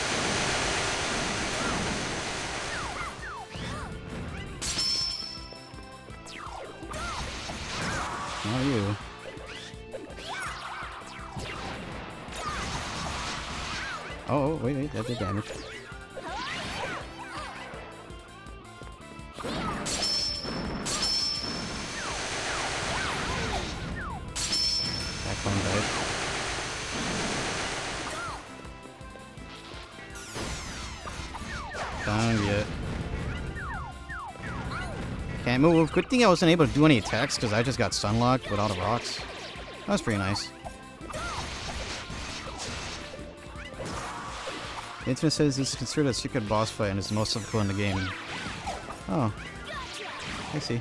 Not you. Oh, wait, that did damage. Backbone died. Down yet. Can't move. Good thing I wasn't able to do any attacks because I just got stunlocked with all the rocks. That was pretty nice. The internet says this is considered a secret boss fight and is the most difficult in the game. Oh. I see.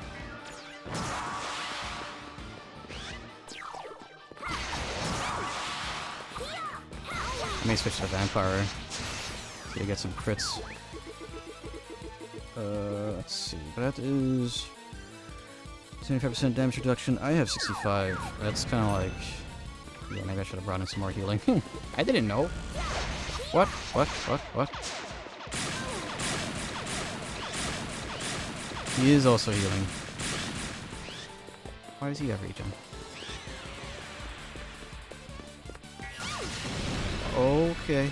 I may switch to Vampire. So you get some crits. Let's see. That is 75% damage reduction. I have 65. That's kind of like... Yeah, maybe I should have brought in some more healing. I didn't know. What? He is also healing. Why does he have regen? Okay.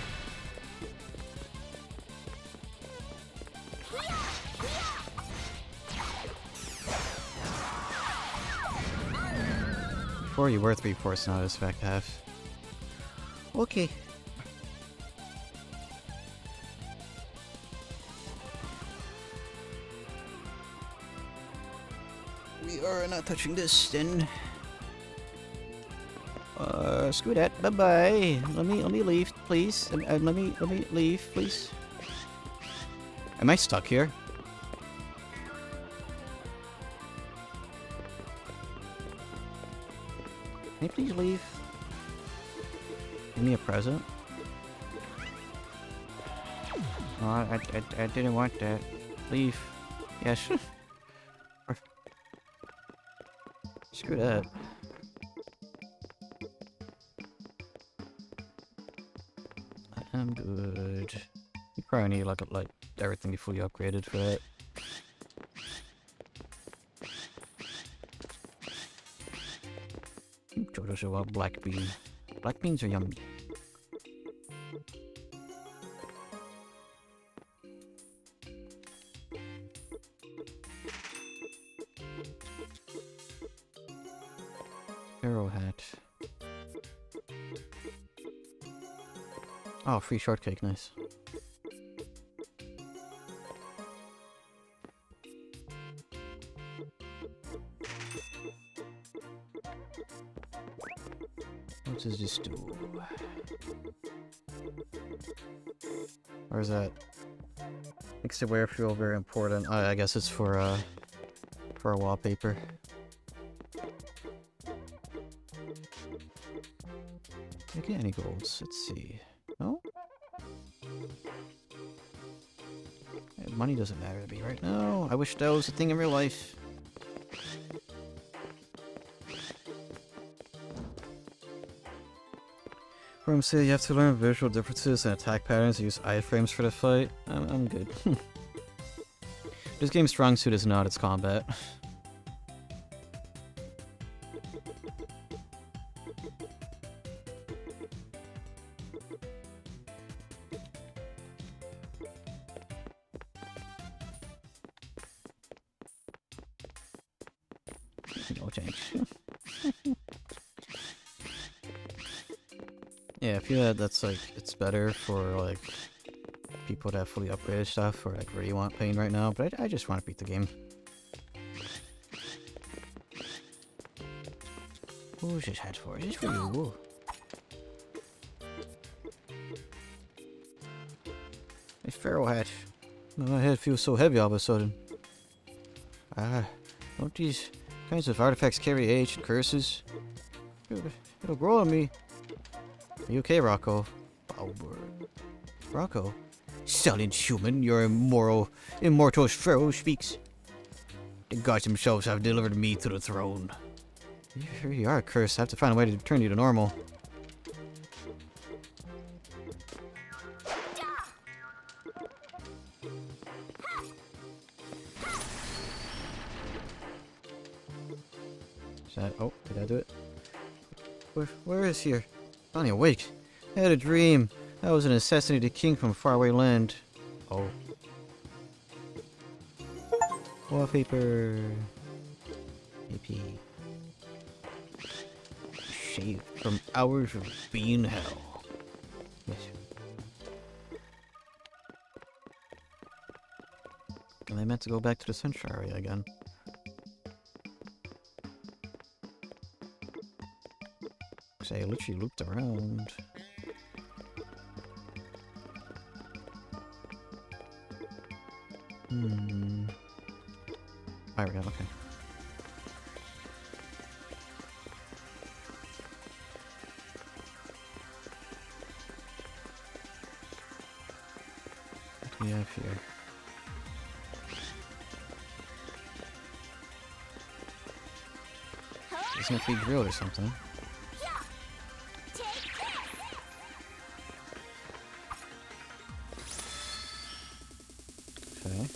Before you were 3/4, now it's back to half. Okay. We are not touching this then. Screw that. Bye bye. Let me leave, please. Let me leave, please. Am I stuck here? Can you please leave? Give me a present. No, I didn't want that. Leave. Yes. Screw that. I'm good. You probably need like everything before you upgraded for that. Show up black bean. Black beans are yummy. Arrow hat. Oh, free shortcake, nice. What does this do? Or is that? Makes the wear feel very important. I guess it's for a wallpaper. Did I get any golds? Let's see. No? Money doesn't matter to me right now. I wish that was a thing in real life. From say you have to learn visual differences and attack patterns and use iframes for the fight. I'm good. This game's strong suit is not its combat. No change. Yeah, I feel that's like, it's better for like people that have fully upgraded stuff or like really want pain right now, but I just want to beat the game. Who's this hat for? Is this for you? A feral hat. My head feels so heavy all of a sudden. Don't these kinds of artifacts carry age and curses? It'll grow on me. Are you okay, Rocco? Rocco? Silent human, your immortal pharaoh speaks. The gods themselves have delivered me to the throne. Here you are, cursed. I have to find a way to return you to normal. Is that... Oh, did I do it? Where is here? Finally awake. I had a dream. I was an assassinated king from a faraway land. Oh. Wallpaper. AP. Shaved from hours of being hell. Yes. And I meant to go back to the sanctuary again. Cause I literally looped around. There we go, okay. What do we have here? Doesn't have to be drilled or something. Okay.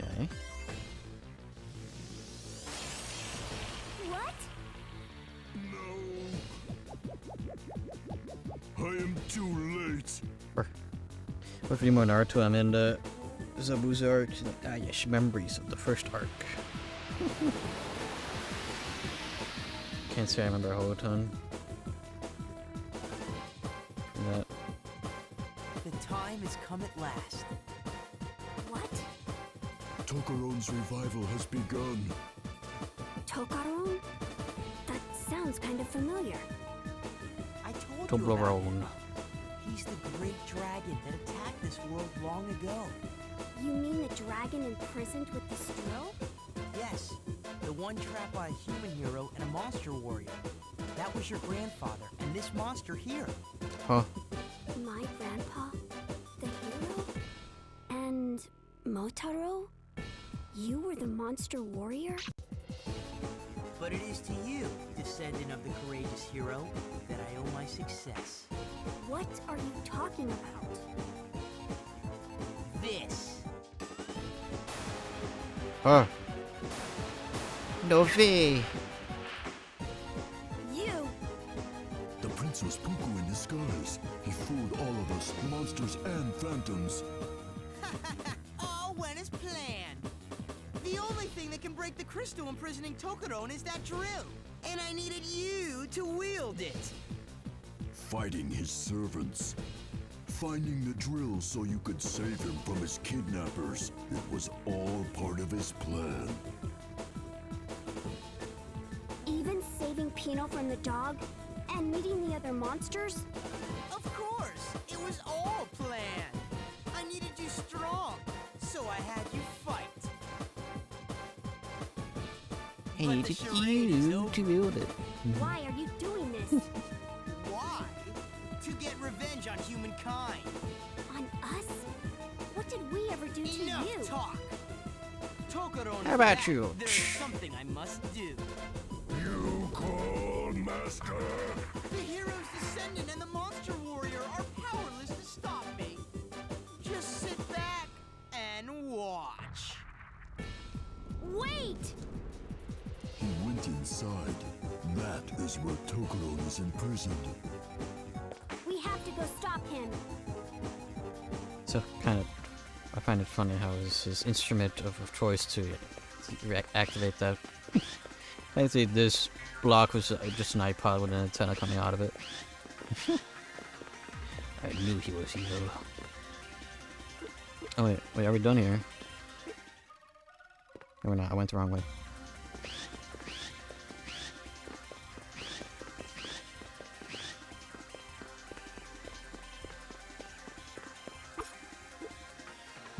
Okay. What? I am too late. With any more Naruto, I'm in the Zabuza arc. Ah, yes, memories of the first arc. Can't say I remember a whole ton. From that. The time has come at last. What? Tokoro's revival has begun. Tokaron? That sounds kind of familiar. I told you about him. Toblerone. He's the great dragon that attacked this world long ago. You mean the dragon imprisoned with the Stro? Yes, the one trapped by a human hero and a monster warrior. That was your grandfather and this monster here. Huh. My grandpa? The hero? And Motaro? You were the monster warrior? But it is to you, descendant of the courageous hero, that I owe my success. What are you talking about? This. Huh. No fee. You! The prince was Puku in disguise. He fooled all of us, monsters and phantoms. All went as planned. The only thing that can break the crystal imprisoning Tokaron is that drill. And I needed you to wield it. Fighting his servants. Finding the drill so you could save him from his kidnappers. It was all part of his plan. Even saving Pino from the dog? And meeting the other monsters? Of course, it was all planned. I needed you strong, so I had you fight. I But need the charade is you over. to build it. Why are you doing this? Why? To get revenge on humankind. On us? What did we ever do to Enough you? talk. Tokaron How is about back. you? There is something I must do. You call, Master. The hero's descendant and the monster warrior are powerless to stop me. Just sit back and watch. Wait! He went inside. That is where Tokoro is imprisoned. We have to go stop him. So, kind of, I find it funny how it's his instrument of choice to activate that. Actually, this block was just an iPod with an antenna coming out of it. I knew he was evil. Oh wait, are we done here? No, we're not. I went the wrong way.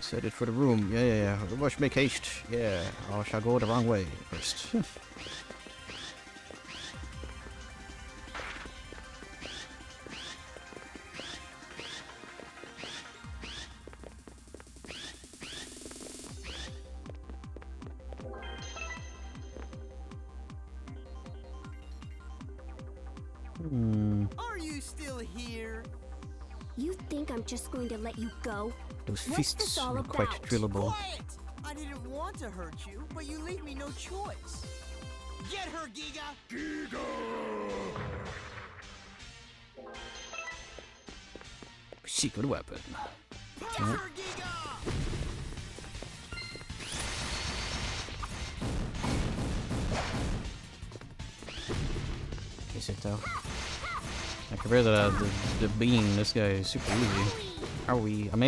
Set it for the room. Yeah, yeah, yeah. We must make haste. Yeah, I shall go the wrong way first. Are you still here? You think I'm just going to let you go? Those What's this fists all are quite about? drillable. Quiet! I didn't want to hurt you, but you leave me no choice. Get her, Giga! Secret weapon. Get her, Giga! Is it though? Compared to the beam, this guy is super easy. Are we? I'm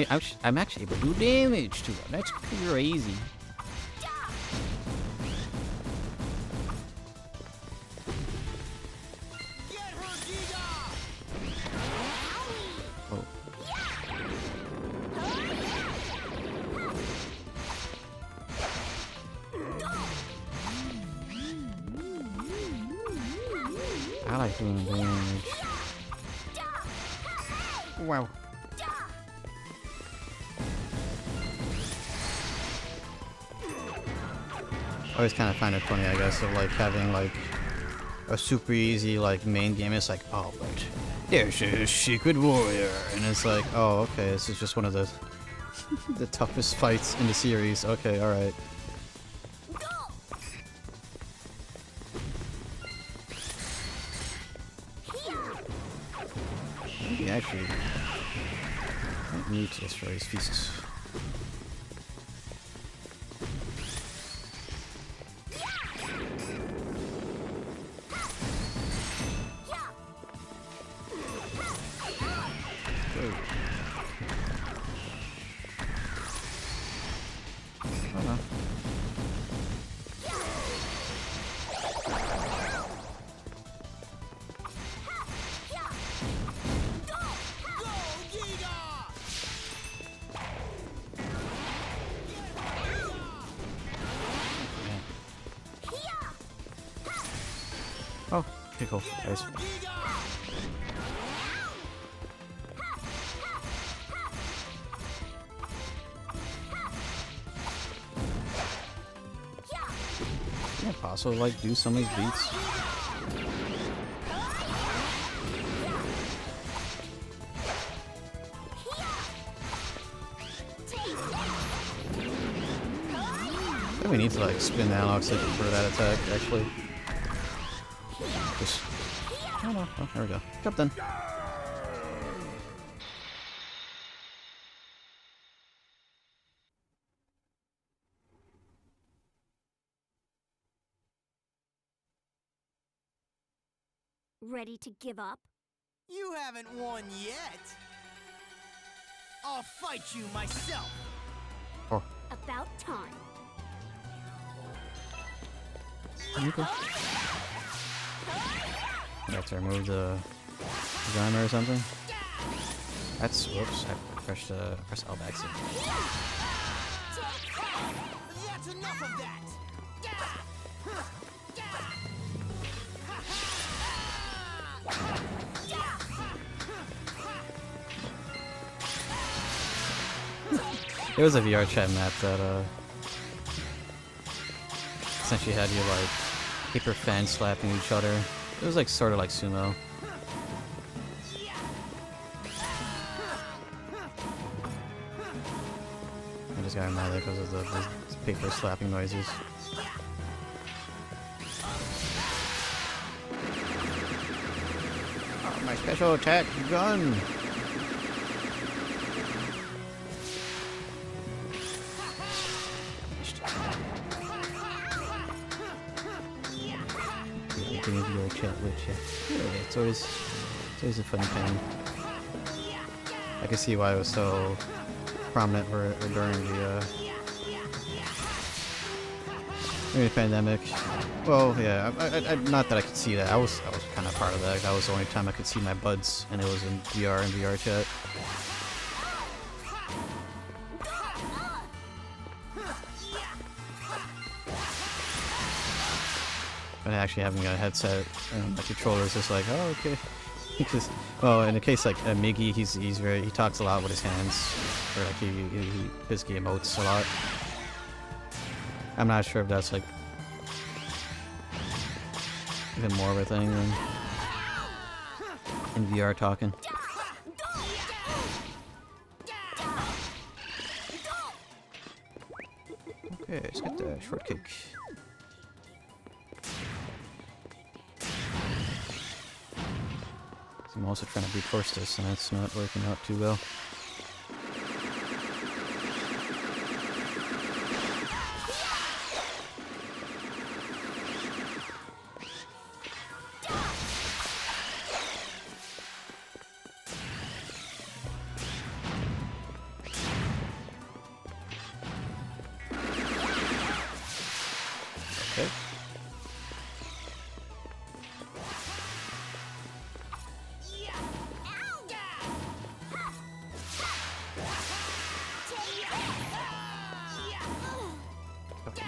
actually able to do damage to him. That's crazy. Get her, Giga! Oh. I like doing damage. Wow. I always kind of find it funny, I guess, of like having like a super easy like main game. It's like, oh, but there's a secret warrior, and it's like, oh, okay, this is just one of the the toughest fights in the series. Okay, all right. Maybe actually, I need to destroy his feasts. Oh, okay, cool. Nice. Yeah, also like do some of these beats. I think we need to like spin the analog stick for that attack actually. Just, oh no, oh, there we go. Jump then. Ready to give up? You haven't won yet. I'll fight you myself. Oh, About time. okay. I have to remove the timer or something. That's whoops. I pressed press L back. That's enough of that. There was a VR chat map that essentially had you like paper fans slapping each other. It was like sort of like sumo. I just got mad because of the paper slapping noises. Oh, my special attack gun! Into your chat with you. Yeah, it's always a fun thing. I can see why it was so prominent during the pandemic. Well, yeah, I not that I could see that. I was kind of part of that. That was the only time I could see my buds, and it was in VR and VR chat. But actually having a headset and a controller is just like, oh, okay. Just, well, in the case like Miggy, he talks a lot with his hands, or like he basically emotes a lot. I'm not sure if that's like even more of a thing than in VR talking. Okay, let's get the short kick. I'm also trying to brute force this, and that's not working out too well. Okay.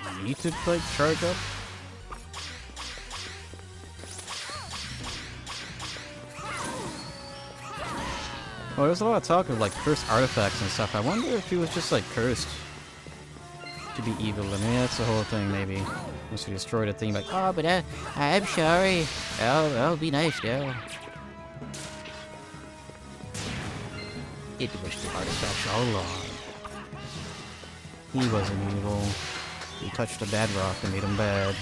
I need to like charge up. Oh, there's a lot of talk of like cursed artifacts and stuff. I wonder if he was just like cursed to be evil. I mean, that's the whole thing. Maybe once we destroy the thing, like, oh, but I'm sorry. I'll be nice now. It was the artifacts all along. He wasn't evil. He touched a bad rock and made him bad.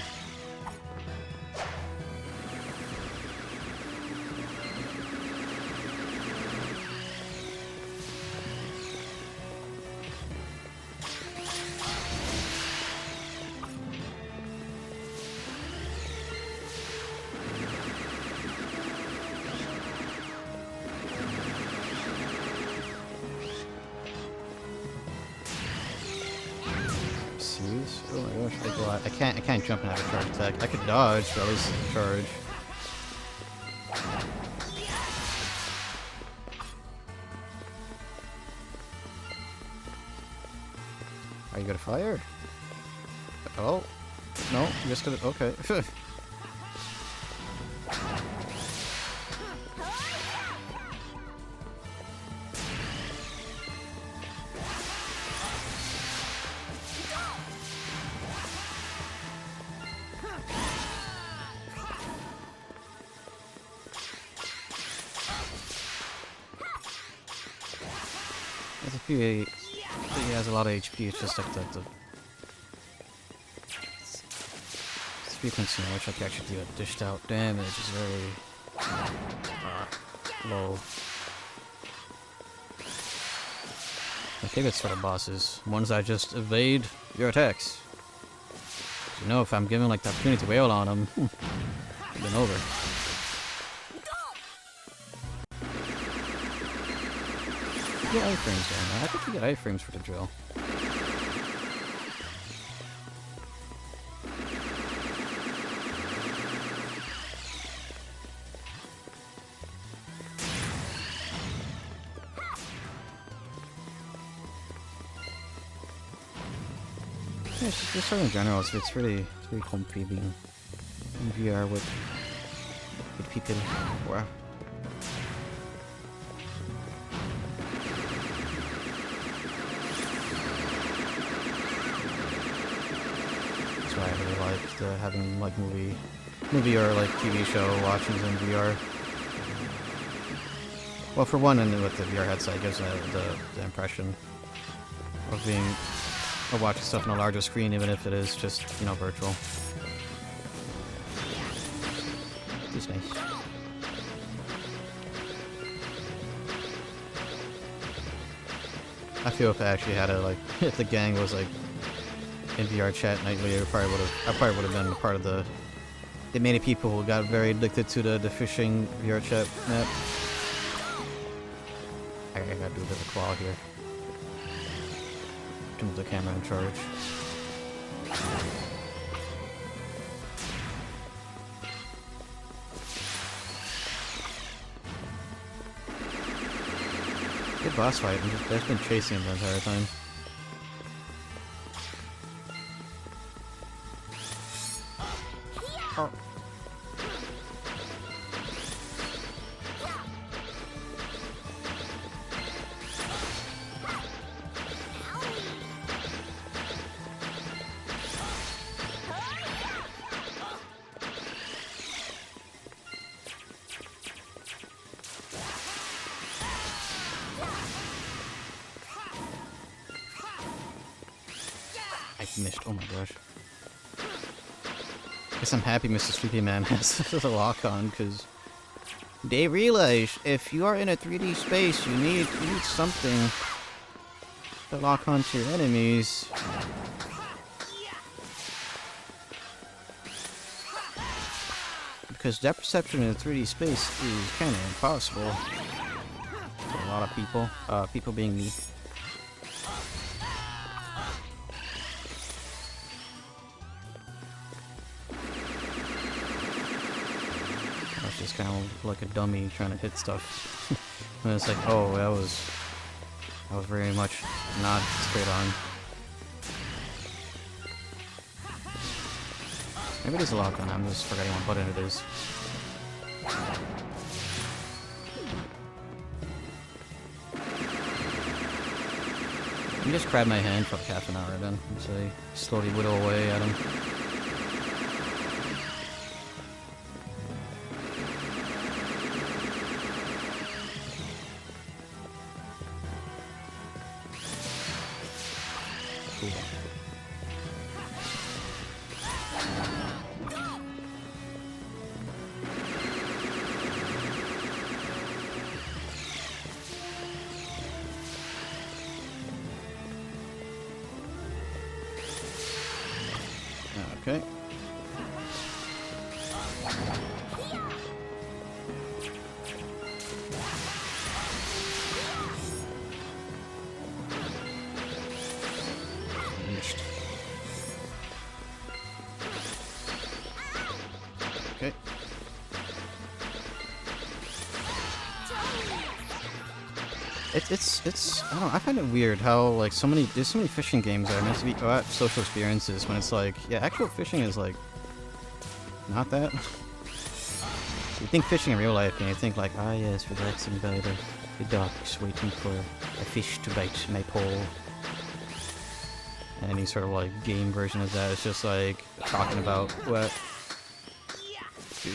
Oh my gosh, I can't jump and have a charge attack. I could dodge, but at least charge. Are you gonna fire? Oh, no, you're just gonna, okay. There's a few, he has a lot of HP, it's just like the frequency in which I can actually do a dished out damage is very low. My favorite sort of bosses, ones that just evade your attacks. You know, if I'm given like the opportunity to wail on them, it's been over. You get iframes down there. I think you get iframes for the drill. Yeah, it's just in general, so it's really comfy being in VR with people. Wow. That's why I really liked having like movie or like TV show watchings in VR. Well, for one, and with the VR headset, it gives the impression of watching stuff on a larger screen, even if it is just, you know, virtual. It's nice. I feel if I actually had if the gang was like in VR chat nightly, I probably would have been part of the many people who got very addicted to the fishing VR chat map. I gotta do a bit of a claw here. To move the camera in charge. Good boss fight. I've been chasing him the entire time. Oh, I missed. Oh my gosh. Guess I'm happy Mr. Sleepy Man has the lock on, because they realize if you are in a 3D space, you need something to lock onto your enemies. Because depth perception in a 3D space is kind of impossible for a lot of people. People being me. I was just kind of like a dummy trying to hit stuff. And it's like, oh, that was very much not straight on. Maybe it is a lock on, I'm just forgetting what button it is. I just grab my hand for like half an hour then, and say, slowly whittle away at him. Cool. Okay. Missed. Okay. It's I don't know, I find it weird how like there's so many fishing games that are meant to be about social experiences when it's like, yeah, actual fishing is like not that. You think fishing in real life and you think like, ah yes, relaxing by the docks waiting for a fish to bite my pole. Any sort of like game version of that is just like talking about what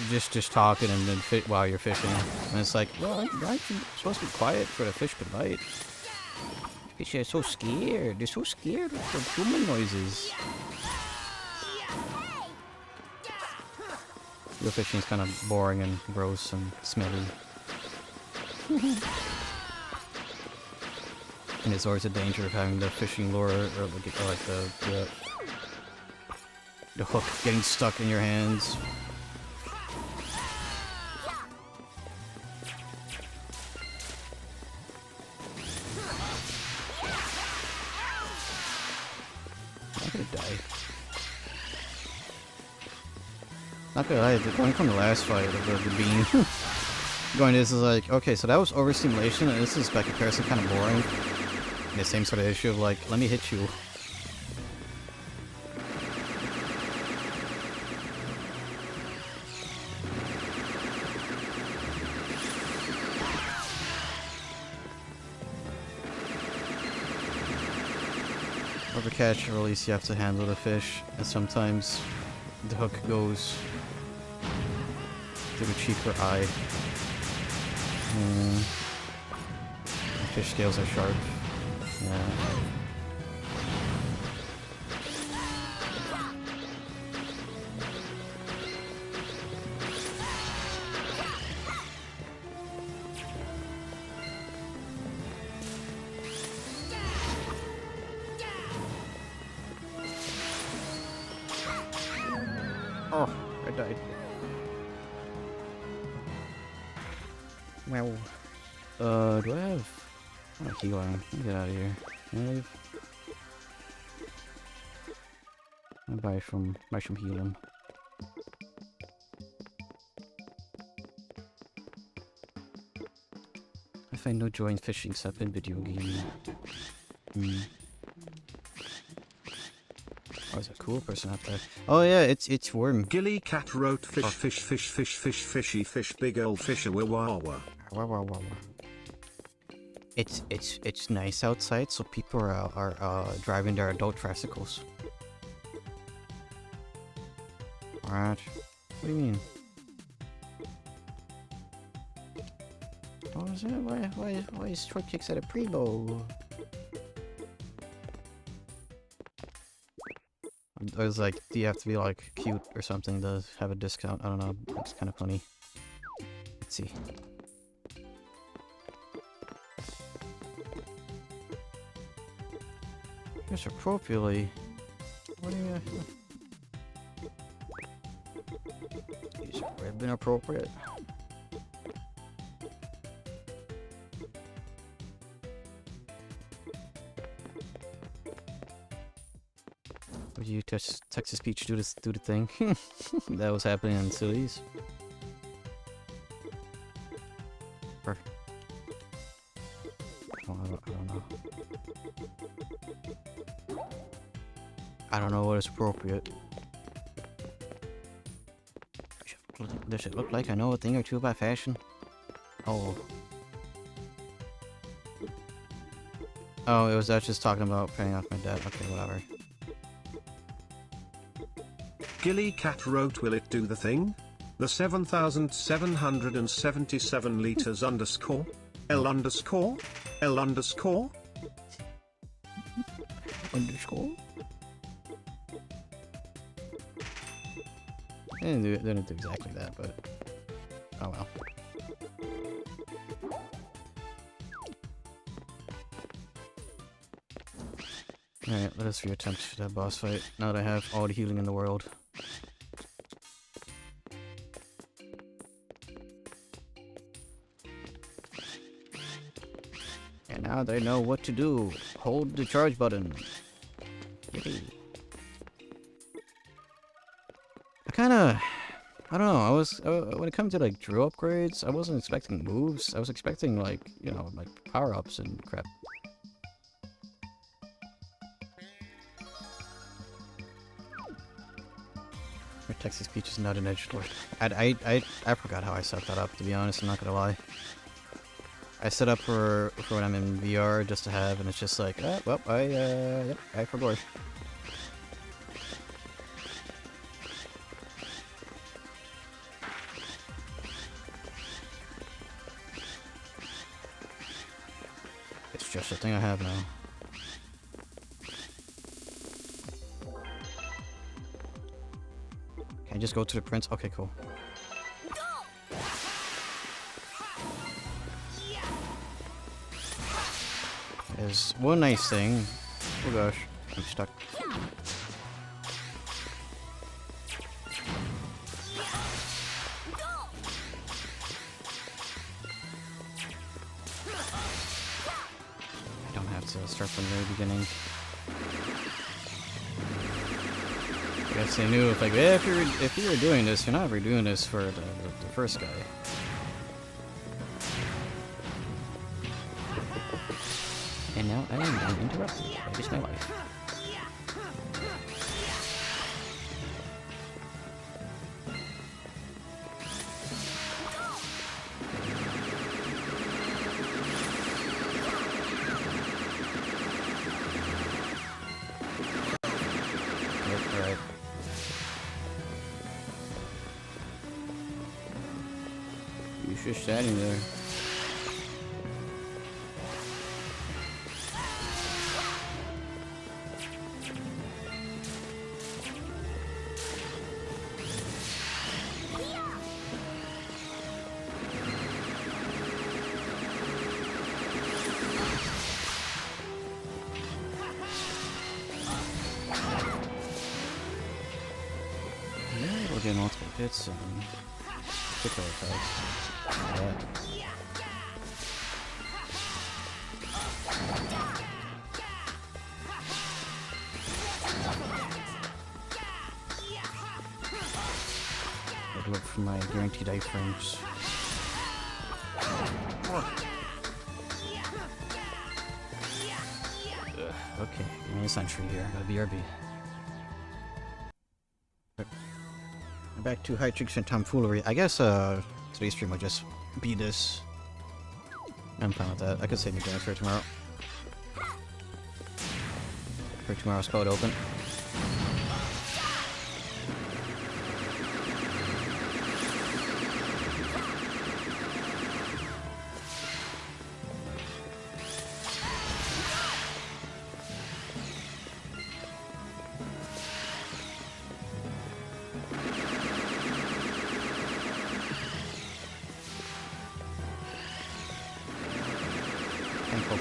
just talking and then fit while you're fishing, and it's like, well, aren't you supposed to be quiet for the fish to bite? Fish are so scared. They're so scared of the human noises. Real fishing is kind of boring and gross and smelly. And there's always a danger of having the fishing lure or like the hook getting stuck in your hands. Die. Not gonna lie, going from the last fight of the bean, going to this is like, okay, so that was overstimulation, and this is by comparison kind of boring. And the same sort of issue of like, let me hit you. Over catch or release, you have to handle the fish, and sometimes the hook goes to the cheek or eye. The fish scales are sharp. Yeah. Oh, I died. Well, do I have a healing? Let me get out of here. I'll buy some healing. I find no joy in fishing except in video gaming. Oh, there's a cool person out there. Oh yeah, it's Worm. Gilly Cat wrote fish, big ol' fish, wawa. It's nice outside, so people are driving their adult tricycles. Alright. What do you mean? What was it? Why is short kicks at a pre-bowl? I was like, do you have to be like cute or something to have a discount? I don't know. It's kind of funny. Let's see. Just appropriately. What do you? These would have been appropriate. Would you text-to-speech do the thing? That was happening in cities. Perfect. Oh, I don't know. I don't know what is appropriate. Does it look like I know a thing or two about fashion? Oh. Oh, it was just talking about paying off my debt. Okay, whatever. Gilly Cat wrote, will it do the thing? The 7,777 liters underscore? L underscore? L underscore? Underscore? They didn't do exactly that, but oh well. Alright, let us reattempt that boss fight now that I have all the healing in the world. And now they know what to do. Hold the charge button. Yippee. I don't know, when it comes to like drill upgrades, I wasn't expecting moves. I was expecting like, you know, like power-ups and crap. Your text-to-speech is not an edgelord. I forgot how I set that up, to be honest, I'm not gonna lie. I set up for when I'm in VR just to have, and it's just like, well, yep, I forgot. It's just a thing I have now. Can I just go to the prince? Okay, cool. There's one nice thing. Oh gosh, I'm stuck. I don't have to start from the very beginning. I guess they knew if like, if you're doing this, you're not redoing this for the first guy. And now I am being interrupted. That is my life. Alright. You're just standing there. We'll get multiple hits and particular attacks. Yeah. I'd look for my guaranteed iframes. Okay, give me a sentry here. Got a BRB. Back to high tricks and tomfoolery. I guess today's stream will just be this. I'm fine with that. I could save my games for tomorrow. For tomorrow's code open.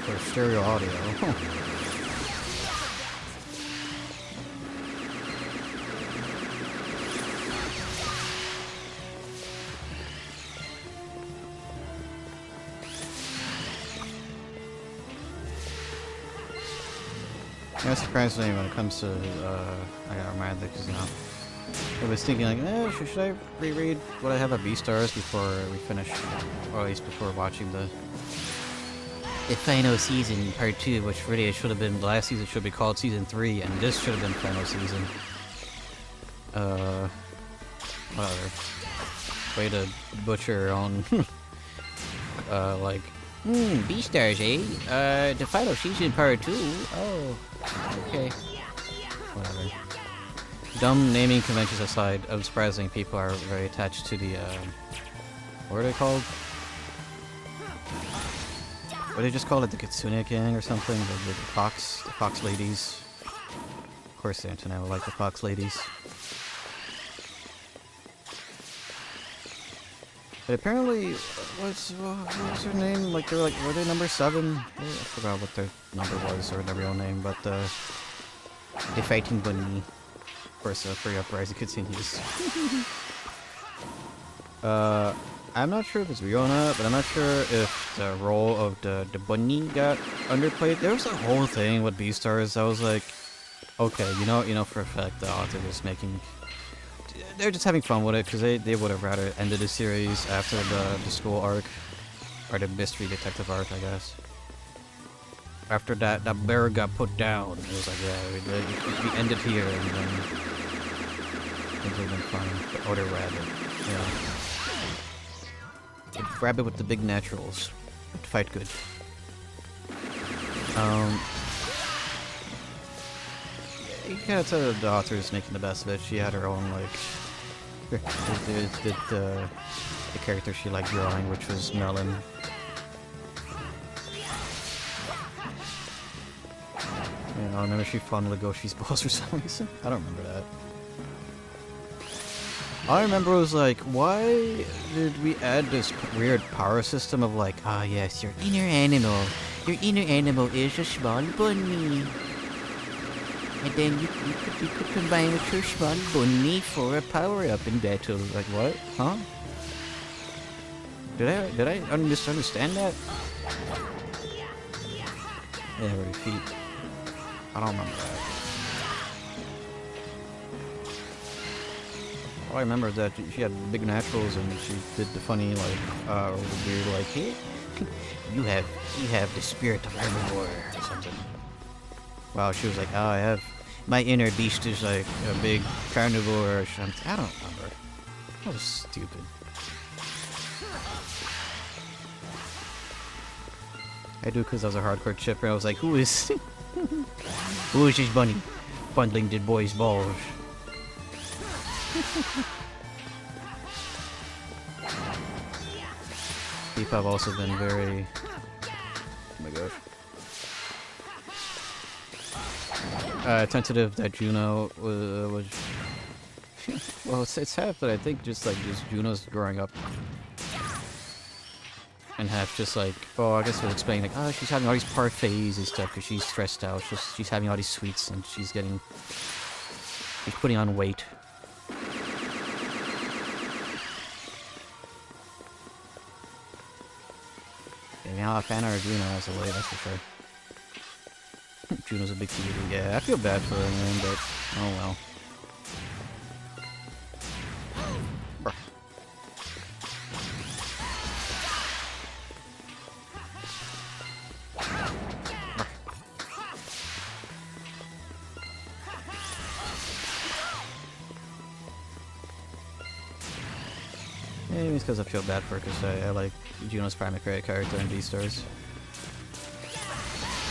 for stereo audio. Huh. Yeah, surprisingly, when it comes to, I got reminded because now I was thinking like, should I reread what I have at B-Stars before we finish, or at least before watching the final season, part 2, which really it should have been, the last season should be called season 3, and this should have been final season. Whatever. Way to butcher on, like, B-Stars, eh? The final season, part 2? Oh, okay. Whatever. Dumb naming conventions aside, unsurprisingly, people are very attached to the, what are they called? What do they just call it? The Kitsune Gang or something? The Fox ladies. Of course, the internet will like the Fox ladies. But apparently, what was her name? Like, they were like, were they number 7? I forgot what their number was, or their real name, but, the Fighting Bunny. Of course, Free Uprising continues. I'm not sure if it's real or not, but I'm not sure if the role of the bunny got underplayed. There was a whole thing with B-Stars. I was like, okay, you know for a fact the author is making... They're just having fun with it, because they would have rather ended the series after the school arc. Or the mystery detective arc, I guess. After that bear got put down, it was like, yeah, we ended here, and then things would have been fine. Or the rabbit, yeah. Rabbit with the big naturals. Would fight good. You gotta tell the author is making the best of it. She had her own, like... the character she liked drawing, which was Melon. I remember she fondled Goshi's balls for some reason. I don't remember that. All I remember was like, why did we add this weird power system of like, ah yes, your inner animal. Your inner animal is a small bunny. And then you could combine with your small bunny for a power-up in battle. Like what? Huh? Did I misunderstand that? Yeah, her feet. I don't remember that. All I remember is that she had big naturals and she did the funny, like, weird, like, hey, you have the spirit of herbivore or something. Wow, she was like, oh, I have, my inner beast is like a big carnivore or something. I don't remember. That was stupid. I do because I was a hardcore chipper. I was like, who is this bunny fondling the boy's balls? People have also been very... Oh my gosh. Tentative that Juno was... well, it's half, but I think just Juno's growing up. And half just like... Oh, I guess it was explaining like, oh, she's having all these parfaits and stuff because she's stressed out. She's having all these sweets and she's putting on weight. Yeah, I'm a fan of Juno as a way, that's for sure. Juno's a big cutie. Yeah, I feel bad for her, man, but oh well. Maybe it's because I feel bad for her, because I like Juno's primary character in B-Stars.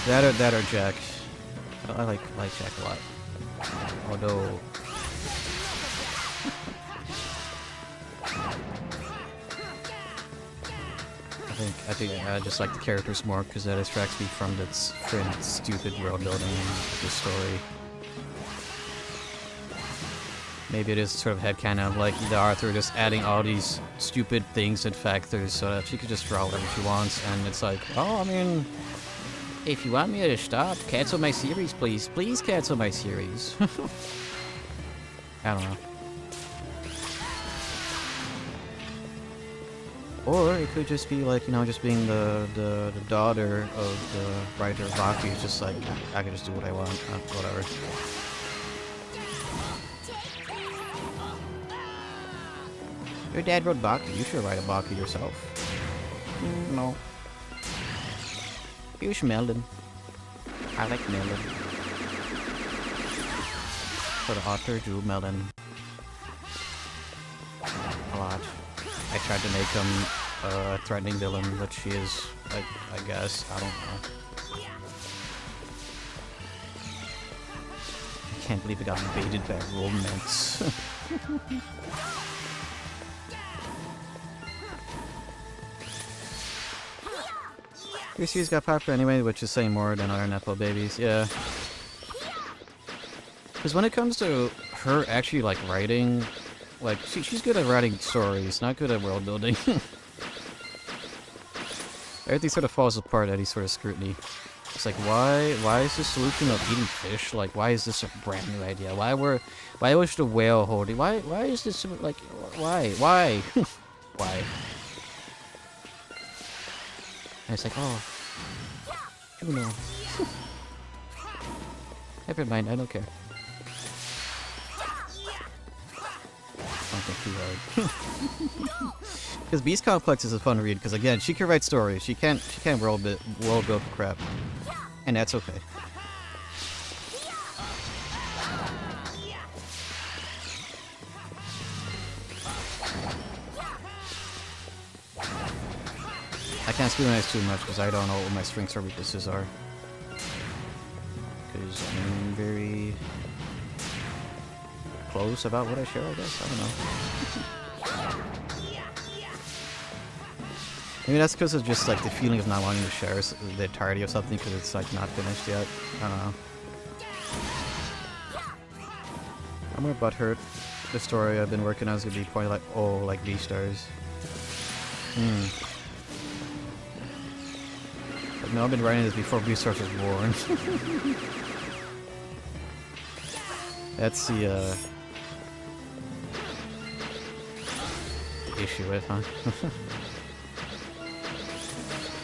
That or Jack. I like Jack a lot. Although... I think I just like the characters more, because that distracts me from this stupid world building of the story. Maybe it is sort of headcanon of like the author just adding all these stupid things and factors so that she could just draw whatever she wants, and it's like, oh, I mean, If you want me to stop, cancel my series, please. Please cancel my series. I don't know. Or it could just be like, you know, just being the daughter of the writer Baki. It's just like, I can just do what I want. Whatever. Your dad wrote Baki. You should write a Baki yourself. No. Use melon. I like melon. For the author, drew melon. A lot. I tried to make him a threatening villain, but she is, I guess, I don't know. I can't believe it got invaded by romance. She's got popular anyway, which is saying more than other Nepo babies, yeah. Because when it comes to her actually, like, writing, like, she's good at writing stories, not good at world building. Everything sort of falls apart at any sort of scrutiny. It's like, why is the solution of eating fish? Like, why is this a brand new idea? Why was the whale holding? Why is this, like, why? Why? And it's like, oh, you know. Never mind, I don't care. Don't think too hard. Because Beast Complex is a fun read, because again, she can write stories. She can't world build crap. And that's okay. I can't scrutinize too much because I don't know what my strengths or weaknesses are. Because I'm very close about what I share, I guess. I don't know. Maybe that's because of just like the feeling of not wanting to share the entirety of something because it's like not finished yet. I don't know. I'm more butthurt. The story I've been working on is gonna be probably like, oh, like B-stars. But no, I've been writing this before B-stars was born. That's the issue with, huh?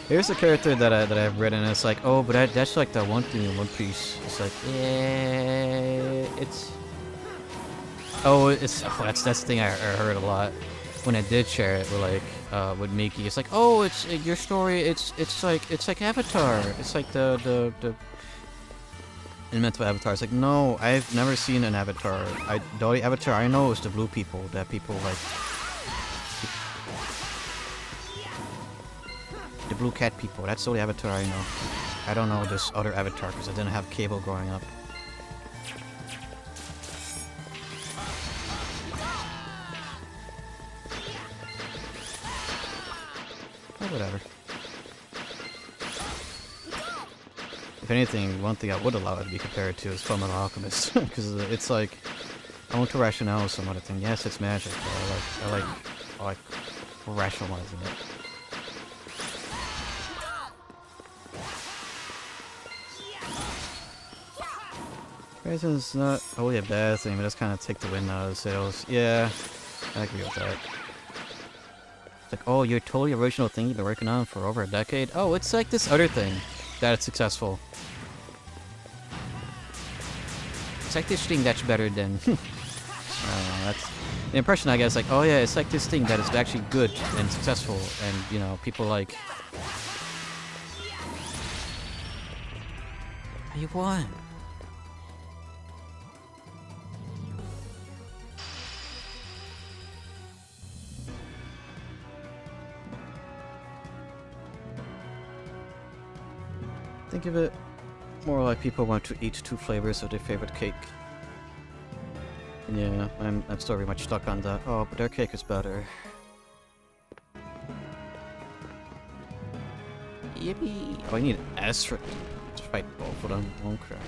Here's a character that I've written, and it's like, oh, but that's like that one thing in One Piece. It's like, yeah, it's. Oh, that's the thing I heard a lot when I did share it. With like with Miki, it's like, oh, it's your story. It's like Avatar. It's like the elemental Avatar. It's like, no, I've never seen an Avatar. The only Avatar I know is the blue people that people like. The blue cat people, that's the only Avatar I know. I don't know this other Avatar because I didn't have cable growing up. Oh, whatever. If anything, one thing I would allow it to be compared to is Fullmetal Alchemist. Because it's like, I want to rationalize some other thing. Yes, it's magic, but I like rationalizing it. Is not only a bad thing, but just kind of take the wind out of the sails. Yeah, I agree with that. It's like, oh, your totally original thing you've been working on for over a decade? Oh, it's like this other thing that is successful. It's like this thing that's better than... I don't know, that's... The impression I get is like, oh yeah, it's like this thing that is actually good and successful, and, you know, people like... You won! Think of it more like people want to eat two flavors of their favorite cake. Yeah, I'm still very much stuck on that. Oh, but their cake is better. Yippee! Oh, I need an S for to fight both of them. Oh crap.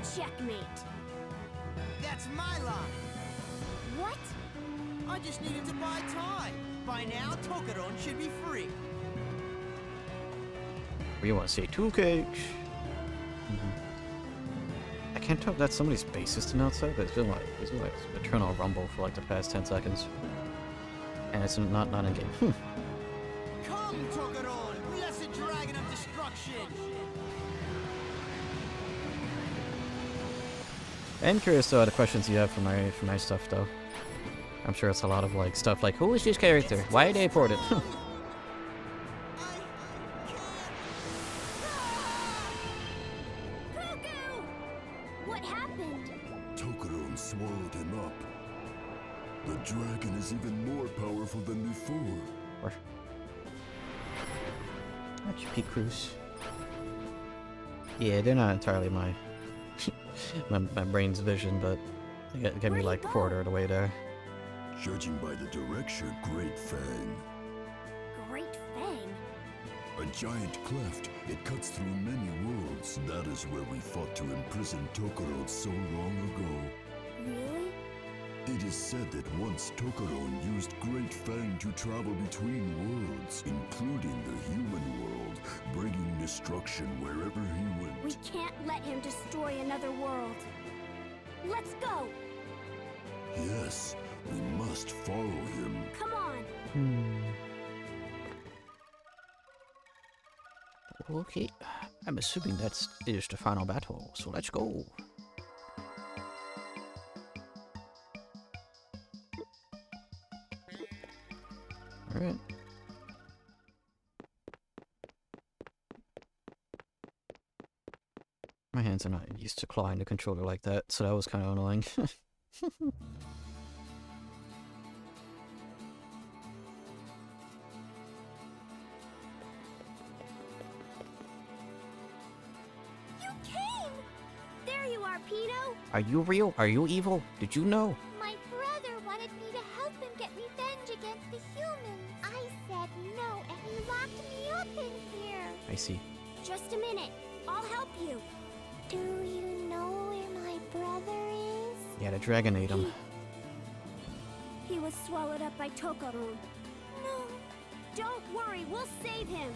Checkmate. That's my line. What? I just needed to buy time. By now, Tokadon should be free. Or you want to say 2 cakes? I can't tell if that's somebody's base system outside, but it's been like eternal rumble for like the past 10 seconds. And it's not in game. Come, Tokaron, blessed dragon of destruction! I'm curious though the questions you have for my stuff though. I'm sure it's a lot of like stuff like who is this character? Why did they import it? Cuckoo! What happened? Tokaron swallowed him up. The dragon is even more powerful than before. Or HP Cruise. Yeah, they're not entirely my my brain's vision, but they get me like quarter of the way there. Judging by the direction, Great Fang. Great Fang? A giant cleft. It cuts through many worlds. That is where we fought to imprison Tokaron so long ago. Really? It is said that once Tokaron used Great Fang to travel between worlds, including the human world, bringing destruction wherever he went. We can't let him destroy another world. Let's go! Yes, we must follow him. Come on! Okay, I'm assuming that is the final battle, so let's go. Alright. My hands are not used to clawing the controller like that, so that was kind of annoying. You came! There you are, Pino! Are you real? Are you evil? Did you know? My brother wanted me to help him get revenge against the humans. I said no, and he locked me up in here. I see. Just a minute. I'll help you. Do you know where my brother is? Yeah, the dragon ate him. He was swallowed up by Tokaron. No. Don't worry, we'll save him.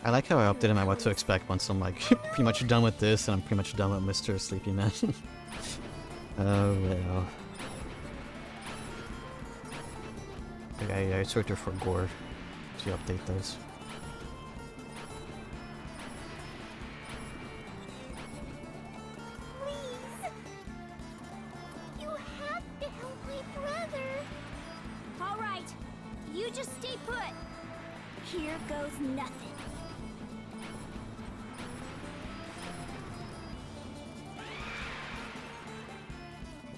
I like how I updated my what to expect once I'm like pretty much done with this and I'm pretty much done with Mr. Sleepy Man. Oh well. I searched for gore to update those. Please. You have to help my brother. All right. You just stay put. Here goes nothing.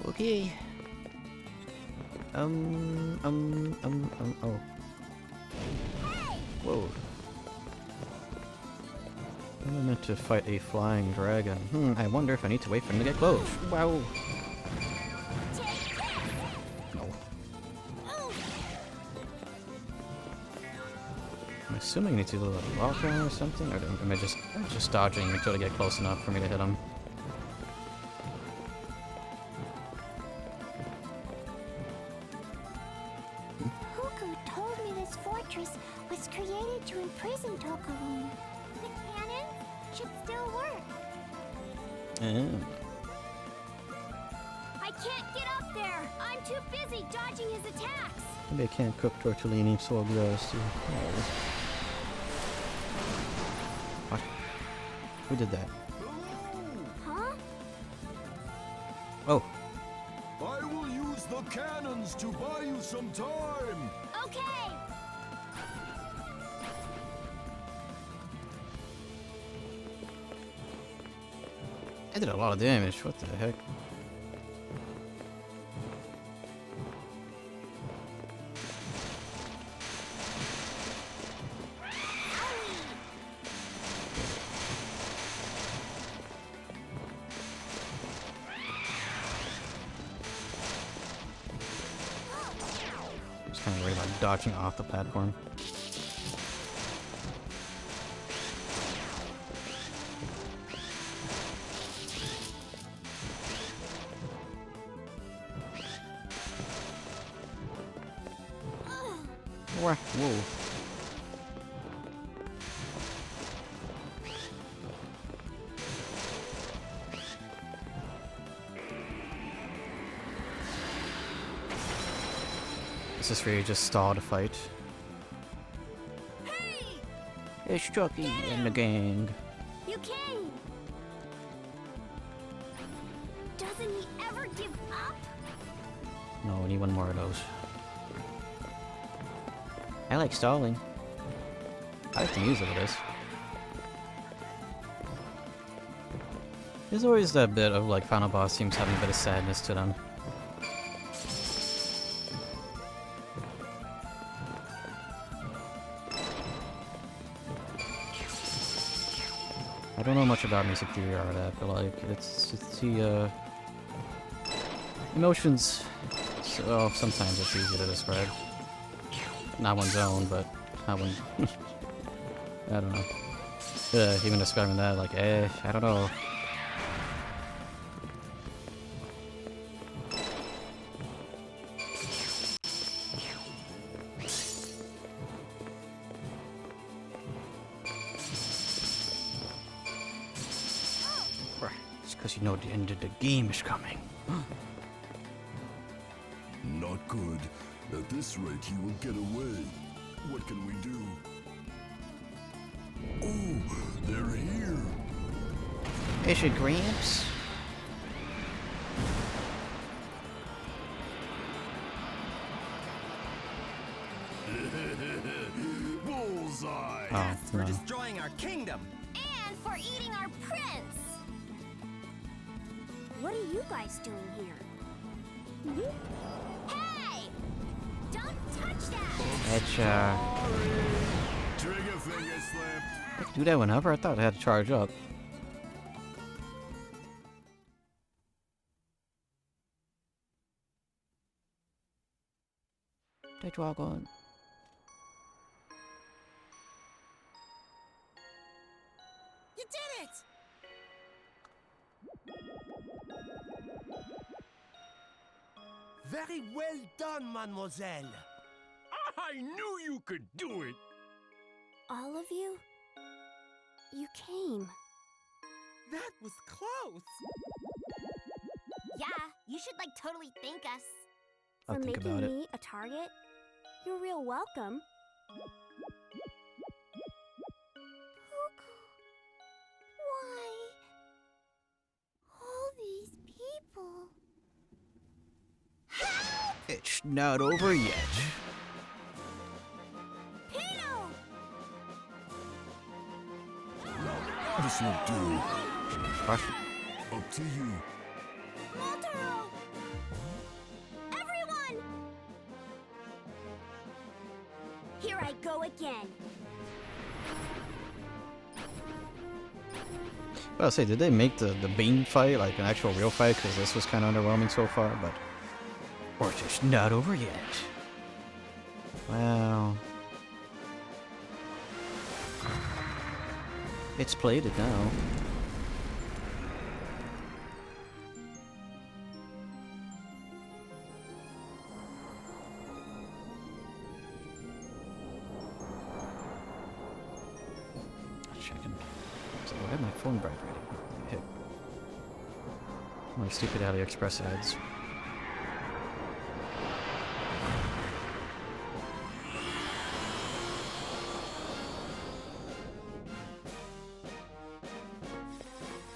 Okay. Oh. Whoa. I'm meant to fight a flying dragon. I wonder if I need to wait for him to get close. Wow. No. I'm assuming I need to do a little rock down or something, or am I just dodging until they get close enough for me to hit him? Was created to imprison Tokaron. The cannon should still work. I can't get up there. I'm too busy dodging his attacks. Maybe I can't cook tortellini so gross. What? Who did that? Huh? Oh. I will use the cannons to buy you some time. Okay. I did a lot of damage. What the heck? I'm just kind of worried about dodging off the platform. Whoa. This is really just stall the fight. Hey! It's Chucky and the gang. You came! Doesn't he ever give up? No, I need one more of those. I like stalling. I like the music of this. There's always that bit of like final boss teams having a bit of sadness to them. I don't know much about music theory or that, but like it's the emotions. So sometimes it's easy to describe. Not one's own, but not one. I don't know. Even describing that, like, I don't know. It's because you know the end of the game is coming. Not good. At this rate, he will get away. What can we do? Oh, they're here. Is it Gramps? Bullseye. That's for no. destroying our kingdom. And for eating our prince! What are you guys doing here? Hey! Don't touch that! Headshot. Trigger finger slipped. I could do that whenever. I thought I had to charge up. The Drawgon. You did it! Very well done, mademoiselle. I knew you could do it! All of you? You came. That was close. Yeah, you should like totally thank us. I'll For think making about it. me a target. You're real welcome. Why? All these people. It's not over yet. Pino! This won't do. Gosh. Up to you. Motaro! Everyone! Here I go again. I'll say, did they make the Bane fight like an actual real fight? Because this was kind of underwhelming so far, but or just not over yet. Wow. It's plated now. Checking. So I have my phone vibrating. Hit. My stupid AliExpress ads.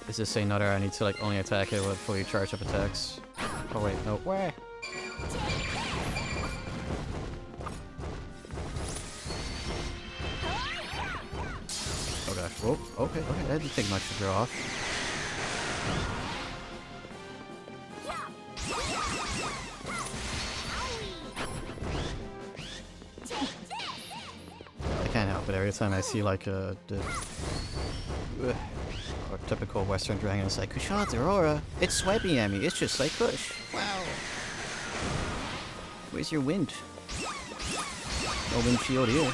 Is this another I need to like only attack it with fully charged up attacks? Oh wait, no. Where? Oh gosh. Oh, okay, okay. That didn't take much to draw off. I can't help it. Every time I see like a typical Western dragon, it's like, Kushan's Aurora. It's swiping at me. It's just like Kush. Wow. Where's your wind? No wind shield here.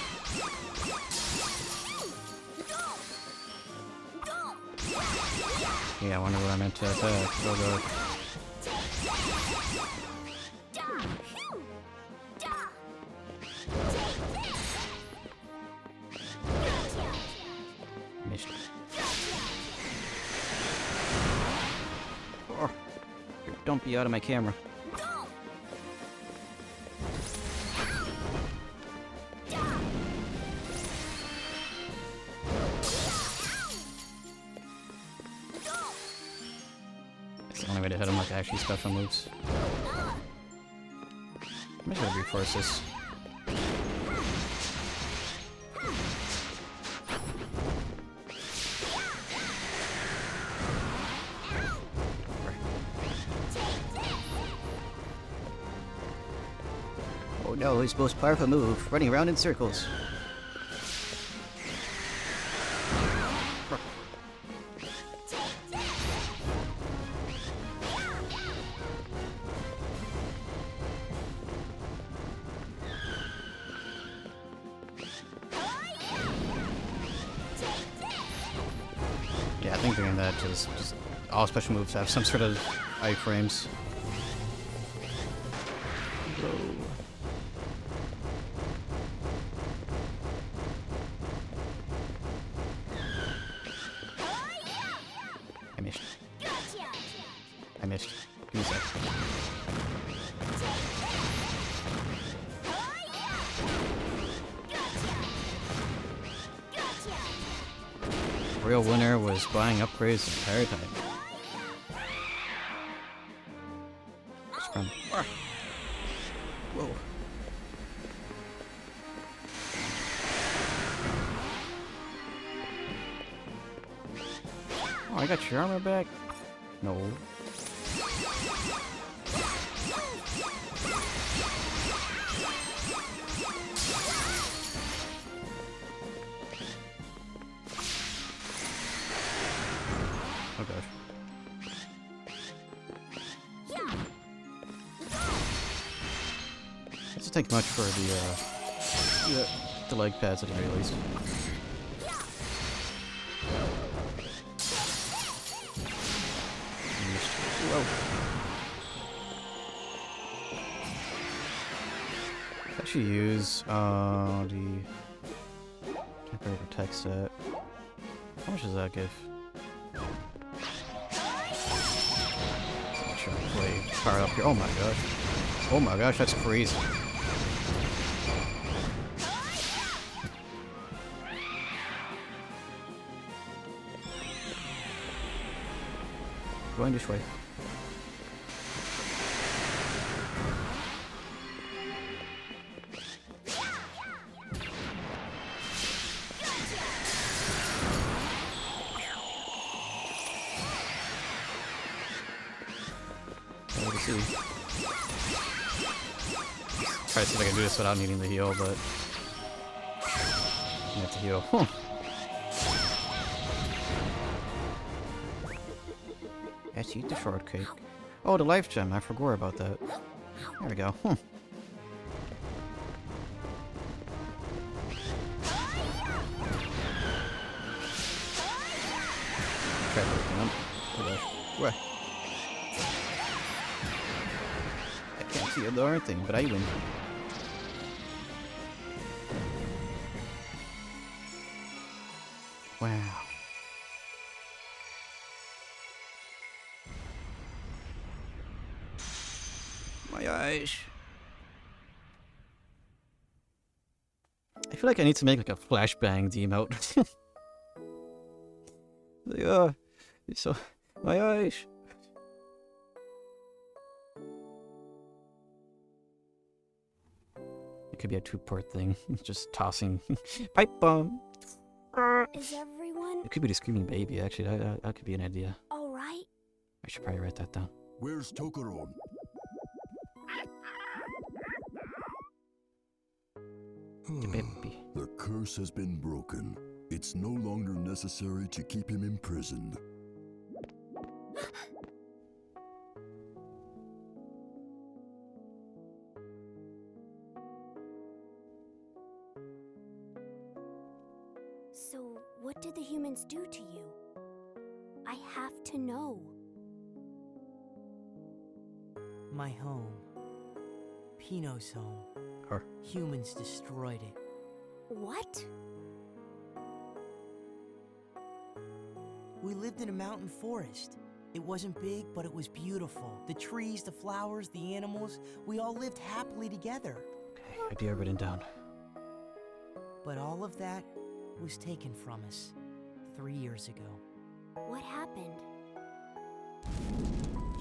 Yeah, I wonder what I meant to attack. Oh god. Missed it. Oh, don't be out of my camera. the only way to hit him, like actually special moves. I'm just gonna reinforce this. Oh no, his most powerful move, running around in circles. Yeah, I think doing that just all special moves have some sort of iframes. I missed. I missed. Give me a sec. Real winner was buying upgrades in Paradigm. Scrum. Whoa. Oh, I got your armor back? No. Oh gosh. This doesn't take much for the leg pads at the very least. Whoa. Actually use the temporary protect set. How much does that give? Make sure I play power up here. Oh my gosh. Oh my gosh, that's crazy. Going this way. See. Try to see if I can do this without needing the heal, but I have to heal. Huh. Let's eat the shortcake. Oh, the life gem. I forgot about that. There we go. Try breaking them. Oh gosh. Where? See a darn thing, but I win. Wow. My eyes. I feel like I need to make like a flashbang emote. Yeah. So my eyes. It could be a two-part thing. Just tossing pipe bomb. Is everyone It could be the screaming baby, actually. That could be an idea. all right? I should probably write that down. Where's Tokaron? The baby. The curse has been broken. It's no longer necessary to keep him imprisoned. So, what did the humans do to you? I have to know. My home. Pinot's home. Her. Humans destroyed it. What? We lived in a mountain forest. It wasn't big, but it was beautiful. The trees, the flowers, the animals, we all lived happily together. Okay, idea written down. But all of that was taken from us 3 years ago. What happened?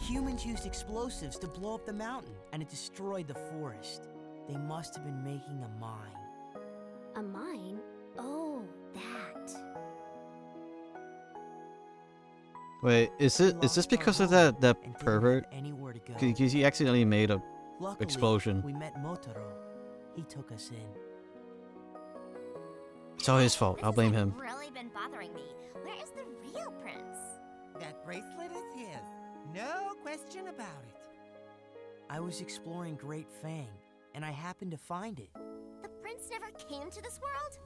Humans used explosives to blow up the mountain, and it destroyed the forest. They must have been making a mine. A mine? Oh, that. Wait, is We this lost because our of home that and didn't have pervert? anywhere to go. Because he accidentally made a Luckily, explosion. we met Motaro. He took us in. It's all his fault. I'll blame him. Really been bothering me. Where is the real prince? That bracelet is his. No question about it. I was exploring Great Fang, and I happened to find it. The prince never came to this world?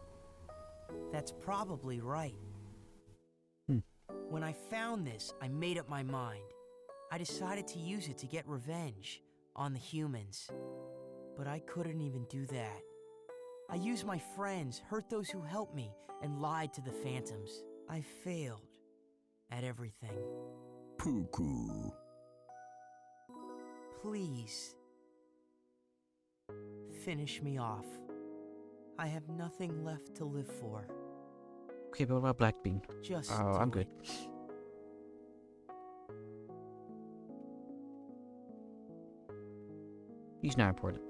That's probably right. Hmm. When I found this, I made up my mind. I decided to use it to get revenge on the humans. But I couldn't even do that. I used my friends, hurt those who helped me, and lied to the phantoms. I failed at everything. Puku. Please, finish me off. I have nothing left to live for. Okay, but what about Black Bean? Just Oh, do I'm good. it. He's not important.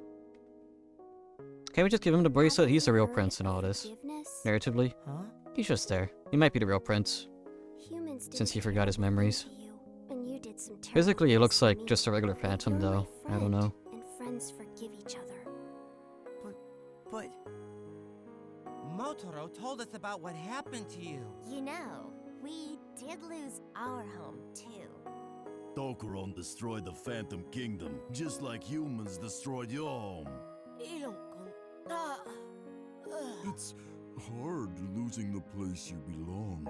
Can't we just give him the bracelet? He's the real prince in all this. Forgiveness? Narratively, Huh? he's just there. He might be the real prince. Humans did Since he forgot his memories. to you, and you did some terrible Physically, he things looks to like me. just a regular phantom, You're though. my I don't know. friend, and friends forgive each other. But Motaro told us about what happened to you. You know, we did lose our home, too. Dokkaron destroyed the Phantom Kingdom, just like humans destroyed your home. It's hard losing the place you belong.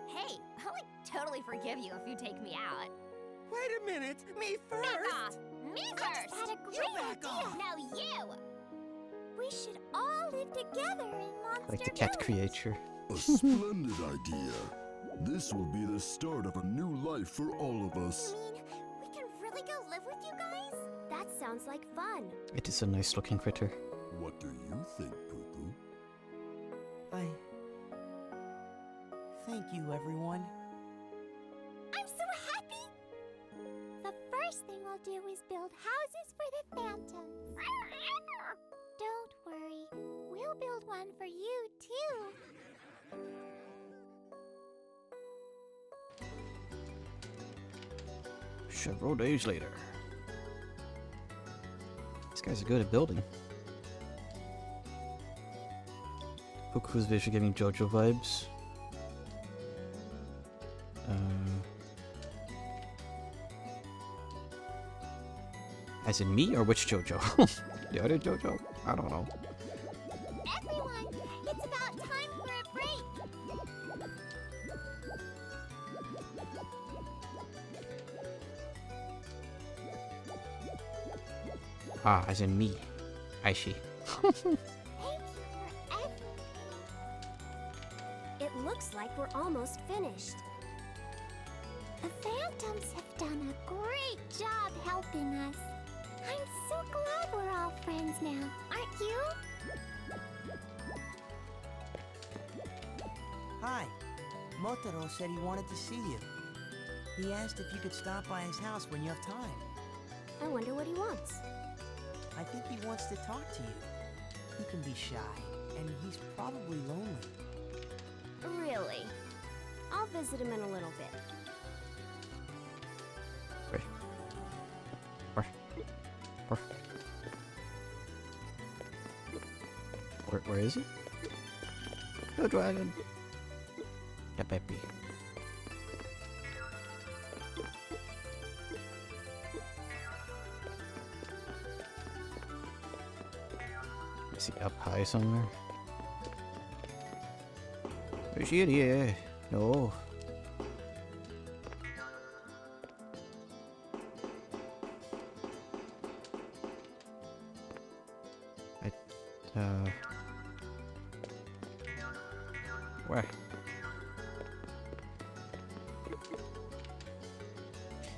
Hey, I'll totally forgive you if you take me out. Wait a minute, me first. Back off! Me first! I just had a great back off. No, you! We should all live together in Monster Like the cat Village. creature. A splendid idea. This will be the start of a new life for all of us. You mean we can really go live with you guys? That sounds like fun. It is a nice looking critter. What do you think, Puku? thank you, everyone. I'm so happy! The first thing we'll do is build houses for the phantoms. Don't worry, we'll build one for you, too. Several days later. These guys are good at building. Puku's visually giving JoJo vibes. As in me, or which JoJo? The other JoJo? I don't know. Everyone, it's about time for a break. Ah, as in me. I see. Thank you for everything. It looks like we're almost finished. The phantoms have done a great job helping us. I'm so glad we're all friends now, aren't you? Hi. Motaro said he wanted to see you. He asked if you could stop by his house when you have time. I wonder what he wants. I think he wants to talk to you. He can be shy, and he's probably lonely. Really? I'll visit him in a little bit. Where is he? Go dragon. Yeah, baby. Is he up high somewhere? Is he in here? No. Where?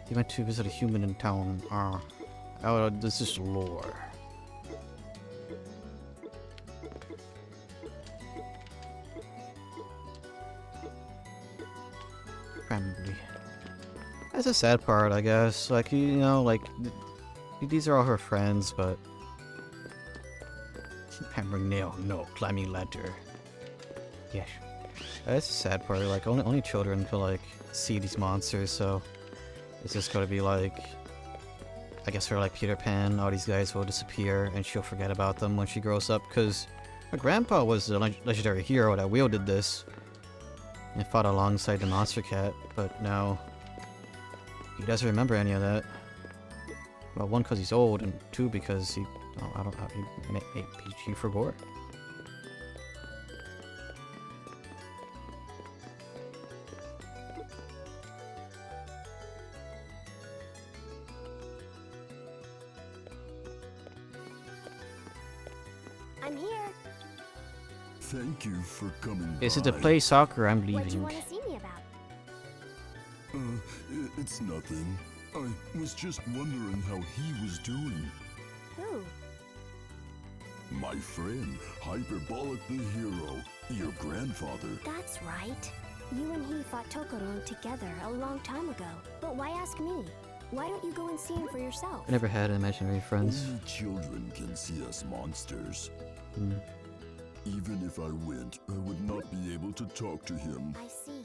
He went to visit a human in town. Oh, this is lore. Family. That's a sad part, I guess. Like, you know, like, these are all her friends, but... Hammering nail, no. Climbing ladder. Yes. That's a sad part. Like, only children can, like, see these monsters, so... It's just gonna be, like... I guess for, like, Peter Pan, all these guys will disappear, and she'll forget about them when she grows up, because... Her grandpa was the legendary hero that wielded this. And fought alongside the monster cat, but now... He doesn't remember any of that. Well, one, because he's old, and two, because he... Oh, I don't know. He forgot. I'm here. Thank you for coming Is it by. to play soccer? I'm What do you leaving. want to see me about? It's nothing. I was just wondering how he was doing. Who? My friend, Hyperbolic the Hero, your grandfather. That's right. You and he fought Tokoro together a long time ago. But why ask me? Why don't you go and see him for yourself? I never had imaginary friends. Only children can see us monsters. Hmm. Even if I went, I would not be able to talk to him. I see.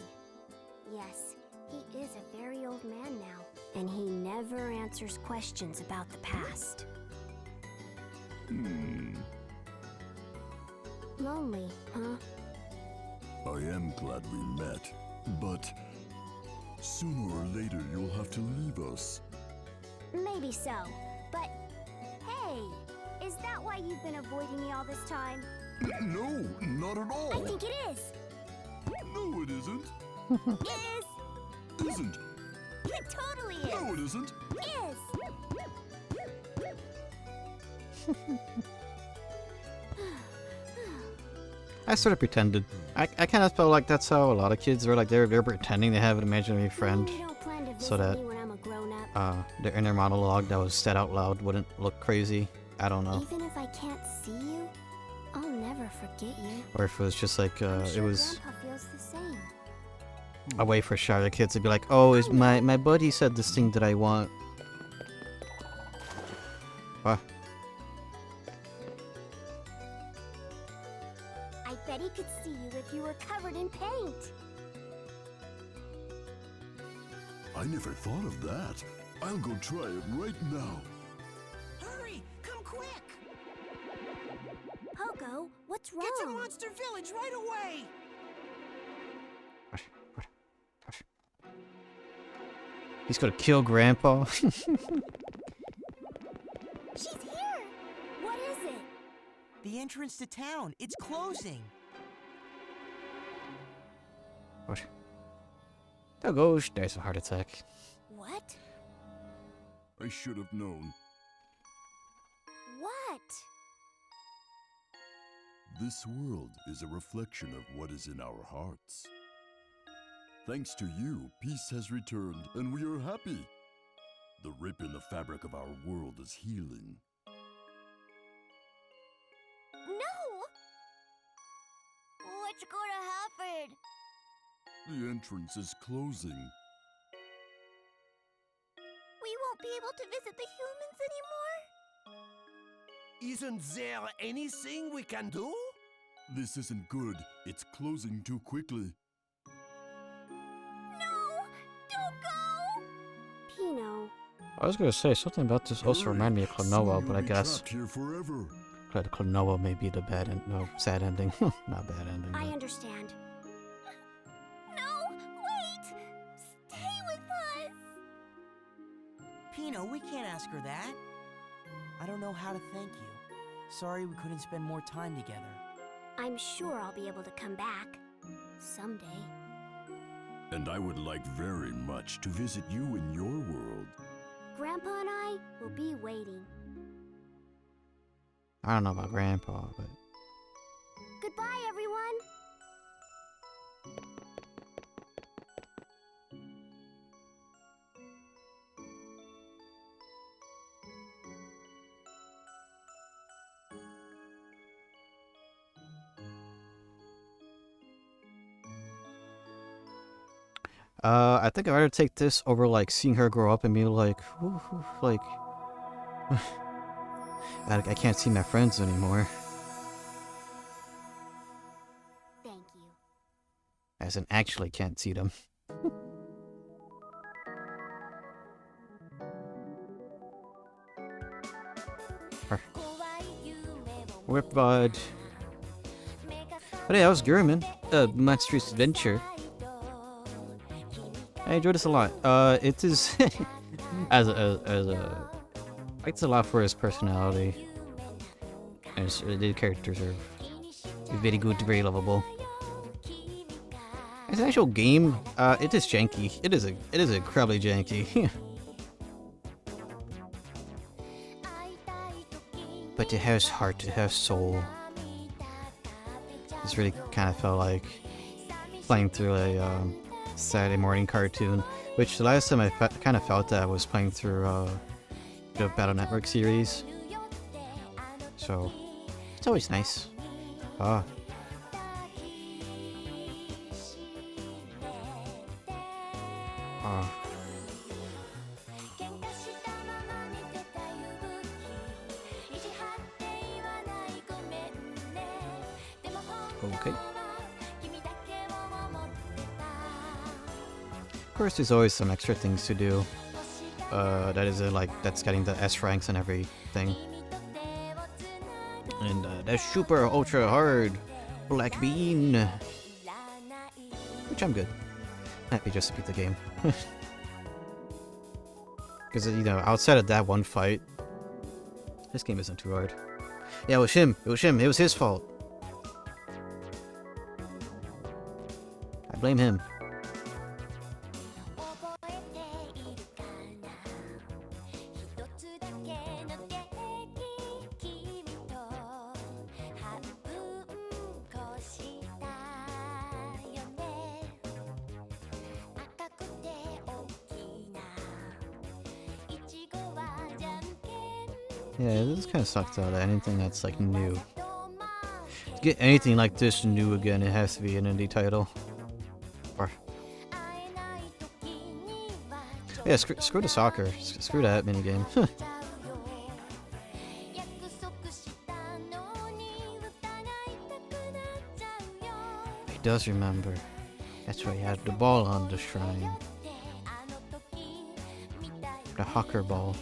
Yes, he is a very old man now. And he never answers questions about the past. Lonely, huh? I am glad we met, but sooner or later you'll have to leave us. Maybe so. But, hey, is that why you've been avoiding me all this time? No, not at all. I think it is. No, it isn't. Is. Isn't. It totally is. No, it isn't. Is. I sort of pretended. I kind of felt like that's how a lot of kids are. Like they're pretending they have an imaginary friend, You don't plan to visit so that me when I'm a grown-up. their inner monologue that was said out loud wouldn't look crazy. I don't know. Even if I can't see you, I'll never forget you. Or if it was just like I'm it sure was Grandpa feels the same. a way for shy kids to be like, oh, is my buddy said this thing that I want. What? I bet he could see you if you were covered in paint. I never thought of that. I'll go try it right now. Hurry! Come quick! Pogo, what's wrong? Get to Monster Village right away! He's gonna kill Grandpa. She's here! What is it? The entrance to town. It's closing. What? Oh gosh, there's a heart attack. What? I should have known. What? This world is a reflection of what is in our hearts. Thanks to you, peace has returned, and we are happy. The rip in the fabric of our world is healing. No! What's gonna happen? The entrance is closing. We won't be able to visit the humans anymore? Isn't there anything we can do? This isn't good. It's closing too quickly. No! Don't go! Pino. I was gonna say something about this also reminded me of Klonoa, but I guess Trapped here forever. Klonoa may be the bad end. No, sad ending. Not bad ending. I but- understand. No! Wait! Stay with us! Pino, we can't ask her that. I don't know how to thank you. Sorry we couldn't spend more time together. I'm sure I'll be able to come back. Someday. And I would like very much to visit you in your world. Grandpa and I will be waiting. I don't know about Grandpa, but Goodbye, everyone! I think I'd rather take this over like seeing her grow up and be like, "Ooh, ooh," like, I can't see my friends anymore. Thank you. As in, actually can't see them. Whip Bud. But yeah, that was Gurumin. Monstrous Adventure. I enjoyed this a lot. It is as a it's a lot for his personality. As the characters are very good, very lovable. As an actual game, it is janky. It is incredibly janky. But it has heart, it has soul. This really kind of felt like playing through a Saturday morning cartoon, which the last time I kind of felt that was playing through the Battle Network series. So it's always nice. Ah. Ah. Okay. Of course, there's always some extra things to do. That is like that's getting the S ranks and everything. And that's super ultra hard black bean, which I'm good. Happy just to beat the game. Because you know, outside of that one fight, this game isn't too hard. Yeah, it was him. It was him. It was his fault. I blame him. Yeah, this kind of sucks out. Anything that's like new. To get anything like this new again, it has to be an indie title. Or yeah, screw the soccer. Screw that minigame. He does remember. That's why he had the ball on the shrine. The hawker ball.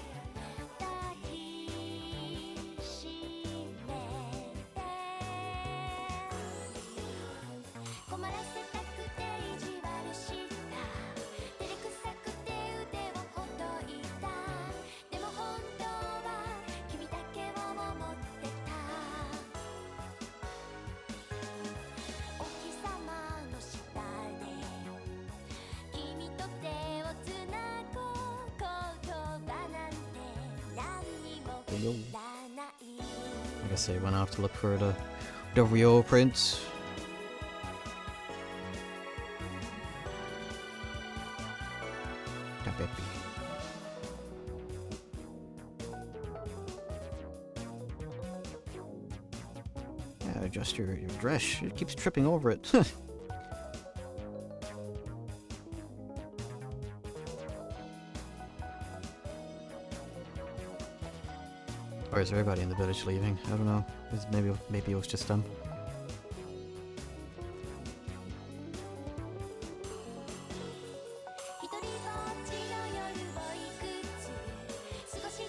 I guess they went off to look for the real prince. The baby. Yeah, adjust your dress. It keeps tripping over it. Or is everybody in the village leaving? I don't know. Maybe it was just them.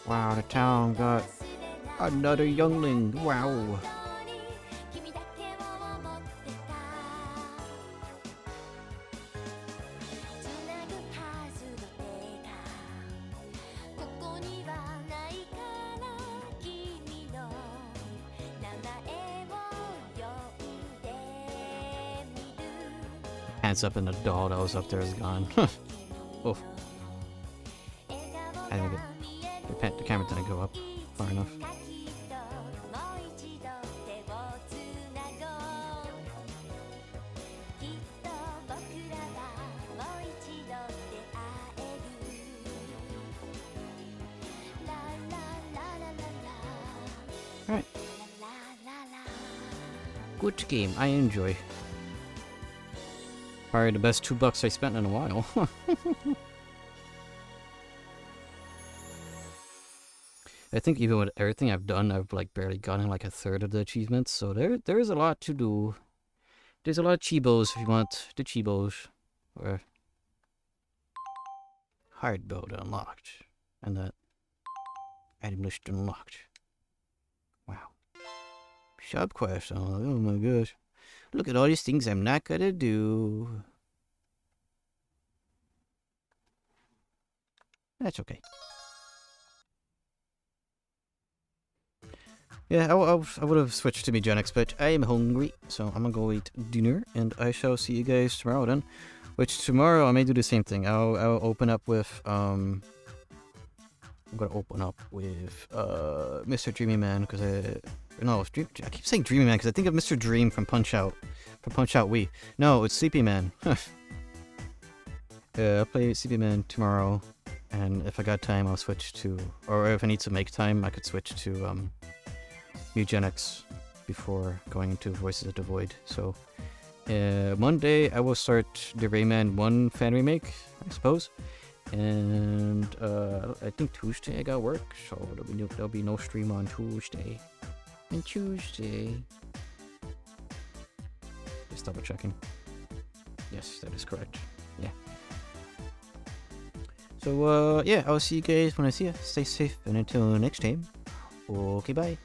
Wow, the town got another youngling. Wow. Hands up, and the doll that was up there is gone. Oh. I think the camera didn't go up far enough. Alright. Good game, I enjoy. Probably the best $2 I spent in a while. I think even with everything I've done, I've like barely gotten like a third of the achievements. So there is a lot to do. There's a lot of Chibos if you want the Chibos. Or hard build unlocked. And that item list unlocked. Wow. Shop quest. Oh my gosh. Look at all these things I'm not gonna do. That's okay. Yeah, I would have switched to Megenics, but I am hungry, so I'm gonna go eat dinner, and I shall see you guys tomorrow then. Which tomorrow I may do the same thing. I'll open up with I'm gonna open up with Mr. Dreamy Man because I keep saying Dreamy Man because I think of Mr. Dream from Punch Out Wii. No, it's Sleepy Man. Yeah, I'll play Sleepy Man tomorrow, and if I got time, I'll switch to, or if I need to make time, I could switch to Eugenics before going into Voices of the Void. So Monday I will start the Rayman 1 fan remake, I suppose. And I think Tuesday I got work, so there'll be no stream on Tuesday. And Tuesday. Just double checking. Yes, that is correct. Yeah. So yeah, I'll see you guys when I see you. Stay safe, and until next time. Okay, bye.